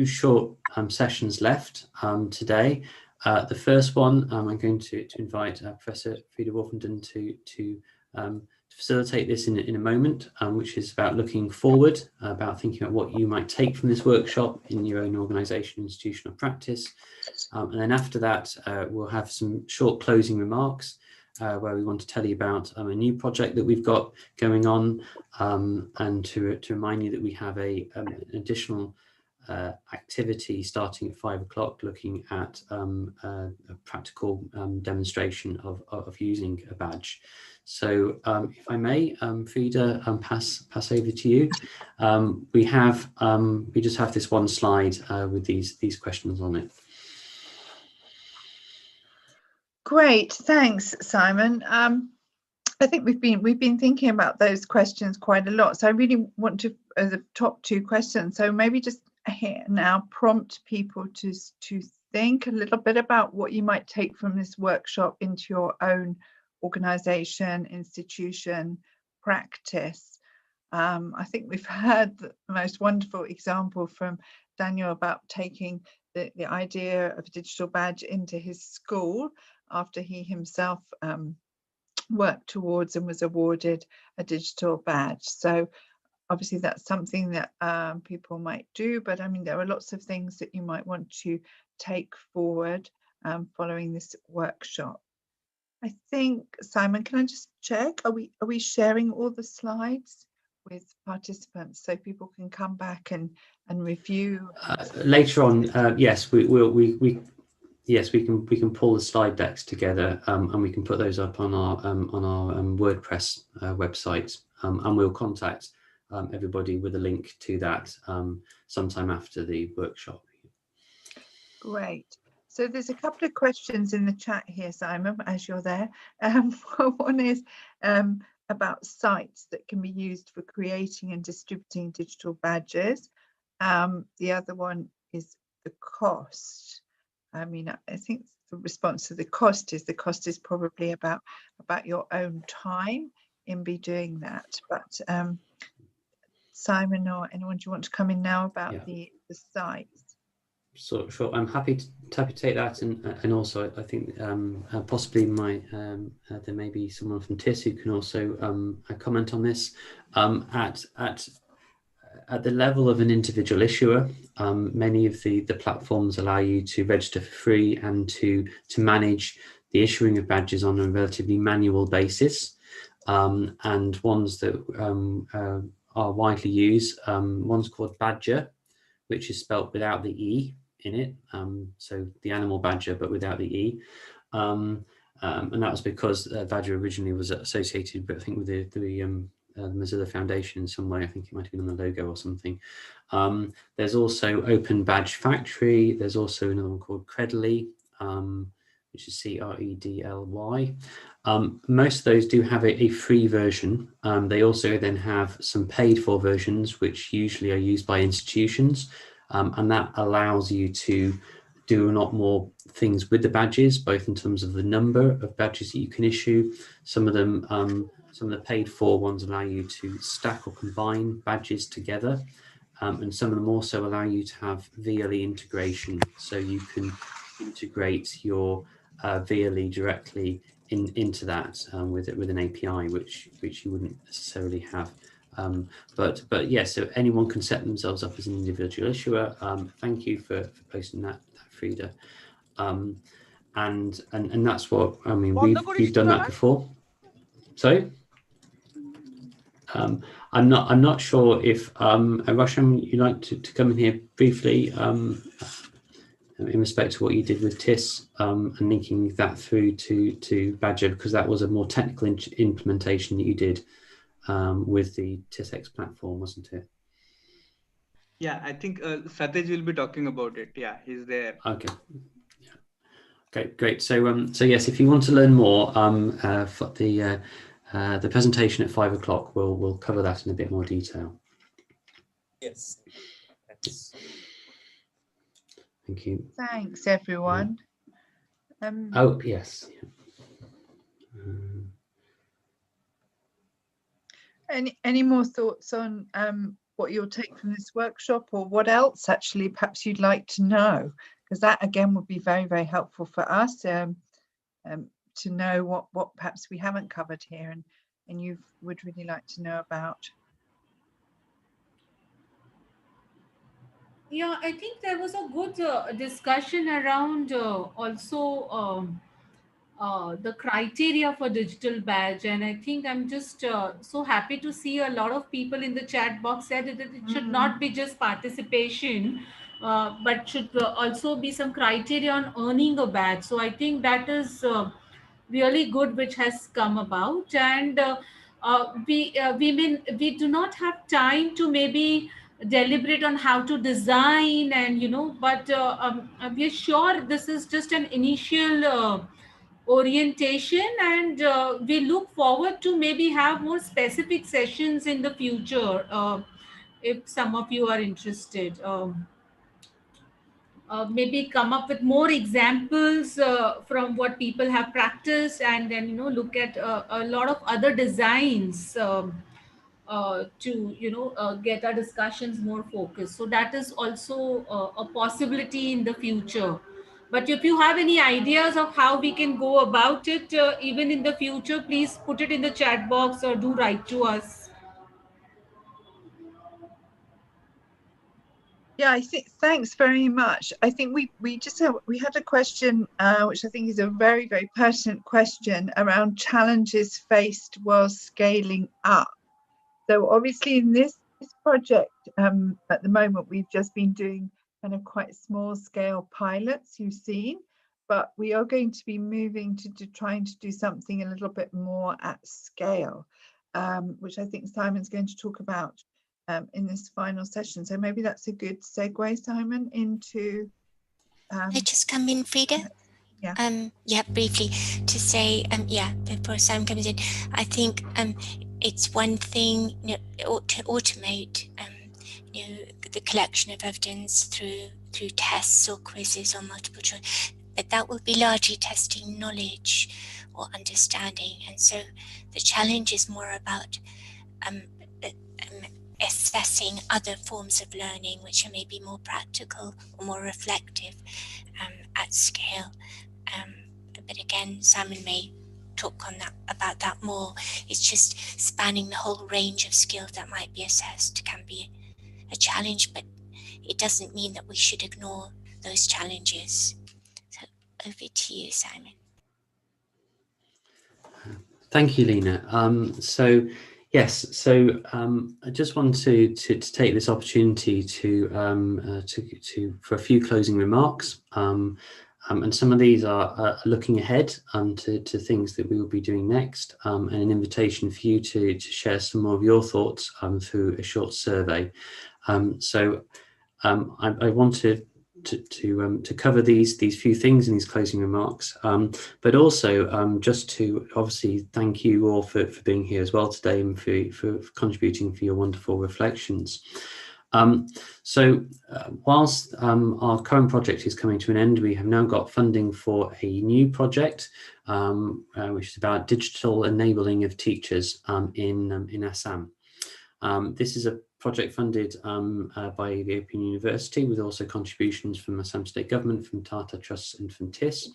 short sessions left today. The first one, I'm going to invite Professor Frida Wolfenden to facilitate this in a moment, which is about looking forward, about thinking about what you might take from this workshop in your own organisation, institutional practice. And then after that, we'll have some short closing remarks where we want to tell you about a new project that we've got going on, and to remind you that we have an additional activity starting at 5 o'clock, looking at a practical demonstration of using a badge. So if I may, Frida, pass over to you. We just have this one slide with these questions on it. Great, thanks, Simon. I think we've been thinking about those questions quite a lot. So I really want to the top two questions. So maybe just here now prompt people to think a little bit about what you might take from this workshop into your own organisation, institution, practice. I think we've heard the most wonderful example from Daniel about taking the idea of a digital badge into his school after he himself worked towards and was awarded a digital badge. So obviously that's something that people might do, but I mean there are lots of things that you might want to take forward following this workshop. I think, Simon, can I just check, are we sharing all the slides with participants so people can come back and review later on? Yes, we can pull the slide decks together, and we can put those up on our WordPress website, and we'll contact everybody with a link to that sometime after the workshop. Great. So there's a couple of questions in the chat here, Simon, as you're there. One is about sites that can be used for creating and distributing digital badges. The other one is the cost. I mean, I think the response to the cost is probably about your own time in doing that. But Simon or anyone, do you want to come in now about the sites? So sure, I'm happy to take that, and also I think possibly there may be someone from TIS who can also comment on this. At the level of an individual issuer, many of the platforms allow you to register for free and to manage the issuing of badges on a relatively manual basis, and ones that are widely used. One's called badger, which is spelt without the E in it. So the animal badger, but without the E. And that was because badger originally was associated, I think, with the Mozilla Foundation in some way. I think it might have been on the logo or something. There's also Open Badge Factory. There's also another one called Credly, which is Credly. Most of those do have a free version. They also then have some paid for versions, which usually are used by institutions. And that allows you to do a lot more things with the badges, both in terms of the number of badges that you can issue. Some of them, some of the paid for ones allow you to stack or combine badges together. And some of them also allow you to have VLE integration. So you can integrate your VLE directly into that with an API, which you wouldn't necessarily have. But yeah, so anyone can set themselves up as an individual issuer. Thank you for posting that, Frida. And that's what I mean. We've done that before. Sorry. I'm not sure if Roshan, you'd like to come in here briefly in respect to what you did with TIS and linking that through to Badger, because that was a more technical implementation that you did with the TISX platform, wasn't it? Yeah, I think Satej will be talking about it. Yeah, he's there. Okay. Yeah. Okay, great. So yes, if you want to learn more, for the presentation at 5 o'clock, we'll cover that in a bit more detail. Yes. That's... Thank you. Thanks, everyone. Oh, yes. Any more thoughts on what you'll take from this workshop, or what else actually perhaps you'd like to know? Because that again would be very, very helpful for us to know what perhaps we haven't covered here and you would really like to know about. Yeah, I think there was a good discussion around also the criteria for digital badge, and I think I'm just so happy to see a lot of people in the chat box said that it should not be just participation, but should also be some criteria on earning a badge. So I think that is really good, which has come about, and we do not have time to maybe deliberate on how to design, and but we are sure this is just an initial orientation, and we look forward to maybe have more specific sessions in the future if some of you are interested. Maybe come up with more examples from what people have practiced, and then look at a lot of other designs to get our discussions more focused. So that is also a possibility in the future. But if you have any ideas of how we can go about it even in the future, please put it in the chat box or do write to us. Yeah, I think thanks very much. I think we had a question which I think is a very, very pertinent question around challenges faced while scaling up. So obviously in this project at the moment we've just been doing kind of quite small scale pilots, you've seen, but we are going to be moving to trying to do something a little bit more at scale, which I think Simon's going to talk about in this final session. So maybe that's a good segue, Simon, into Can I just come in, Frida? Yeah. Briefly to say, before Simon comes in, I think it's one thing to automate the collection of evidence through tests or quizzes or multiple choice, but that will be largely testing knowledge or understanding, and so the challenge is more about assessing other forms of learning which are maybe more practical or more reflective at scale. But again, Simon may talk on about that more. It's just spanning the whole range of skills that might be assessed can be a challenge, but it doesn't mean that we should ignore those challenges. So over to you, Simon. Thank you, Lena. So Yes, so I just want to take this opportunity to for a few closing remarks, and some of these are looking ahead to things that we will be doing next, and an invitation for you to share some more of your thoughts through a short survey. So I want to cover these few things in these closing remarks, but also just to obviously thank you all for being here as well today, and for contributing, for your wonderful reflections. Whilst our current project is coming to an end, we have now got funding for a new project, which is about digital enabling of teachers in Assam. This is a project funded by the Open University, with also contributions from Assam State Government, from Tata Trust and from TIS.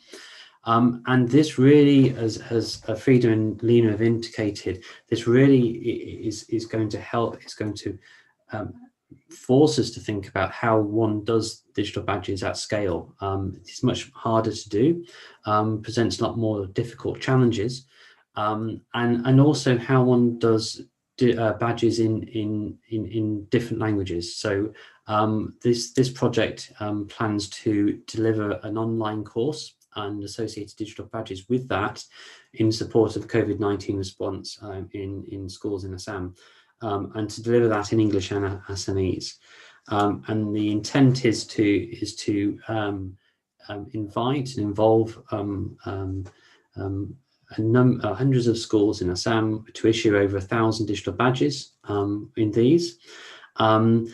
And this really, as Frida and Lena have indicated, this really is going to help, it's going to force us to think about how one does digital badges at scale. It's much harder to do, presents a lot more difficult challenges, and also how one does badges in different languages. So this project plans to deliver an online course and associated digital badges with that, in support of COVID-19 response in schools in Assam, and to deliver that in English and Assamese. And the intent is to invite and involve hundreds of schools in Assam to issue over 1,000 digital badges in these. And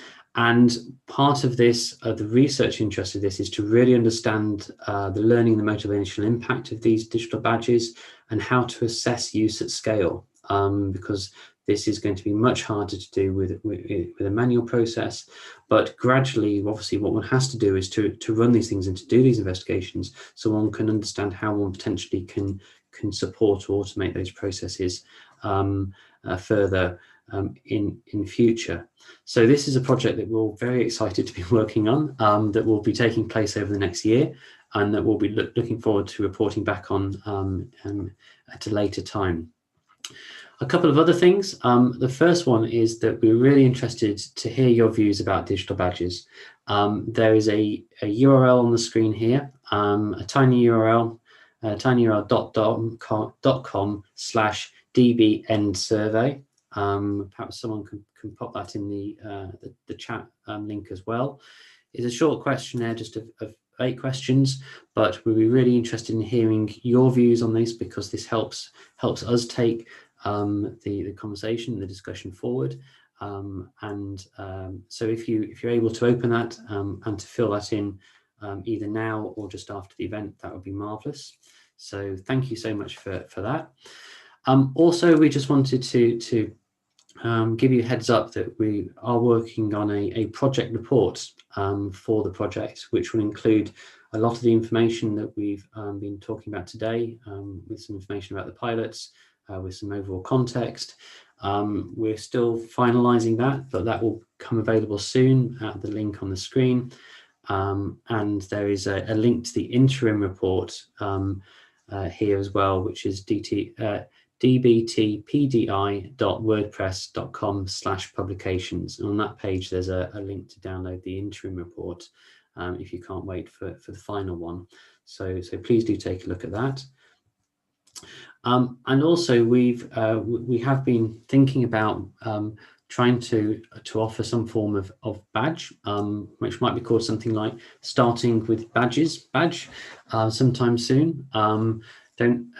part of this, the research interest of this, is to really understand the learning and the motivational impact of these digital badges, and how to assess use at scale, because this is going to be much harder to do with a manual process. But gradually, obviously, what one has to do is to run these things and to do these investigations, so one can understand how one potentially can support or automate those processes further in future. So this is a project that we're very excited to be working on, that will be taking place over the next year, and that we'll be looking forward to reporting back on at a later time. A couple of other things. The first one is that we're really interested to hear your views about digital badges. There is a URL on the screen here, a tiny URL, tinyurl.com/dbendsurvey. Perhaps someone can pop that in the chat link as well. It's a short questionnaire, just of 8 questions, but we'll be really interested in hearing your views on this, because this helps us take the conversation, the discussion forward. So if you're able to open that and to fill that in either now or just after the event, that would be marvelous. So thank you so much for that. Also, we just wanted to give you a heads up that we are working on a project report for the project, which will include a lot of the information that we've been talking about today, with some information about the pilots, with some overall context. We're still finalising that, but that will come available soon at the link on the screen. And there is a link to the interim report here as well, which is dbtpdi.wordpress.com/publications. And on that page, there's a link to download the interim report if you can't wait for the final one. So please do take a look at that. And also, we have been thinking about trying to offer some form of badge, which might be called something like Starting with Badge sometime soon. I don't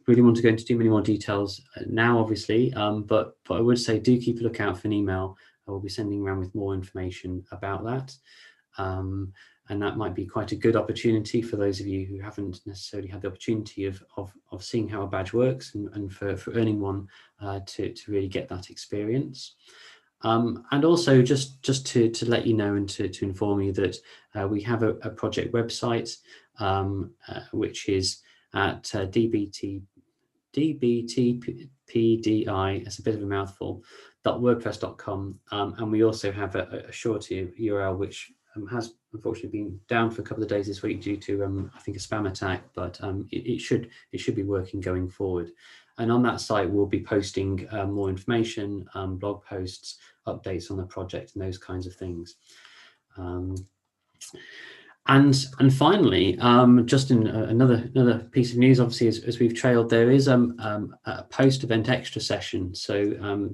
really want to go into too many more details now, obviously, but I would say do keep a lookout for an email. I will be sending around with more information about that. And that might be quite a good opportunity for those of you who haven't necessarily had the opportunity of seeing how a badge works, and for earning one, to really get that experience. And also just to let you know, and to inform you that we have a project website, which is at dbtpdi, it's a bit of a mouthful, .wordpress.com, and we also have a shorter URL which has unfortunately been down for a couple of days this week due to I think a spam attack, but it should be working going forward. And on that site, we'll be posting more information, blog posts, updates on the project, and those kinds of things. And finally, just in another piece of news, obviously, as we've trailed, there is a post-event extra session. So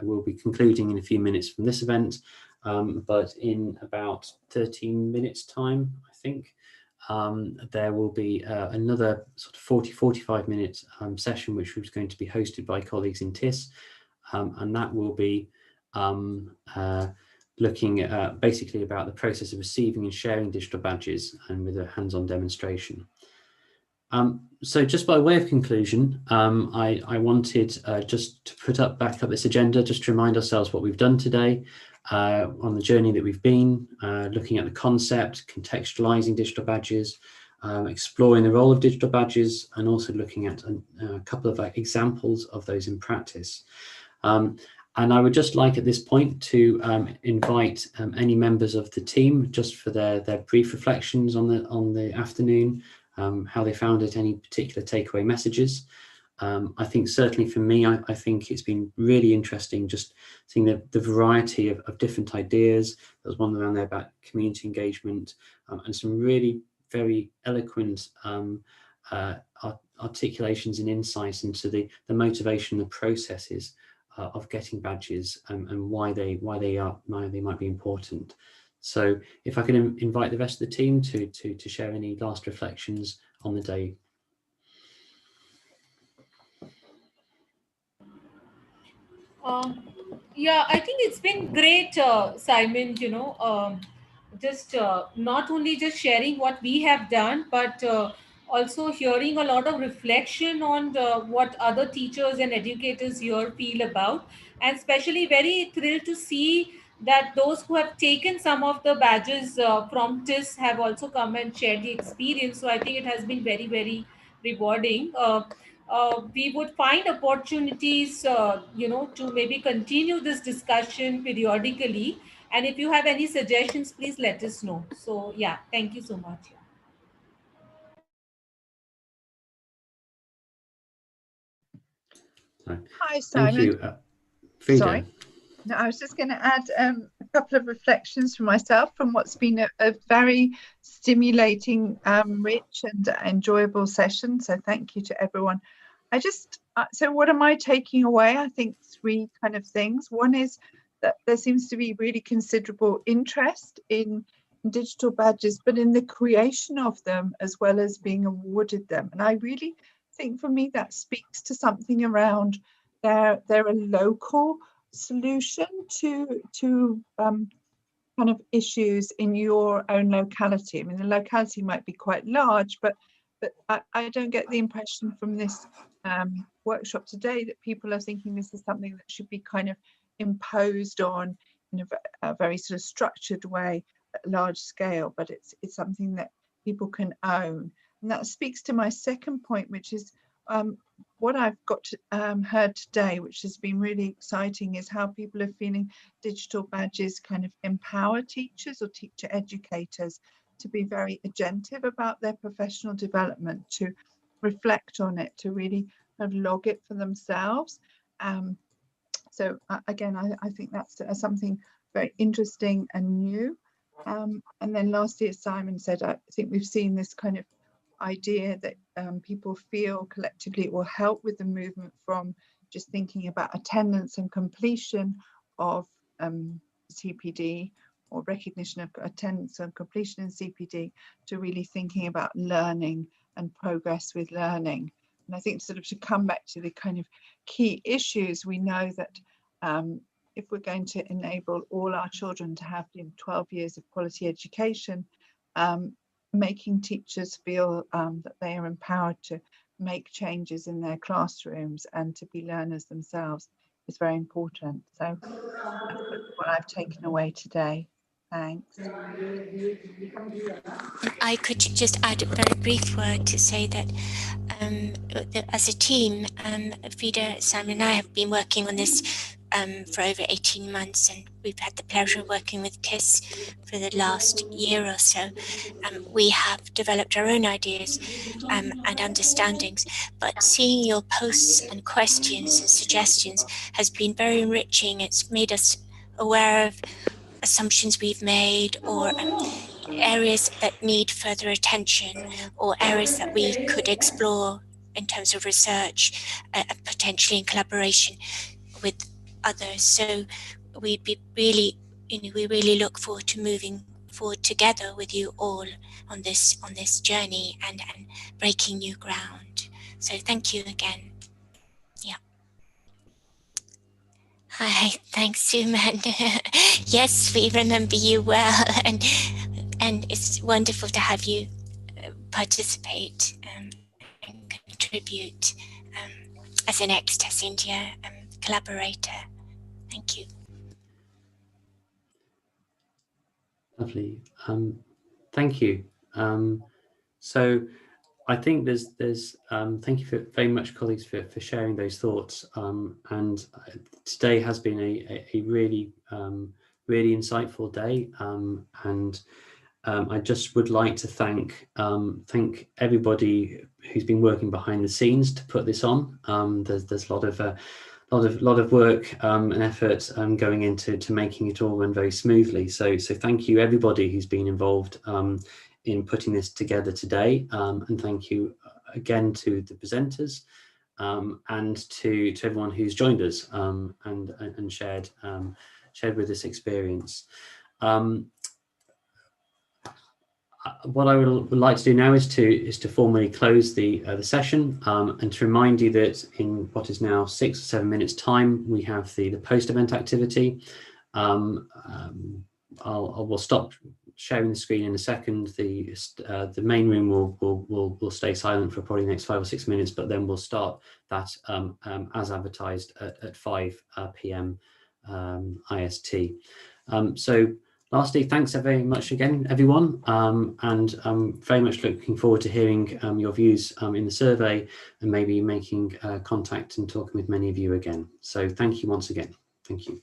we'll be concluding in a few minutes from this event, but in about 13 minutes time, I think, there will be another sort of 45 minute session, which is going to be hosted by colleagues in TIS, and that will be looking at basically about the process of receiving and sharing digital badges, and with a hands-on demonstration. So just by way of conclusion, I wanted just to put back up this agenda, just to remind ourselves what we've done today on the journey that we've been, looking at the concept, contextualizing digital badges, exploring the role of digital badges, and also looking at a couple of examples of those in practice. And I would just like at this point to invite any members of the team just for their brief reflections on the afternoon, how they found it, any particular takeaway messages. I think certainly for me, I think it's been really interesting just seeing the variety of different ideas. There was one around there about community engagement, and some really very eloquent articulations and insights into the motivation, the processes of getting badges, and why they might be important. So if I can invite the rest of the team to share any last reflections on the day. Yeah, I think it's been great, Simon, just not only just sharing what we have done, but also hearing a lot of reflection on what other teachers and educators here feel about, and especially very thrilled to see that those who have taken some of the badges from TIS have also come and shared the experience. So I think it has been very, very rewarding. We would find opportunities, to maybe continue this discussion periodically. And if you have any suggestions, please let us know. So yeah, thank you so much. Hi, Simon. Thank you, Frida. Sorry. No, I was just going to add a couple of reflections for myself from what's been a very stimulating, rich and enjoyable session. So thank you to everyone. So what am I taking away? I think three kind of things. One is that there seems to be really considerable interest in digital badges, but in the creation of them as well as being awarded them. And I really think for me that speaks to something around they're a local solution to kind of issues in your own locality. I mean, the locality might be quite large, but I don't get the impression from this workshop today that people are thinking this is something that should be kind of imposed on in a very sort of structured way at large scale, but it's something that people can own. And that speaks to my second point, which is what I've got heard today, which has been really exciting, is how people are feeling digital badges kind of empower teachers or teacher educators to be very agentive about their professional development, to reflect on it, to really kind of log it for themselves. So again, I think that's something very interesting and new. And then lastly, as Simon said, I think we've seen this kind of idea that people feel collectively it will help with the movement from just thinking about attendance and completion of CPD, or recognition of attendance and completion in CPD, to really thinking about learning and progress with learning. And I think sort of to come back to the kind of key issues, we know that if we're going to enable all our children to have 12 years of quality education, making teachers feel that they are empowered to make changes in their classrooms and to be learners themselves is very important. So that's what I've taken away today. Thanks. I could just add a very brief word to say that as a team, Frida, Simon and I have been working on this for over 18 months, and we've had the pleasure of working with TIS for the last year or so. We have developed our own ideas and understandings, but seeing your posts and questions and suggestions has been very enriching. It's made us aware of assumptions we've made, or areas that need further attention, or areas that we could explore in terms of research, potentially in collaboration with others. So we'd be really, we really look forward to moving forward together with you all on this journey and breaking new ground. So thank you again. Yeah. Hi, thanks, Suman. Yes, we remember you well, and it's wonderful to have you participate and contribute as an ex-TES India collaborator. Thank you. Lovely. Thank you. So I think there's thank you very much, colleagues, for sharing those thoughts. And today has been a really really insightful day. And I just would like to thank everybody who's been working behind the scenes to put this on. There's a lot of work and effort going into making it all run very smoothly. So thank you everybody who's been involved in putting this together today, and thank you again to the presenters and to everyone who's joined us and shared with us experience. What I would like to do now is to formally close the session, and to remind you that in what is now 6 or 7 minutes time, we have the post-event activity. We'll stop sharing the screen in a second. The main room will stay silent for probably the next 5 or 6 minutes, but then we'll start that as advertised at 5 p.m. IST. So lastly, thanks very much again, everyone, and I'm very much looking forward to hearing your views in the survey and maybe making contact and talking with many of you again. So thank you once again. Thank you.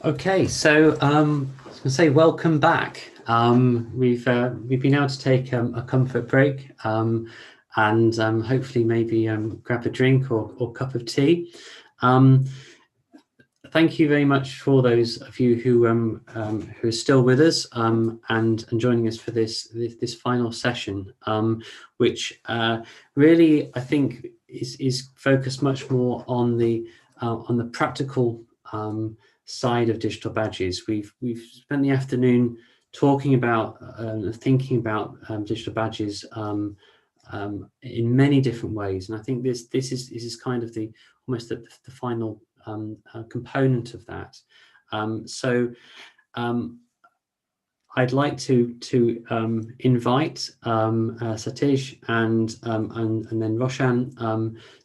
Okay, so I was going to say welcome back. We've been able to take a comfort break and hopefully maybe grab a drink or cup of tea. Thank you very much for those of you who are still with us and joining us for this final session, which really I think is focused much more on the practical side of digital badges. We've spent the afternoon talking about thinking about digital badges in many different ways, and I think this is kind of the almost the final component of that. I'd like to invite Satish and then Roshan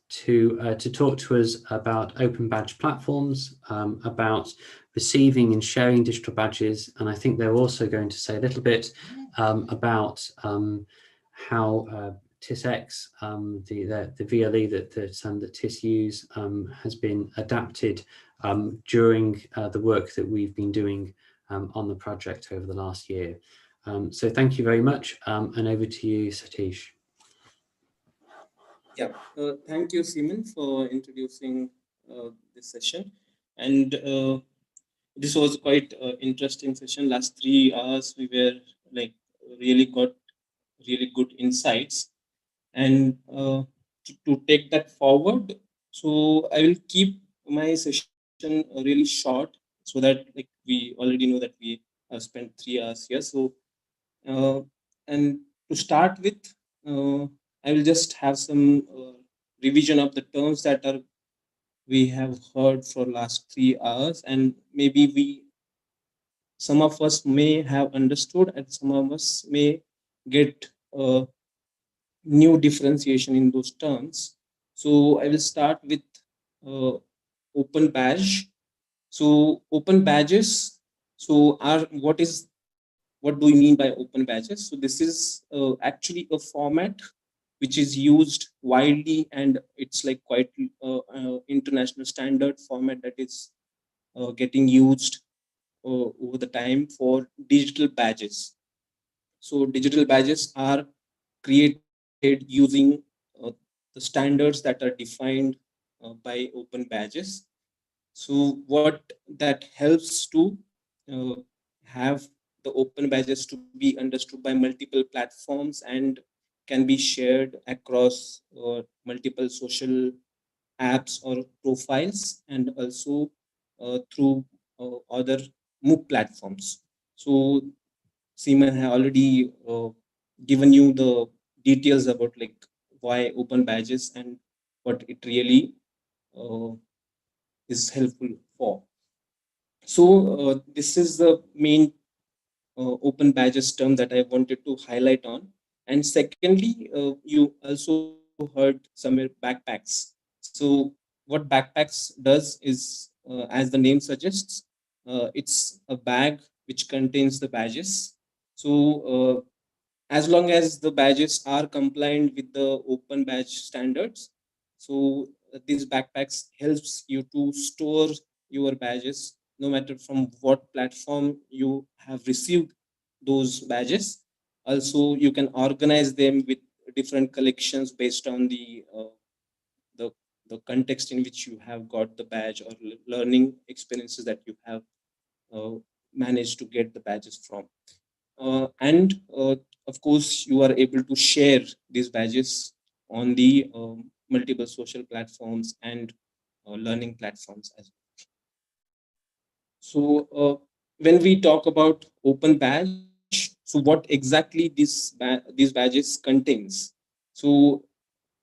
to talk to us about open badge platforms, about receiving and sharing digital badges, and I think they're also going to say a little bit about how TISX, the VLE that TIS use has been adapted during the work that we've been doing on the project over the last year. So thank you very much, and over to you, Satish. Yeah, thank you, Simon, for introducing this session. And this was quite interesting session. Last 3 hours, we were like really got really good insights. And to take that forward, so I will keep my session really short, so that like we already know that we have spent 3 hours here. So and to start with, I will just have some revision of the terms that we have heard for last 3 hours, and maybe some of us may have understood and some of us may get new differentiation in those terms. So I will start with open badge. So open badges, so what do we mean by open badges? So this is actually a format which is used widely, and it's like quite international standard format that is getting used over the time for digital badges. So digital badges are created using the standards that are defined by open badges. So what that helps to have the open badges to be understood by multiple platforms and can be shared across multiple social apps or profiles, and also through other MOOC platforms. So Seaman has already given you the details about like why open badges and what it really is helpful for. So this is the main open badges term that I wanted to highlight on. And secondly, you also heard somewhere backpacks. So what backpacks does is, as the name suggests, it's a bag which contains the badges. So as long as the badges are compliant with the open badge standards, so these backpacks helps you to store your badges no matter from what platform you have received those badges. Also, you can organize them with different collections based on the context in which you have got the badge, or learning experiences that you have managed to get the badges from. And of course, you are able to share these badges on the multiple social platforms and learning platforms as well. So when we talk about open badge, so what exactly these badges contains? So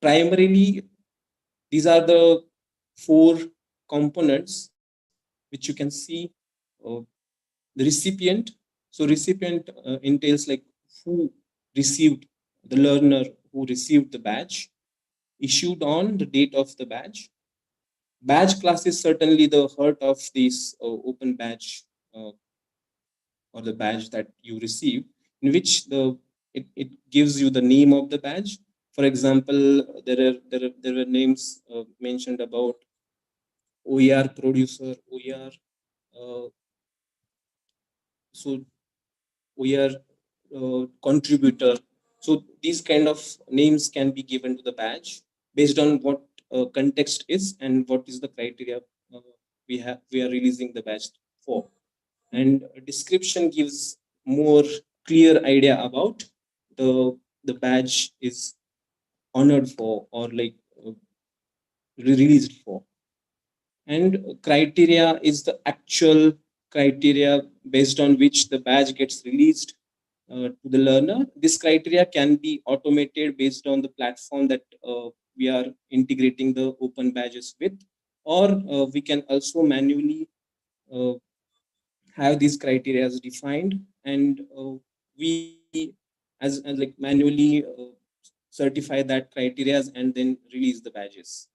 primarily, these are the 4 components which you can see. The recipient. So recipient entails like who received, the learner who received the badge, issued on the date of the badge. Badge class is certainly the heart of this open badge, or the badge that you receive, in which it gives you the name of the badge. For example, there are names mentioned about OER producer, OER So we are contributor. So these kind of names can be given to the badge based on what context is and what is the criteria we are releasing the badge for. And a description gives more clear idea about the badge is honored for or like released for. And criteria is the actual criteria based on which the badge gets released to the learner. This criteria can be automated based on the platform that we are integrating the open badges with, or we can also manually have these criteria defined, and we as like manually certify that criteria and then release the badges.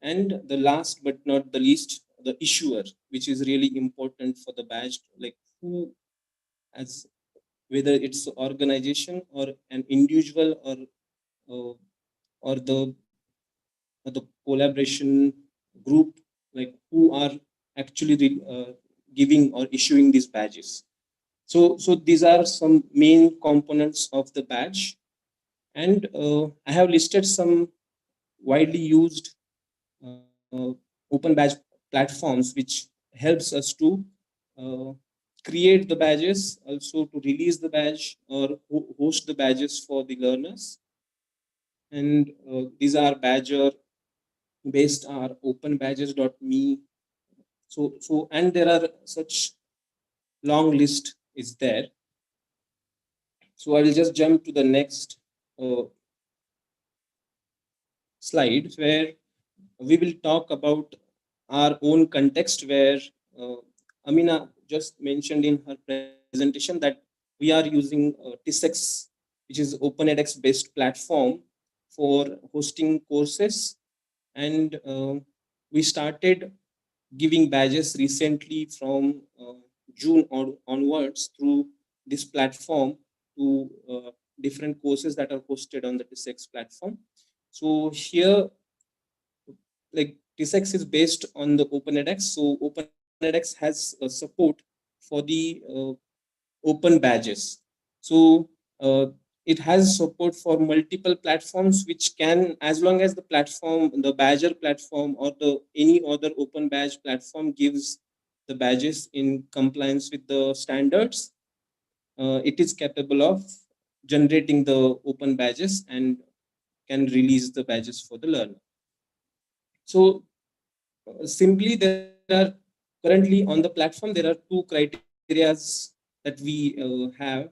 And the last but not the least, the issuer, which is really important for the badge, like who, as whether it's an organization or an individual or the collaboration group, like who are actually giving or issuing these badges. So these are some main components of the badge, and I have listed some widely used open badge platforms which helps us to uh, create the badges, also to release the badge or host the badges for the learners. And these are badger based are openbadges.me. So and there are such long list is there. So I will just jump to the next slide, where we will talk about our own context, where Amina just mentioned in her presentation that we are using TSEX, which is open edX based platform for hosting courses. And we started giving badges recently from June onwards through this platform to different courses that are hosted on the TSEX platform. So here, like TSEX is based on the open edX. So open edX has support for the open badges. So it has support for multiple platforms, which can, as long as the platform, the badger platform or the any other open badge platform gives the badges in compliance with the standards, it is capable of generating the open badges and can release the badges for the learner. So simply, there are currently on the platform, there are two criteria that we have.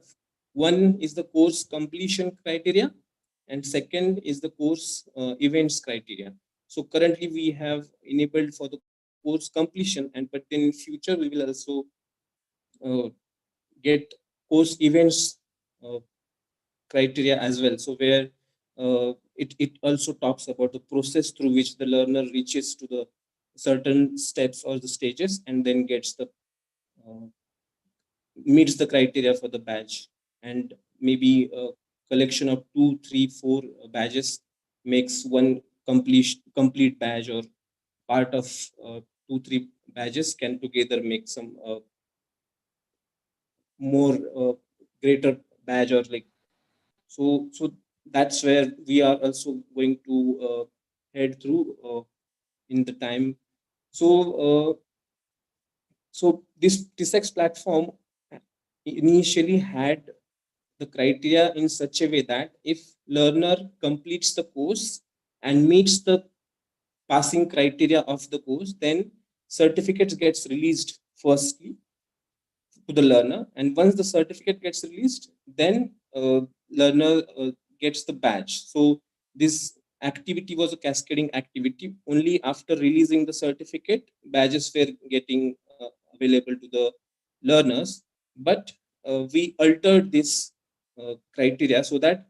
One is the course completion criteria, and second is the course events criteria. So currently we have enabled for the course completion, but in future we will also get course events criteria as well. So where it also talks about the process through which the learner reaches to the certain steps or the stages and then gets the meets the criteria for the badge. And maybe a collection of 2, 3, 4 badges makes one complete badge, or part of 2, 3 badges can together make some more greater badge, or like so that's where we are also going to head through in the time. So this TSEX platform initially had the criteria in such a way that if learner completes the course and meets the passing criteria of the course, then certificates gets released firstly to the learner, and once the certificate gets released, then learner gets the badge. So this activity was a cascading activity. Only after releasing the certificate, badges were getting available to the learners. But we altered this criteria so that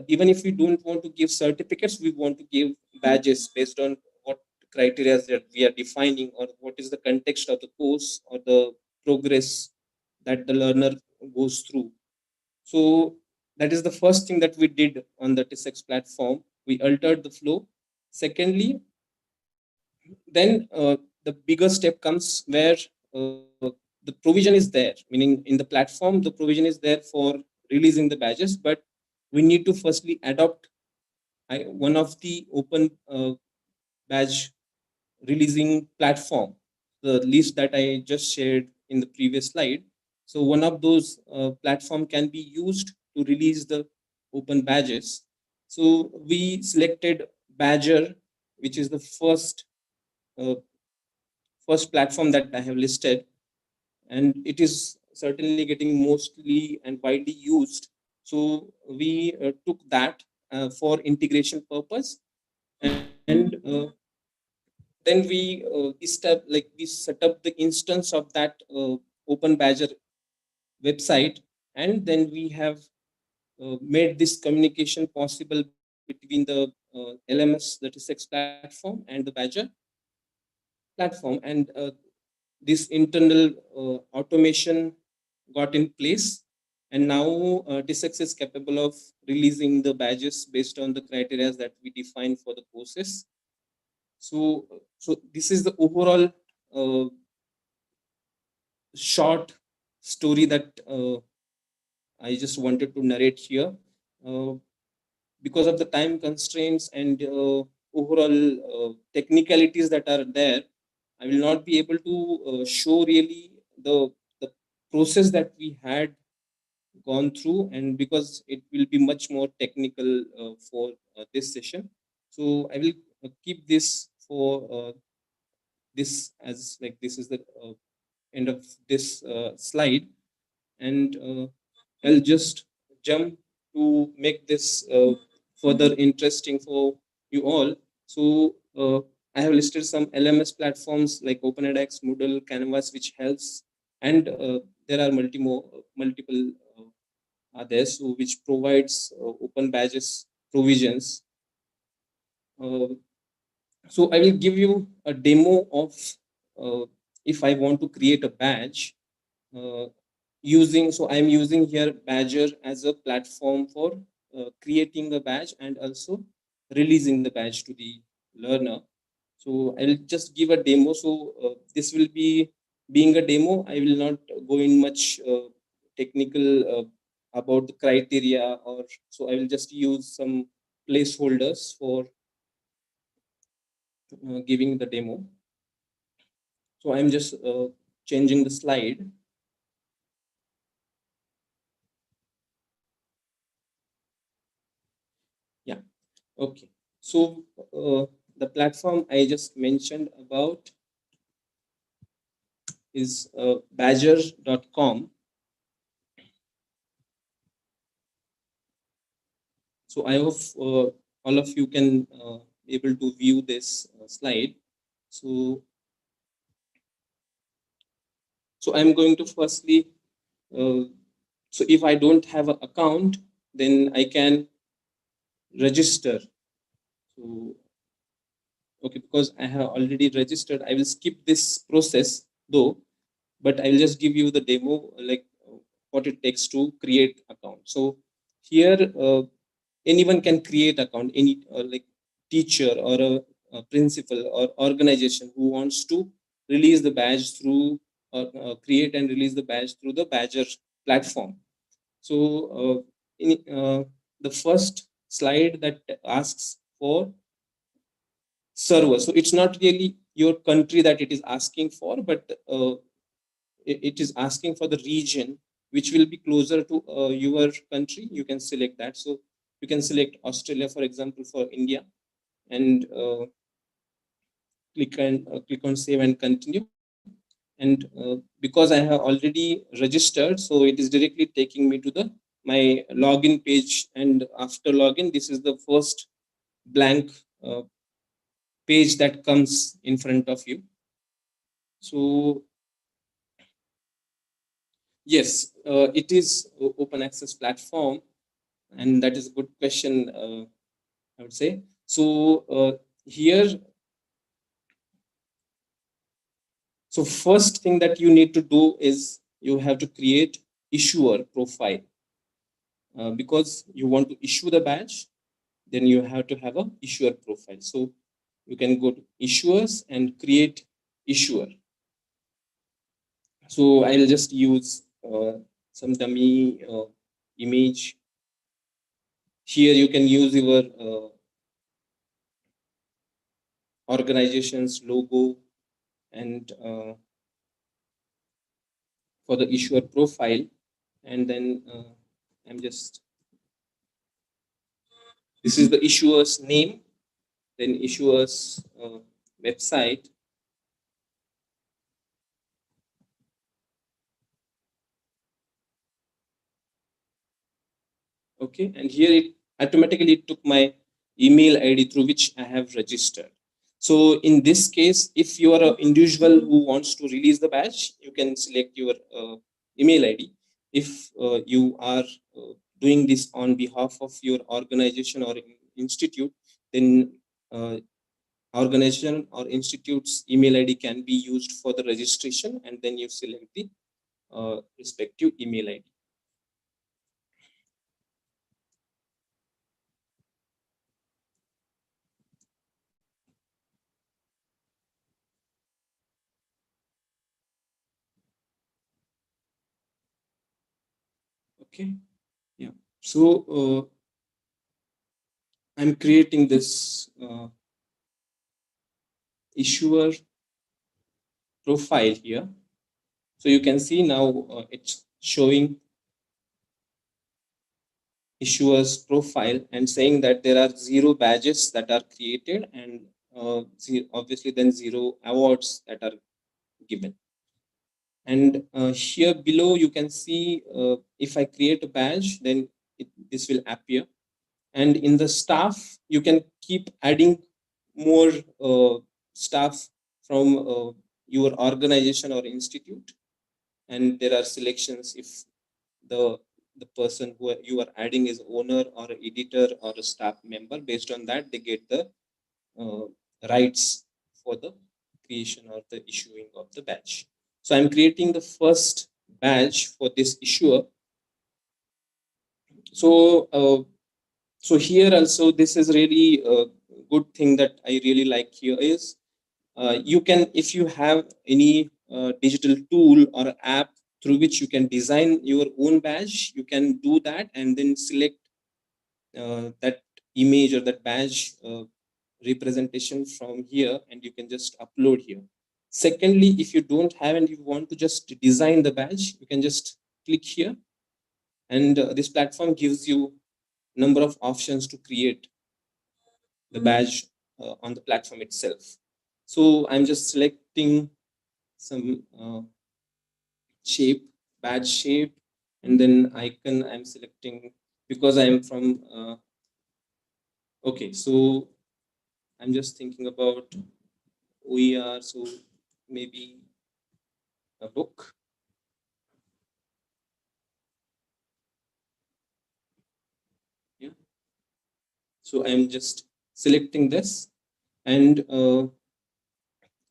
even if we don't want to give certificates, we want to give badges based on what criteria that we are defining, or what is the context of the course or the progress that the learner goes through. So that is the first thing that we did on the TSEX platform. We altered the flow. Secondly, then the bigger step comes where the the provision is there, meaning in the platform, the provision is there for releasing the badges, but we need to firstly adopt one of the open badge releasing platform, the list that I just shared in the previous slide. So one of those platform can be used to release the open badges. So we selected Badger, which is the first platform that I have listed, and it is certainly getting mostly and widely used. So we took that for integration purpose, and then we set up the instance of that Open Badger website, and then we have made this communication possible between the LMS, that is X platform, and the Badger platform, and this internal automation got in place, and now TISX is capable of releasing the badges based on the criteria that we define for the courses. So this is the overall short story that I just wanted to narrate here. Because of the time constraints and overall technicalities that are there, I will not be able to show really the process that we had gone through, and because it will be much more technical for this session. So I will keep this for this as like this is the end of this slide, and I'll just jump to make this further interesting for you all. So I have listed some LMS platforms like OpenEdX, Moodle, Canvas, which helps, and there are multiple others which provides open badges provisions. So I will give you a demo of if I want to create a badge so I'm using here Badger as a platform for creating a badge and also releasing the badge to the learner. So I'll just give a demo. So this will be being a demo. I will not go in much technical about the criteria, or so I will just use some placeholders for giving the demo. So I'm just changing the slide. Yeah, okay. So the platform I just mentioned about is badger.com. So I hope all of you can able to view this slide. So I'm going to firstly, so if I don't have an account, then I can register. So, okay, because I have already registered, I will skip this process though, but I will just give you the demo, like what it takes to create account. So here, anyone can create account, any like teacher or a principal or organization who wants to release the badge through create and release the badge through the Badger platform. So the first slide that asks for server. So it's not really your country that it is asking for, but it is asking for the region which will be closer to your country. You can select that. So you can select Australia, for example, for India, and click on save and continue. And because I have already registered, so it is directly taking me to my login page. And after login, this is the first blank page that comes in front of you. So yes, it is open access platform, and that is a good question, I would say. So here, so first thing that you need to do is you have to create issuer profile. Because you want to issue the badge, then you have to have a issuer profile. So you can go to issuers and create issuer. So I'll just use some dummy image. Here you can use your organization's logo, and for the issuer profile, and then I'm just, this is the issuer's name, then issuer's website. Okay, and here it automatically took my email ID through which I have registered. So in this case, if you are an individual who wants to release the badge, you can select your email ID. If you are doing this on behalf of your organization or institute, then organization or institute's email ID can be used for the registration, and then you select the respective email ID. Okay, yeah. So I'm creating this issuer profile here. So you can see now it's showing issuer's profile and saying that there are 0 badges that are created, and obviously then 0 awards that are given. And here below you can see if I create a badge, then this will appear. And in the staff, you can keep adding more staff from your organization or institute. And there are selections if the person who you are adding is owner or editor or a staff member. Based on that, they get the rights for the creation or the issuing of the badge. So I'm creating the first badge for this issuer. So so here also, this is really a good thing that I really like here is you can, if you have any digital tool or app through which you can design your own badge, you can do that and then select that image or that badge representation from here, and you can just upload here. Secondly, if you don't have and you want to just design the badge, you can just click here, and this platform gives you number of options to create the badge on the platform itself. So I'm just selecting some shape, badge shape, and then icon I'm selecting because I'm from okay, so I'm just thinking about OER, so maybe a book. Yeah. So I'm just selecting this, and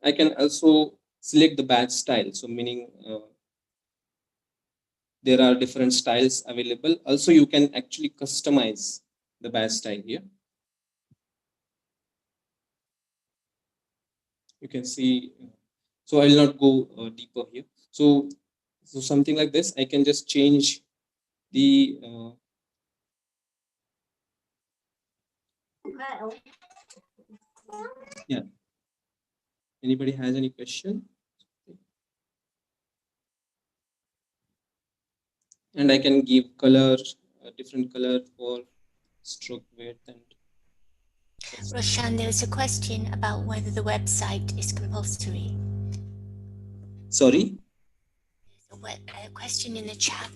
I can also select the badge style. So meaning there are different styles available. Also, you can actually customize the badge style here. You can see, so I'll not go deeper here. So something like this, I can just change the yeah. Anybody has any question? And I can give color, a different color for stroke width. And Roshan, there was a question about whether the website is compulsory. Sorry? A question in the chat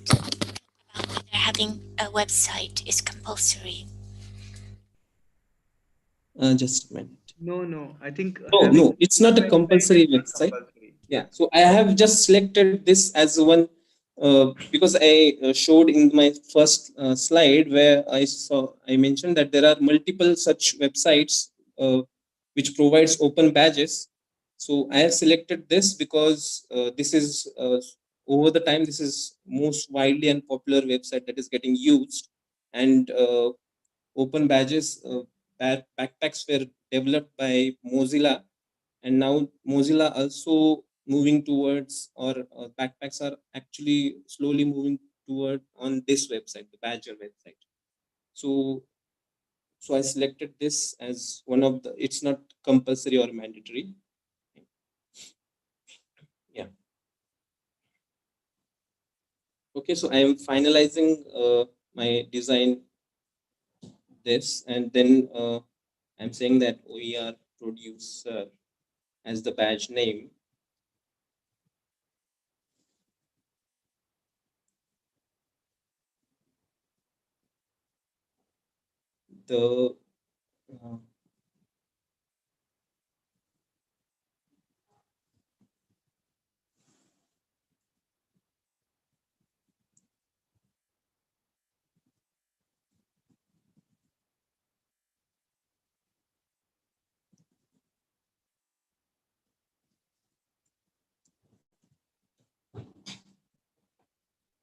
about whether having a website is compulsory. Just a minute. No, I think no, it's not a compulsory website. Yeah, so I have just selected this as one because I showed in my first slide where I mentioned that there are multiple such websites which provides open badges. So I have selected this because this is over the time, this is most widely and popular website that is getting used, and open badges backpacks were developed by Mozilla, and now Mozilla also moving towards, or backpacks are actually slowly moving toward on this website, the Badger website. So I selected this as one of the, it's not compulsory or mandatory. Yeah. Okay, so I am finalizing my design this, and then I'm saying that OER producer as the badge name. The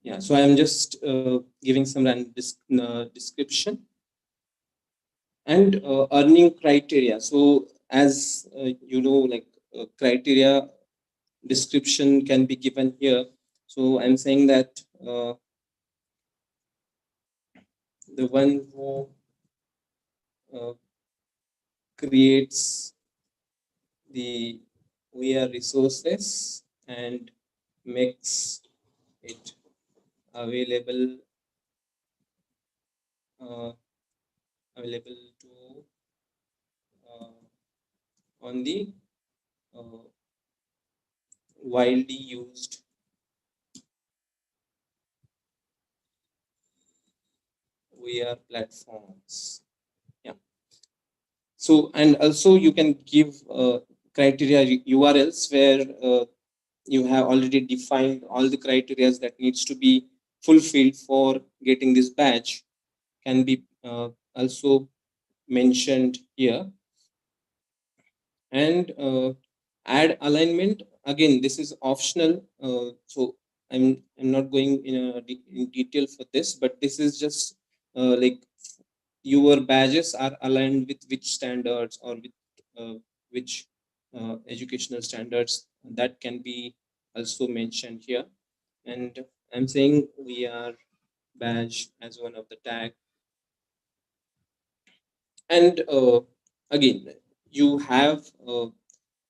yeah, so I'm just giving some random description and earning criteria. So as you know, like criteria description can be given here. So I'm saying that the one who creates the OER resources and makes it available to on the widely used OER platforms. Yeah. So, and also you can give criteria URLs where you have already defined all the criteria that needs to be fulfilled for getting this badge, can be also mentioned here. And add alignment, again this is optional, so I'm not going in detail for this, but this is just like your badges are aligned with which standards, or with which educational standards, that can be also mentioned here. And I'm saying we are badge as one of the tag. And again, you have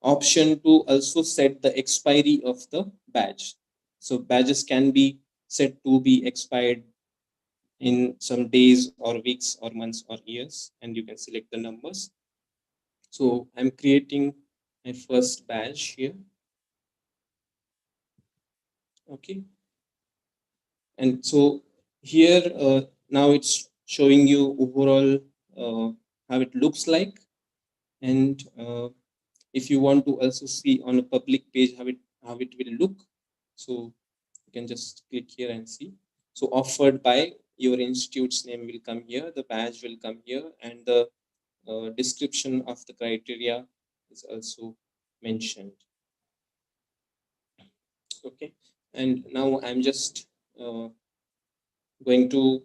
option to also set the expiry of the badge. So badges can be set to be expired in some days or weeks or months or years, and you can select the numbers. So I'm creating my first badge here. Okay. And so here now it's showing you overall how it looks like. And if you want to also see on a public page how it will look, so you can just click here and see. So offered by, your institute's name will come here, the badge will come here, and the description of the criteria is also mentioned. Okay, and now I'm just going to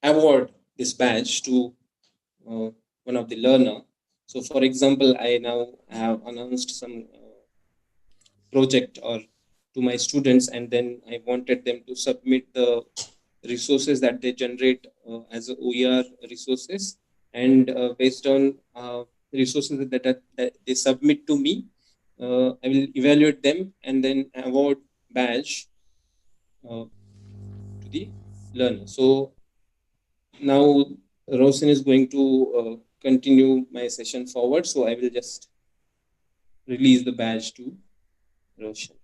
award this badge to one of the learner. So for example, I now have announced some project or to my students, and then I wanted them to submit the resources that they generate as a OER resources, and based on resources that they submit to me, I will evaluate them and then award badge to the learner. So now Rosin is going to continue my session forward, so I will just release the badge to Roshan.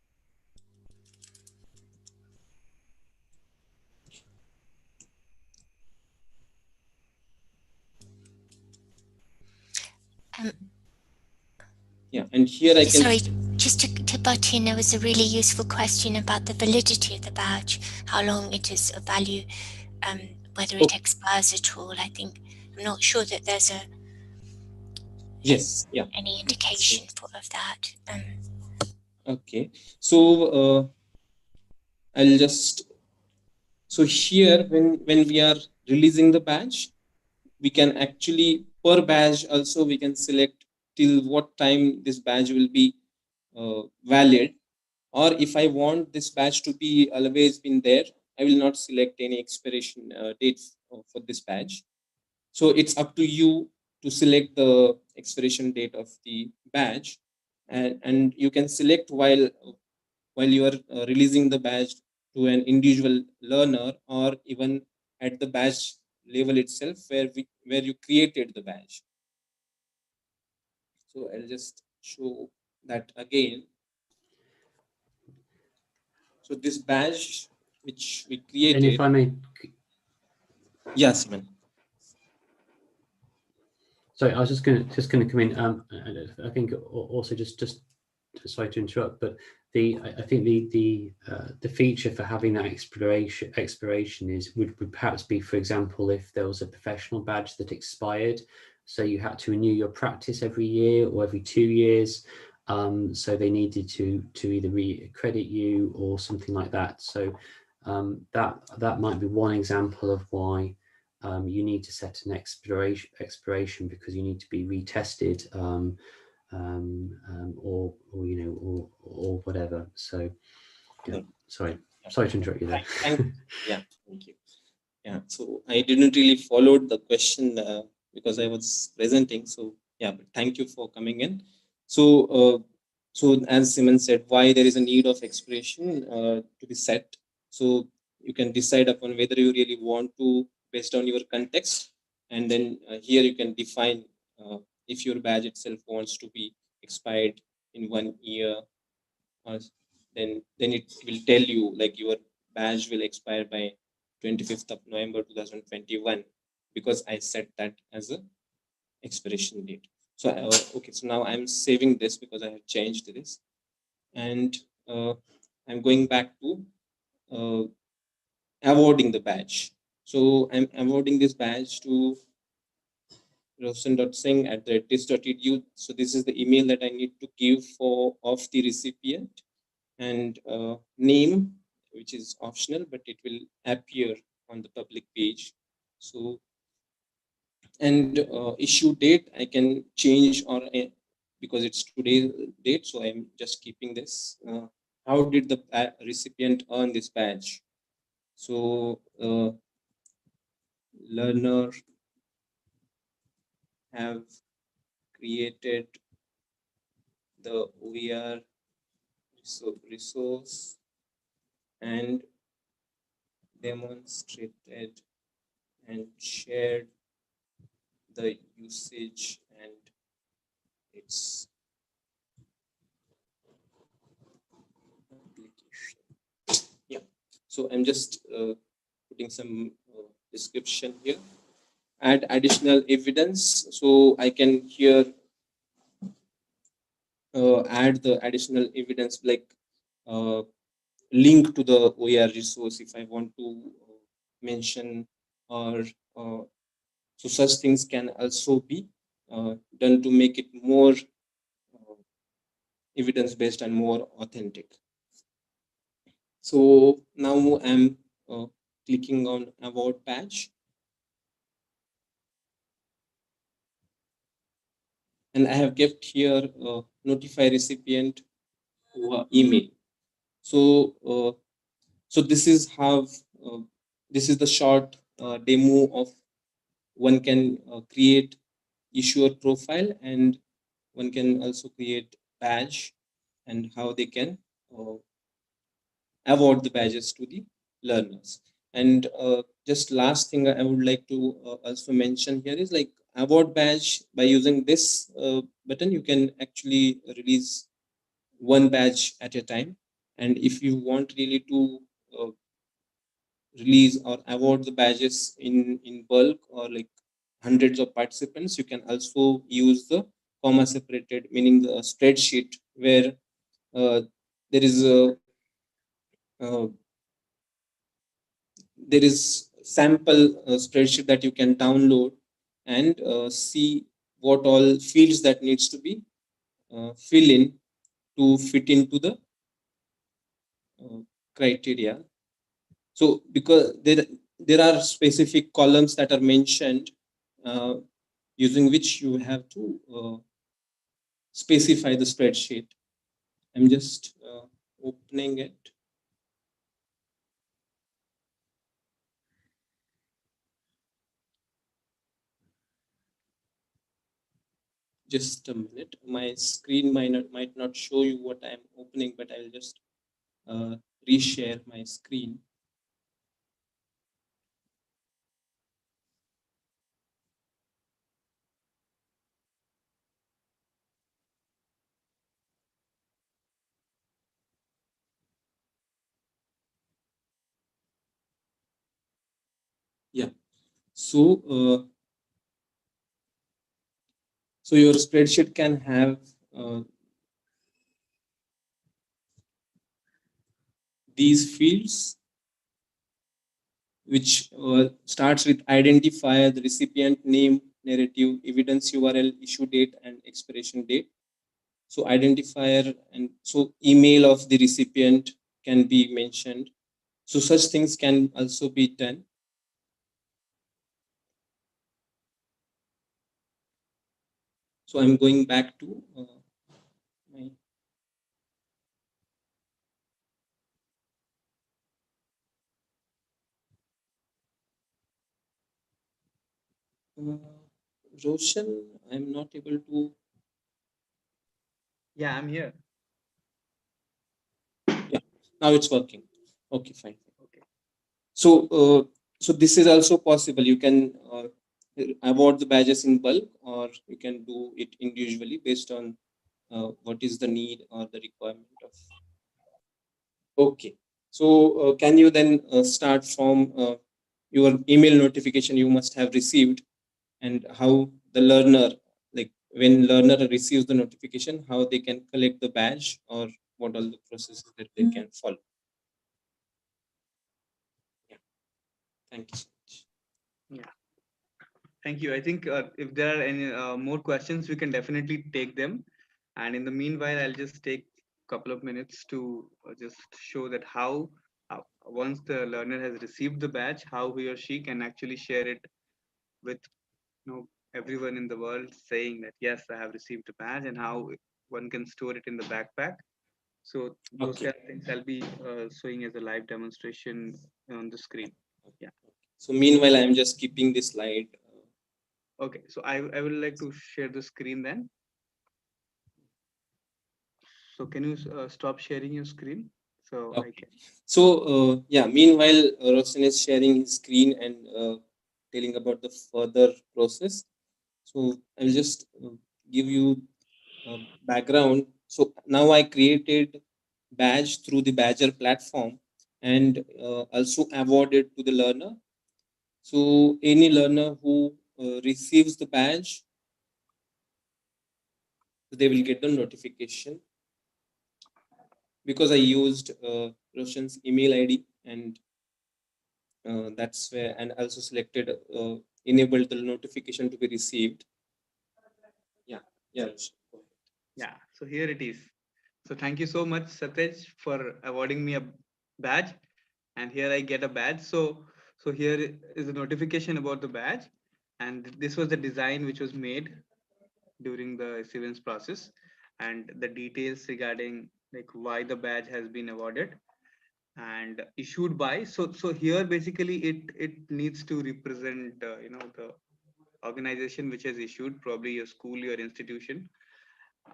Yeah, and here I can... Sorry, just to butt in, there was a really useful question about the validity of the badge, how long it is of value, whether it expires at all. I think, I'm not sure that there's a... Yes, yeah. Any indication of that. Okay, so I'll just... So here, when we are releasing the badge, we can actually, per badge also, we can select till what time this badge will be valid, or if I want this badge to be always been there, I will not select any expiration dates for this badge. So it's up to you to select the expiration date of the badge, and you can select while you are releasing the badge to an individual learner, or even at the badge level itself where you created the badge. So I'll just show that again. So this badge which we created. And if I may. Yes, man. Sorry, I was just going to come in. I think also just sorry to interrupt, but I think the feature for having that expiration is would perhaps be, for example, if there was a professional badge that expired, so you had to renew your practice every year or every 2 years, so they needed to either re-accredit you or something like that. So that might be one example of why you need to set an expiration because you need to be retested. Or whatever. So, yeah, sorry to interrupt you there. Thank you. Yeah, so I didn't really follow the question because I was presenting. So yeah, but thank you for coming in. So as Simon said, why there is a need of expiration to be set. So you can decide upon whether you really want to based on your context, and then here you can define if your badge itself wants to be expired in 1 year, or then it will tell you like your badge will expire by 25th of November 2021 because I set that as a expiration date. So okay, so now I'm saving this because I have changed this, and I'm going back to awarding the badge. So I'm awarding this badge to rosen.singh@this.edu. So this is the email that I need to give of the recipient, and name, which is optional, but it will appear on the public page. So, and issue date I can change, or because it's today's date, so I'm just keeping this. How did the recipient earn this badge? So learner have created the OER resource and demonstrated and shared the usage and its application. Yeah, so I'm just putting some description here. Add additional evidence, so I can here add the additional evidence like link to the OER resource if I want to mention, or so such things can also be done to make it more evidence based and more authentic. So now I'm clicking on award badge, and I have kept here notify recipient email. So so this is how this is the short demo of one can create issuer profile, and one can also create badge, and how they can award the badges to the learners. And just last thing I would like to also mention here is like award badge. By using this button, you can actually release one badge at a time, and if you want really to release or award the badges in bulk, or like hundreds of participants, you can also use the comma separated, meaning the spreadsheet where there is a there is sample spreadsheet that you can download and see what all fields that needs to be fill in to fit into the criteria. So because there are specific columns that are mentioned using which you have to specify the spreadsheet. I'm just opening it. Just a minute. My screen might not show you what I'm opening, but I'll just reshare my screen. Yeah. So so your spreadsheet can have these fields, which starts with identifier, the recipient name, narrative, evidence URL, issue date, and expiration date. So identifier and so email of the recipient can be mentioned. So such things can also be done. So I'm going back to my Roshan, I'm not able to. Yeah, I'm here. Yeah, now it's working. Okay, fine. Okay. So so this is also possible. You can award the badges in bulk, or you can do it individually based on what is the need or the requirement of. Okay. So can you then start from your email notification you must have received, and how the learner, like when learner receives the notification, how they can collect the badge, or what all the processes that they can follow. Yeah. Thank you so much. Yeah. Thank you. I think if there are any more questions, we can definitely take them. And in the meanwhile, I'll just take a couple of minutes to just show that how once the learner has received the badge, how he or she can actually share it with everyone in the world, saying that yes, I have received a badge, and how one can store it in the backpack. So those kind of things I'll be showing as a live demonstration on the screen. Yeah. So meanwhile, I'm just keeping this slide. Okay, so I would like to share the screen then. So can you stop sharing your screen? So Okay. I can. So yeah, meanwhile, Roshan is sharing his screen and telling about the further process. So I'll just give you background. So now I created badge through the Badger platform and also awarded to the learner. So any learner who receives the badge, they will get the notification, because I used Roshan's email ID, and that's where, and also selected enabled the notification to be received. Yeah, yeah. Yeah, so here it is. So thank you so much, Satej, for awarding me a badge. And here I get a badge. So here is a notification about the badge. And this was the design which was made during the issuance process, and the details regarding like why the badge has been awarded and issued by. So here basically it needs to represent the organization which has issued, probably your school, your institution,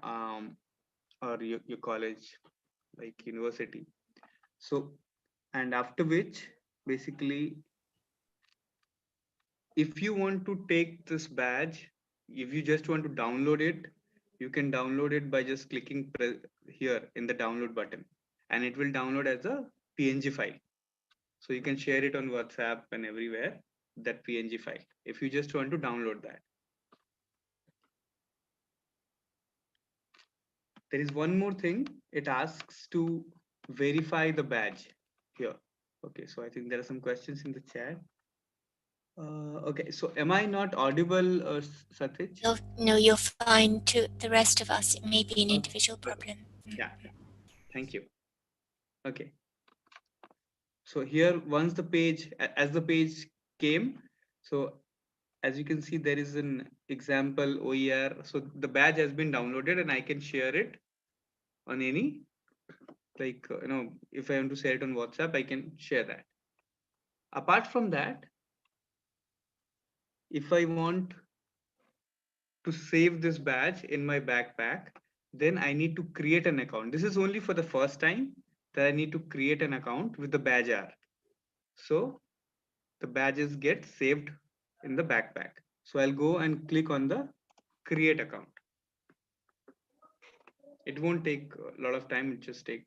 or your college, like university. So, and after which basically, if you want to take this badge, if you just want to download it, you can download it by just clicking here in the download button, and it will download as a PNG file. So you can share it on WhatsApp and everywhere, that PNG file, if you just want to download that. There is one more thing. It asks to verify the badge here. Okay, so I think there are some questions in the chat. Okay, so am I not audible, Satij? No, you're fine to the rest of us. It may be an individual problem. Yeah, thank you. Okay. So here, once the page, as the page came, so as you can see, there is an example OER. So the badge has been downloaded and I can share it on any, like, if I want to share it on WhatsApp, I can share that. Apart from that, if I want to save this badge in my backpack, then I need to create an account. This is only for the first time that I need to create an account with the badge R. So the badges get saved in the backpack. So I'll go and click on the create account. It won't take a lot of time, it just take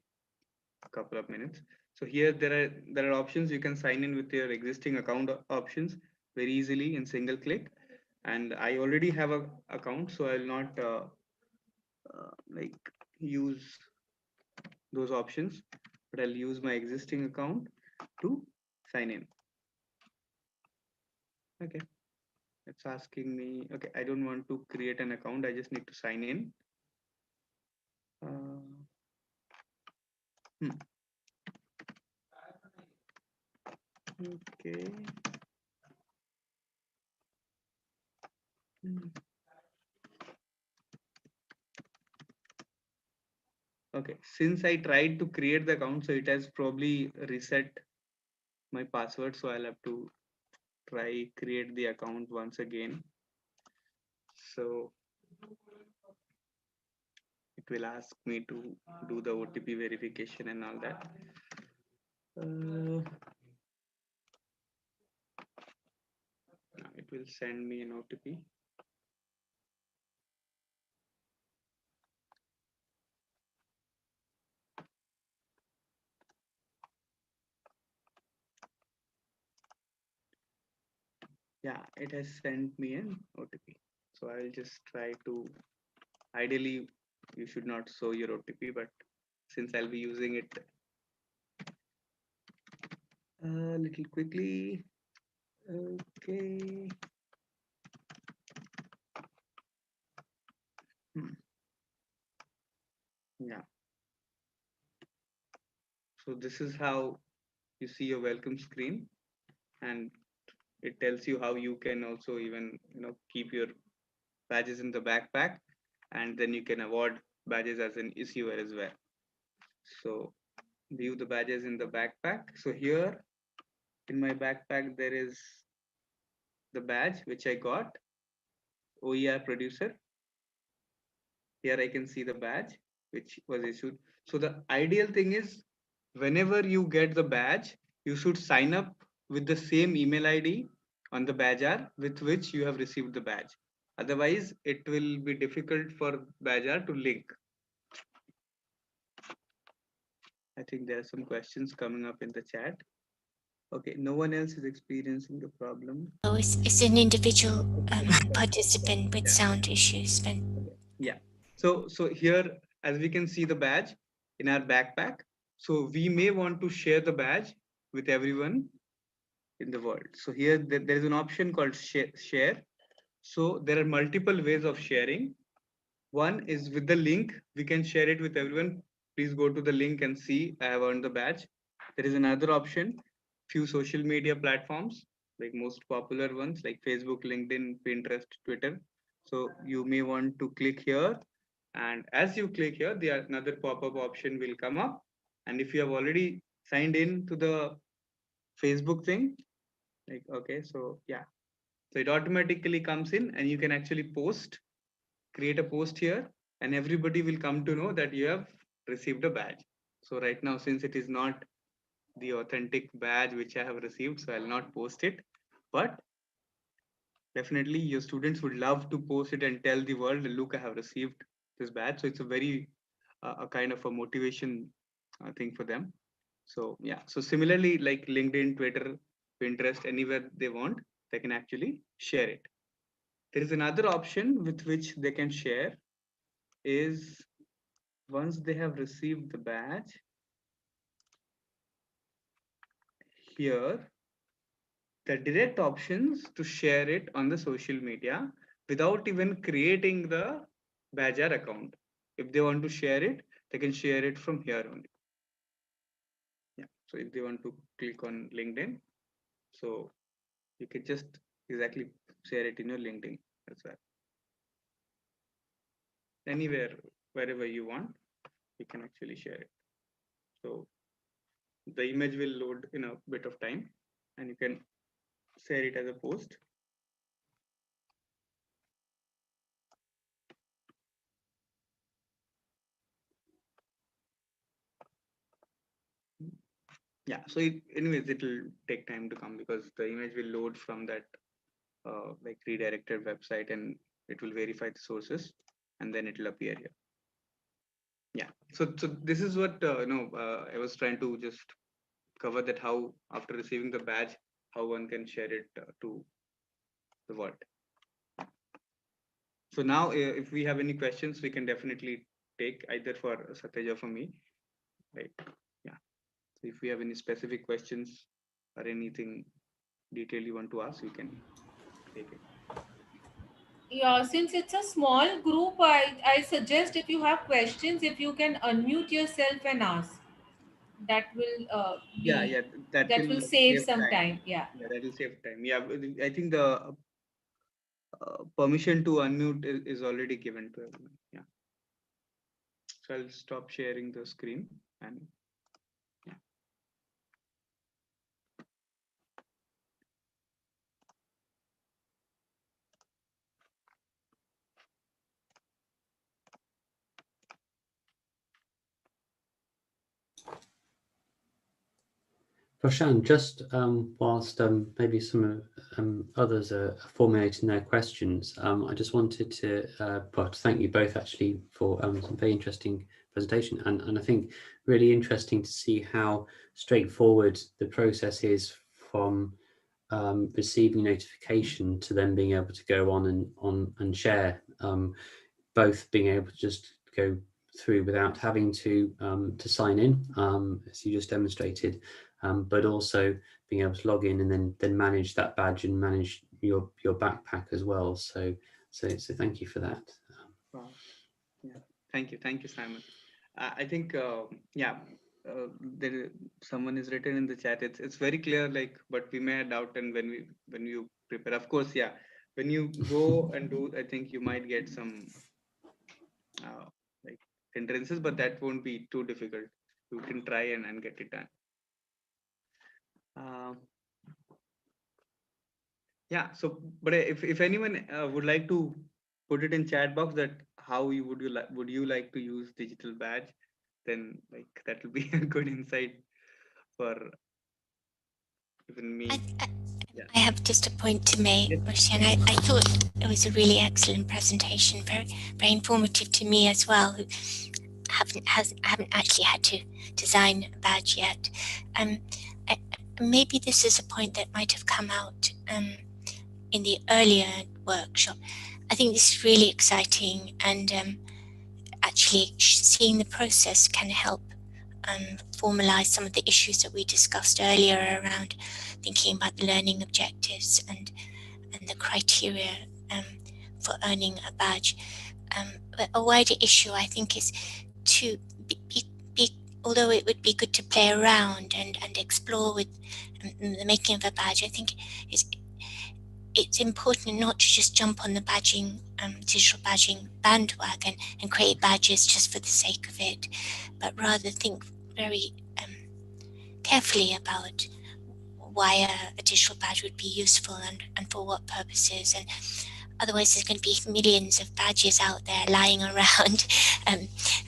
a couple of minutes. So here there are options. You can sign in with your existing account options very easily in single click. And I already have a account, so I'll not like use those options, but I'll use my existing account to sign in. Okay, it's asking me, okay, I don't want to create an account, I just need to sign in. Okay. Okay, since I tried to create the account, so it has probably reset my password, so I'll have to try create the account once again. So it will ask me to do the OTP verification and all that. It will send me an OTP. Yeah, it has sent me an OTP. So I'll just try to, ideally you should not show your OTP, but since I'll be using it a little quickly. Okay. Yeah. So this is how you see your welcome screen, and it tells you how you can also even keep your badges in the backpack, and then you can award badges as an issuer as well. So view the badges in the backpack. So here in my backpack there is the badge which I got, OER producer. Here I can see the badge which was issued. So the ideal thing is, whenever you get the badge, you should sign up with the same email ID on the badger with which you have received the badge. Otherwise, it will be difficult for badger to link. I think there are some questions coming up in the chat. Okay, no one else is experiencing the problem. Oh, it's an individual participant with sound issues. But... Yeah. So here, as we can see the badge in our backpack, so we may want to share the badge with everyone in the world. So here there is an option called share. So there are multiple ways of sharing. One is with the link. We can share it with everyone. Please go to the link and see I have earned the badge. There is another option, few social media platforms, like most popular ones like Facebook, LinkedIn, Pinterest, Twitter. So you may want to click here, and as you click here, another pop-up option will come up. And if you have already signed in to the Facebook thing, like, okay, so yeah, so it automatically comes in and you can actually create a post here, and everybody will come to know that you have received a badge. So right now, since it is not the authentic badge which I have received, so I'll not post it, but definitely your students would love to post it and tell the world, look, I have received this badge. So it's a very a kind of a motivation thing for them. So yeah, so similarly, like LinkedIn, Twitter, Pinterest, anywhere they want, they can actually share it. There is another option with which they can share is, once they have received the badge, here the direct options to share it on the social media without even creating the badger account. If they want to share it, they can share it from here only. Yeah. So if they want to click on LinkedIn, so you can just exactly share it in your LinkedIn as well. anywhere, wherever you want, you can actually share it. So the image will load in a bit of time and you can share it as a post. Yeah, so anyways, it will take time to come because the image will load from that like redirected website and it will verify the sources and then it will appear here. Yeah, so this is what I was trying to just cover, that how after receiving the badge, how one can share it to the world. So now if we have any questions, we can definitely take either for Satyaj or for me, right? Yeah, so if we have any specific questions or anything detail you want to ask, we can take it. Yeah, since it's a small group, I suggest if you have questions, if you can unmute yourself and ask. That will that will save some time. Yeah, that will save time. Yeah, I think the permission to unmute is already given to everyone. Yeah, so I'll stop sharing the screen and yeah. Prashant, just whilst maybe some others are formulating their questions, I just wanted to thank you both actually for some very interesting presentation, and I think really interesting to see how straightforward the process is from receiving notification to then being able to go on and share, both being able to just go through without having to sign in, as you just demonstrated, but also being able to log in and then manage that badge and manage your backpack as well. So thank you for that. Wow. Yeah, thank you, Simon. I think there someone is written in the chat. It's very clear, like, but we may doubt, and when you prepare, of course, yeah, when you go and do, I think you might get some like hindrances, but that won't be too difficult. You can try and get it done. Yeah, so but if anyone would like to put it in chat box that how would you like to use digital badge, then like that will be a good insight for even me. I have just a point to make, and I thought it was a really excellent presentation, very informative to me as well, who haven't actually had to design a badge yet. Maybe this is a point that might have come out in the earlier workshop. I think this is really exciting, and actually seeing the process can help formalize some of the issues that we discussed earlier around thinking about the learning objectives and the criteria for earning a badge. But a wider issue, I think, is to be although it would be good to play around and explore with the making of a badge, I think it's important not to just jump on the badging, digital badging bandwagon and create badges just for the sake of it, but rather think very carefully about why a digital badge would be useful and for what purposes. And otherwise there's going to be millions of badges out there lying around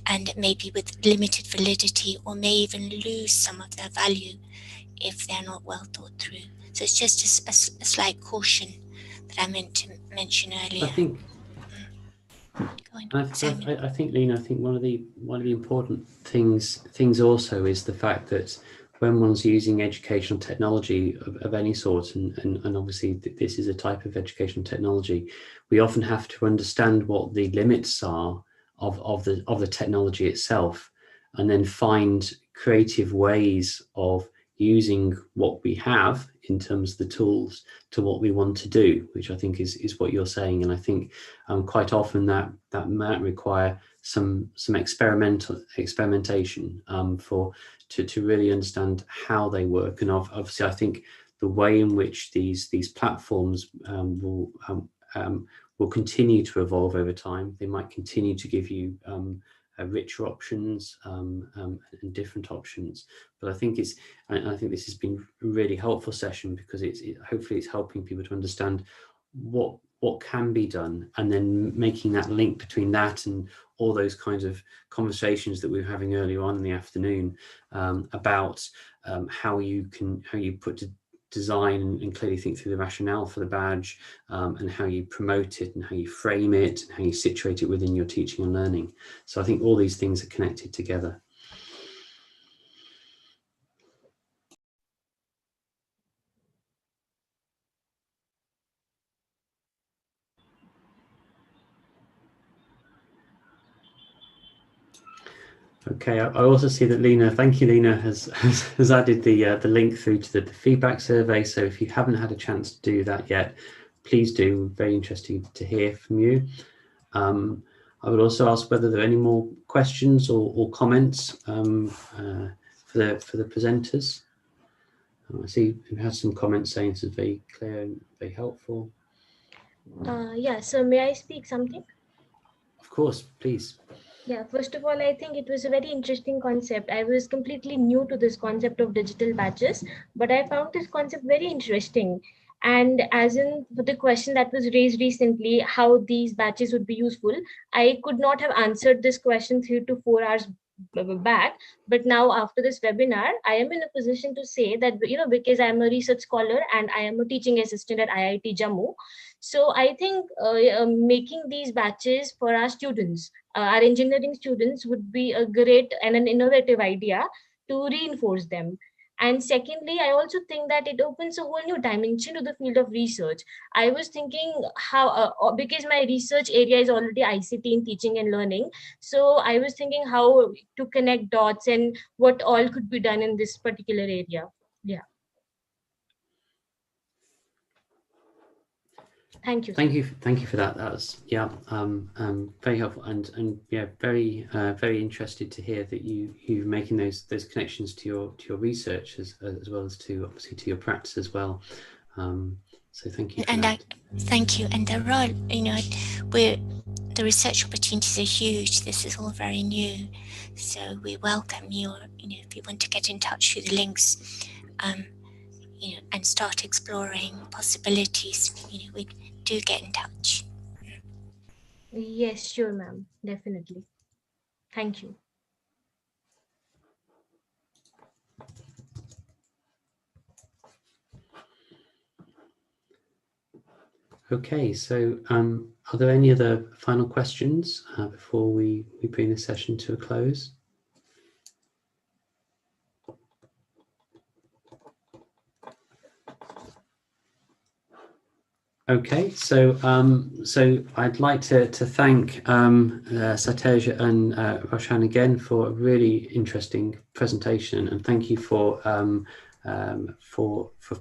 and maybe with limited validity, or may even lose some of their value if they're not well thought through. So it's just a slight caution that I meant to mention earlier. I think, Lena, I think one of the important things also is the fact that when one's using educational technology of any sort, and obviously this is a type of educational technology, we often have to understand what the limits are of the technology itself, and then find creative ways of using what we have in terms of the tools to what we want to do, which I think is what you're saying. And I think quite often that might require some experimentation to really understand how they work. And obviously I think the way in which these platforms will will continue to evolve over time. They might continue to give you richer options and different options. But I think this has been a really helpful session, because hopefully it's helping people to understand what can be done, and then making that link between that and all those kinds of conversations that we were having earlier on in the afternoon about how you put to design and clearly think through the rationale for the badge, and how you promote it and how you frame it and how you situate it within your teaching and learning. So I think all these things are connected together. Okay, I also see that Lena, thank you, Lena, has added the link through to the feedback survey. So if you haven't had a chance to do that yet, please do. Very interesting to hear from you. I would also ask whether there are any more questions or comments for the presenters. I see we've had some comments saying this is very clear and very helpful. Yeah, so may I speak something? Of course, please. Yeah, first of all, I think it was a very interesting concept. I was completely new to this concept of digital badges, but I found this concept very interesting. And as in for the question that was raised recently, how these badges would be useful, I could not have answered this question 3 to 4 hours back. But now after this webinar, I am in a position to say that, because I am a research scholar and I am a teaching assistant at IIT Jammu. So I think making these batches for our students, our engineering students, would be a great and an innovative idea to reinforce them. And secondly, I also think that it opens a whole new dimension to the field of research. I was thinking how, because my research area is already ICT in teaching and learning, so I was thinking how to connect dots and what all could be done in this particular area. Yeah. Thank you. Thank you for that. That was very helpful, and yeah, very interested to hear that you're making those connections to your research as well as to obviously to your practice as well. So thank you. Thank you. And there are, the research opportunities are huge. This is all very new, so we welcome your, if you want to get in touch through the links, and start exploring possibilities, we do get in touch. Yes, sure, ma'am. Definitely. Thank you. Okay, so are there any other final questions before we bring the session to a close? Okay, so I'd like to thank Satej and Roshan again for a really interesting presentation, and thank you for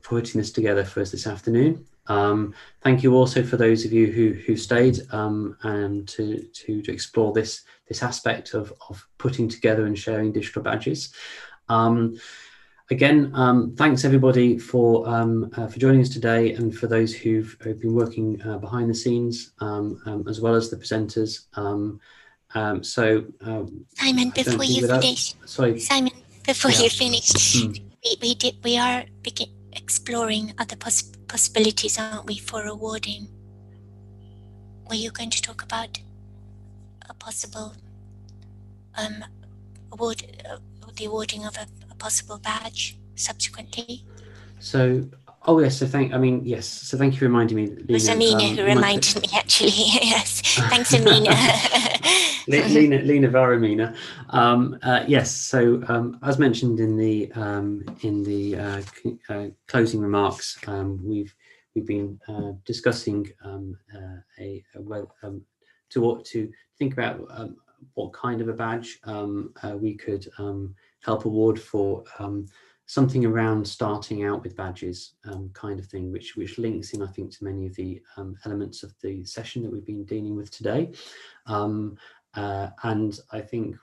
putting this together for us this afternoon. Thank you also for those of you who stayed and to explore this aspect of putting together and sharing digital badges. Again, thanks everybody for joining us today, and for those who've been working behind the scenes, as well as the presenters. Simon, before you finish, Simon, before you finish, we are exploring other possibilities, aren't we, for awarding? Were you going to talk about a possible the awarding of a possible badge subsequently? So, yes. So thank you for reminding me, Lena. It was Amina who reminded me, actually. Yes, thanks, Amina. Lena Varamina. Yes. So, as mentioned in the closing remarks, we've been discussing to think about what kind of a badge we could help award for. Something around starting out with badges, kind of thing, which links in, I think, to many of the elements of the session that we've been dealing with today. And I think,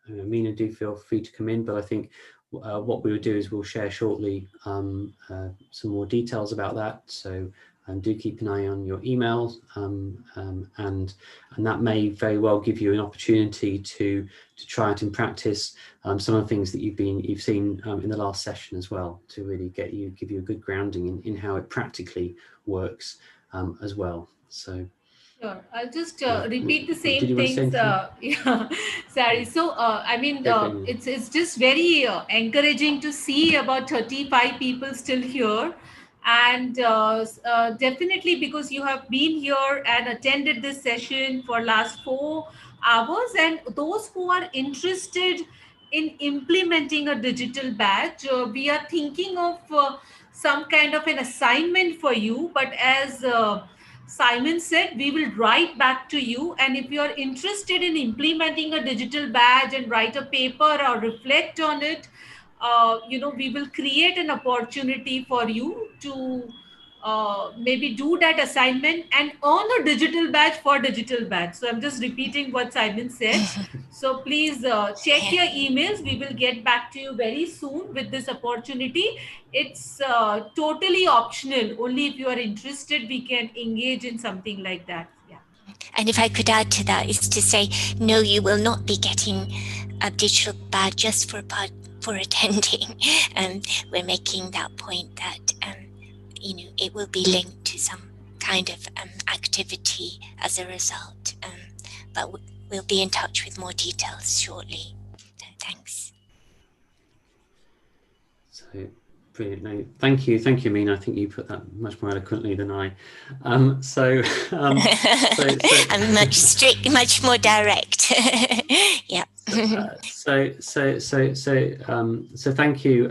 Mina, do feel free to come in, but I think what we will do is we'll share shortly some more details about that. So do keep an eye on your emails, and that may very well give you an opportunity to try it in practice, some of the things that you've seen in the last session as well, to really give you a good grounding in how it practically works as well. So. Sure. I'll just repeat the same Did you want to say things. Yeah, sorry. So, I mean, it's just very encouraging to see about 35 people still here. And definitely because you have been here and attended this session for last 4 hours, and those who are interested in implementing a digital badge, we are thinking of some kind of an assignment for you, but as Simon said, we will write back to you. And if you are interested in implementing a digital badge and write a paper or reflect on it, we will create an opportunity for you to maybe do that assignment and earn a digital badge for digital badge. So I'm just repeating what Simon said. So please check your emails. We will get back to you very soon with this opportunity. It's totally optional. Only if you are interested, we can engage in something like that. Yeah. And if I could add to that, is to say, no, you will not be getting a digital badge just for attending. We're making that point that it will be linked to some kind of activity as a result. But we'll be in touch with more details shortly. So thanks. So brilliant. No, thank you, Mina. I think you put that much more eloquently than I. I'm much more direct. Yeah. So thank you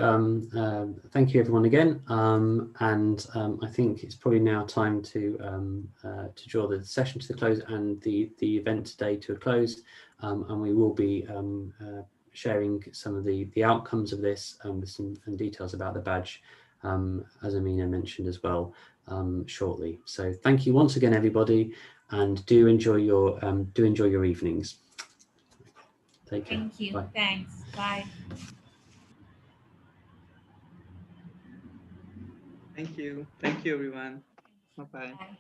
everyone again, and I think it's probably now time to draw the session to the close and the event today to a close, and we will be sharing some of the outcomes of this with some details about the badge, as Amina mentioned as well, shortly. So thank you once again, everybody, and do enjoy your evenings. Take care. Thank you. Bye. Thanks. Bye. Thank you. Thank you, everyone. Bye-bye. Bye.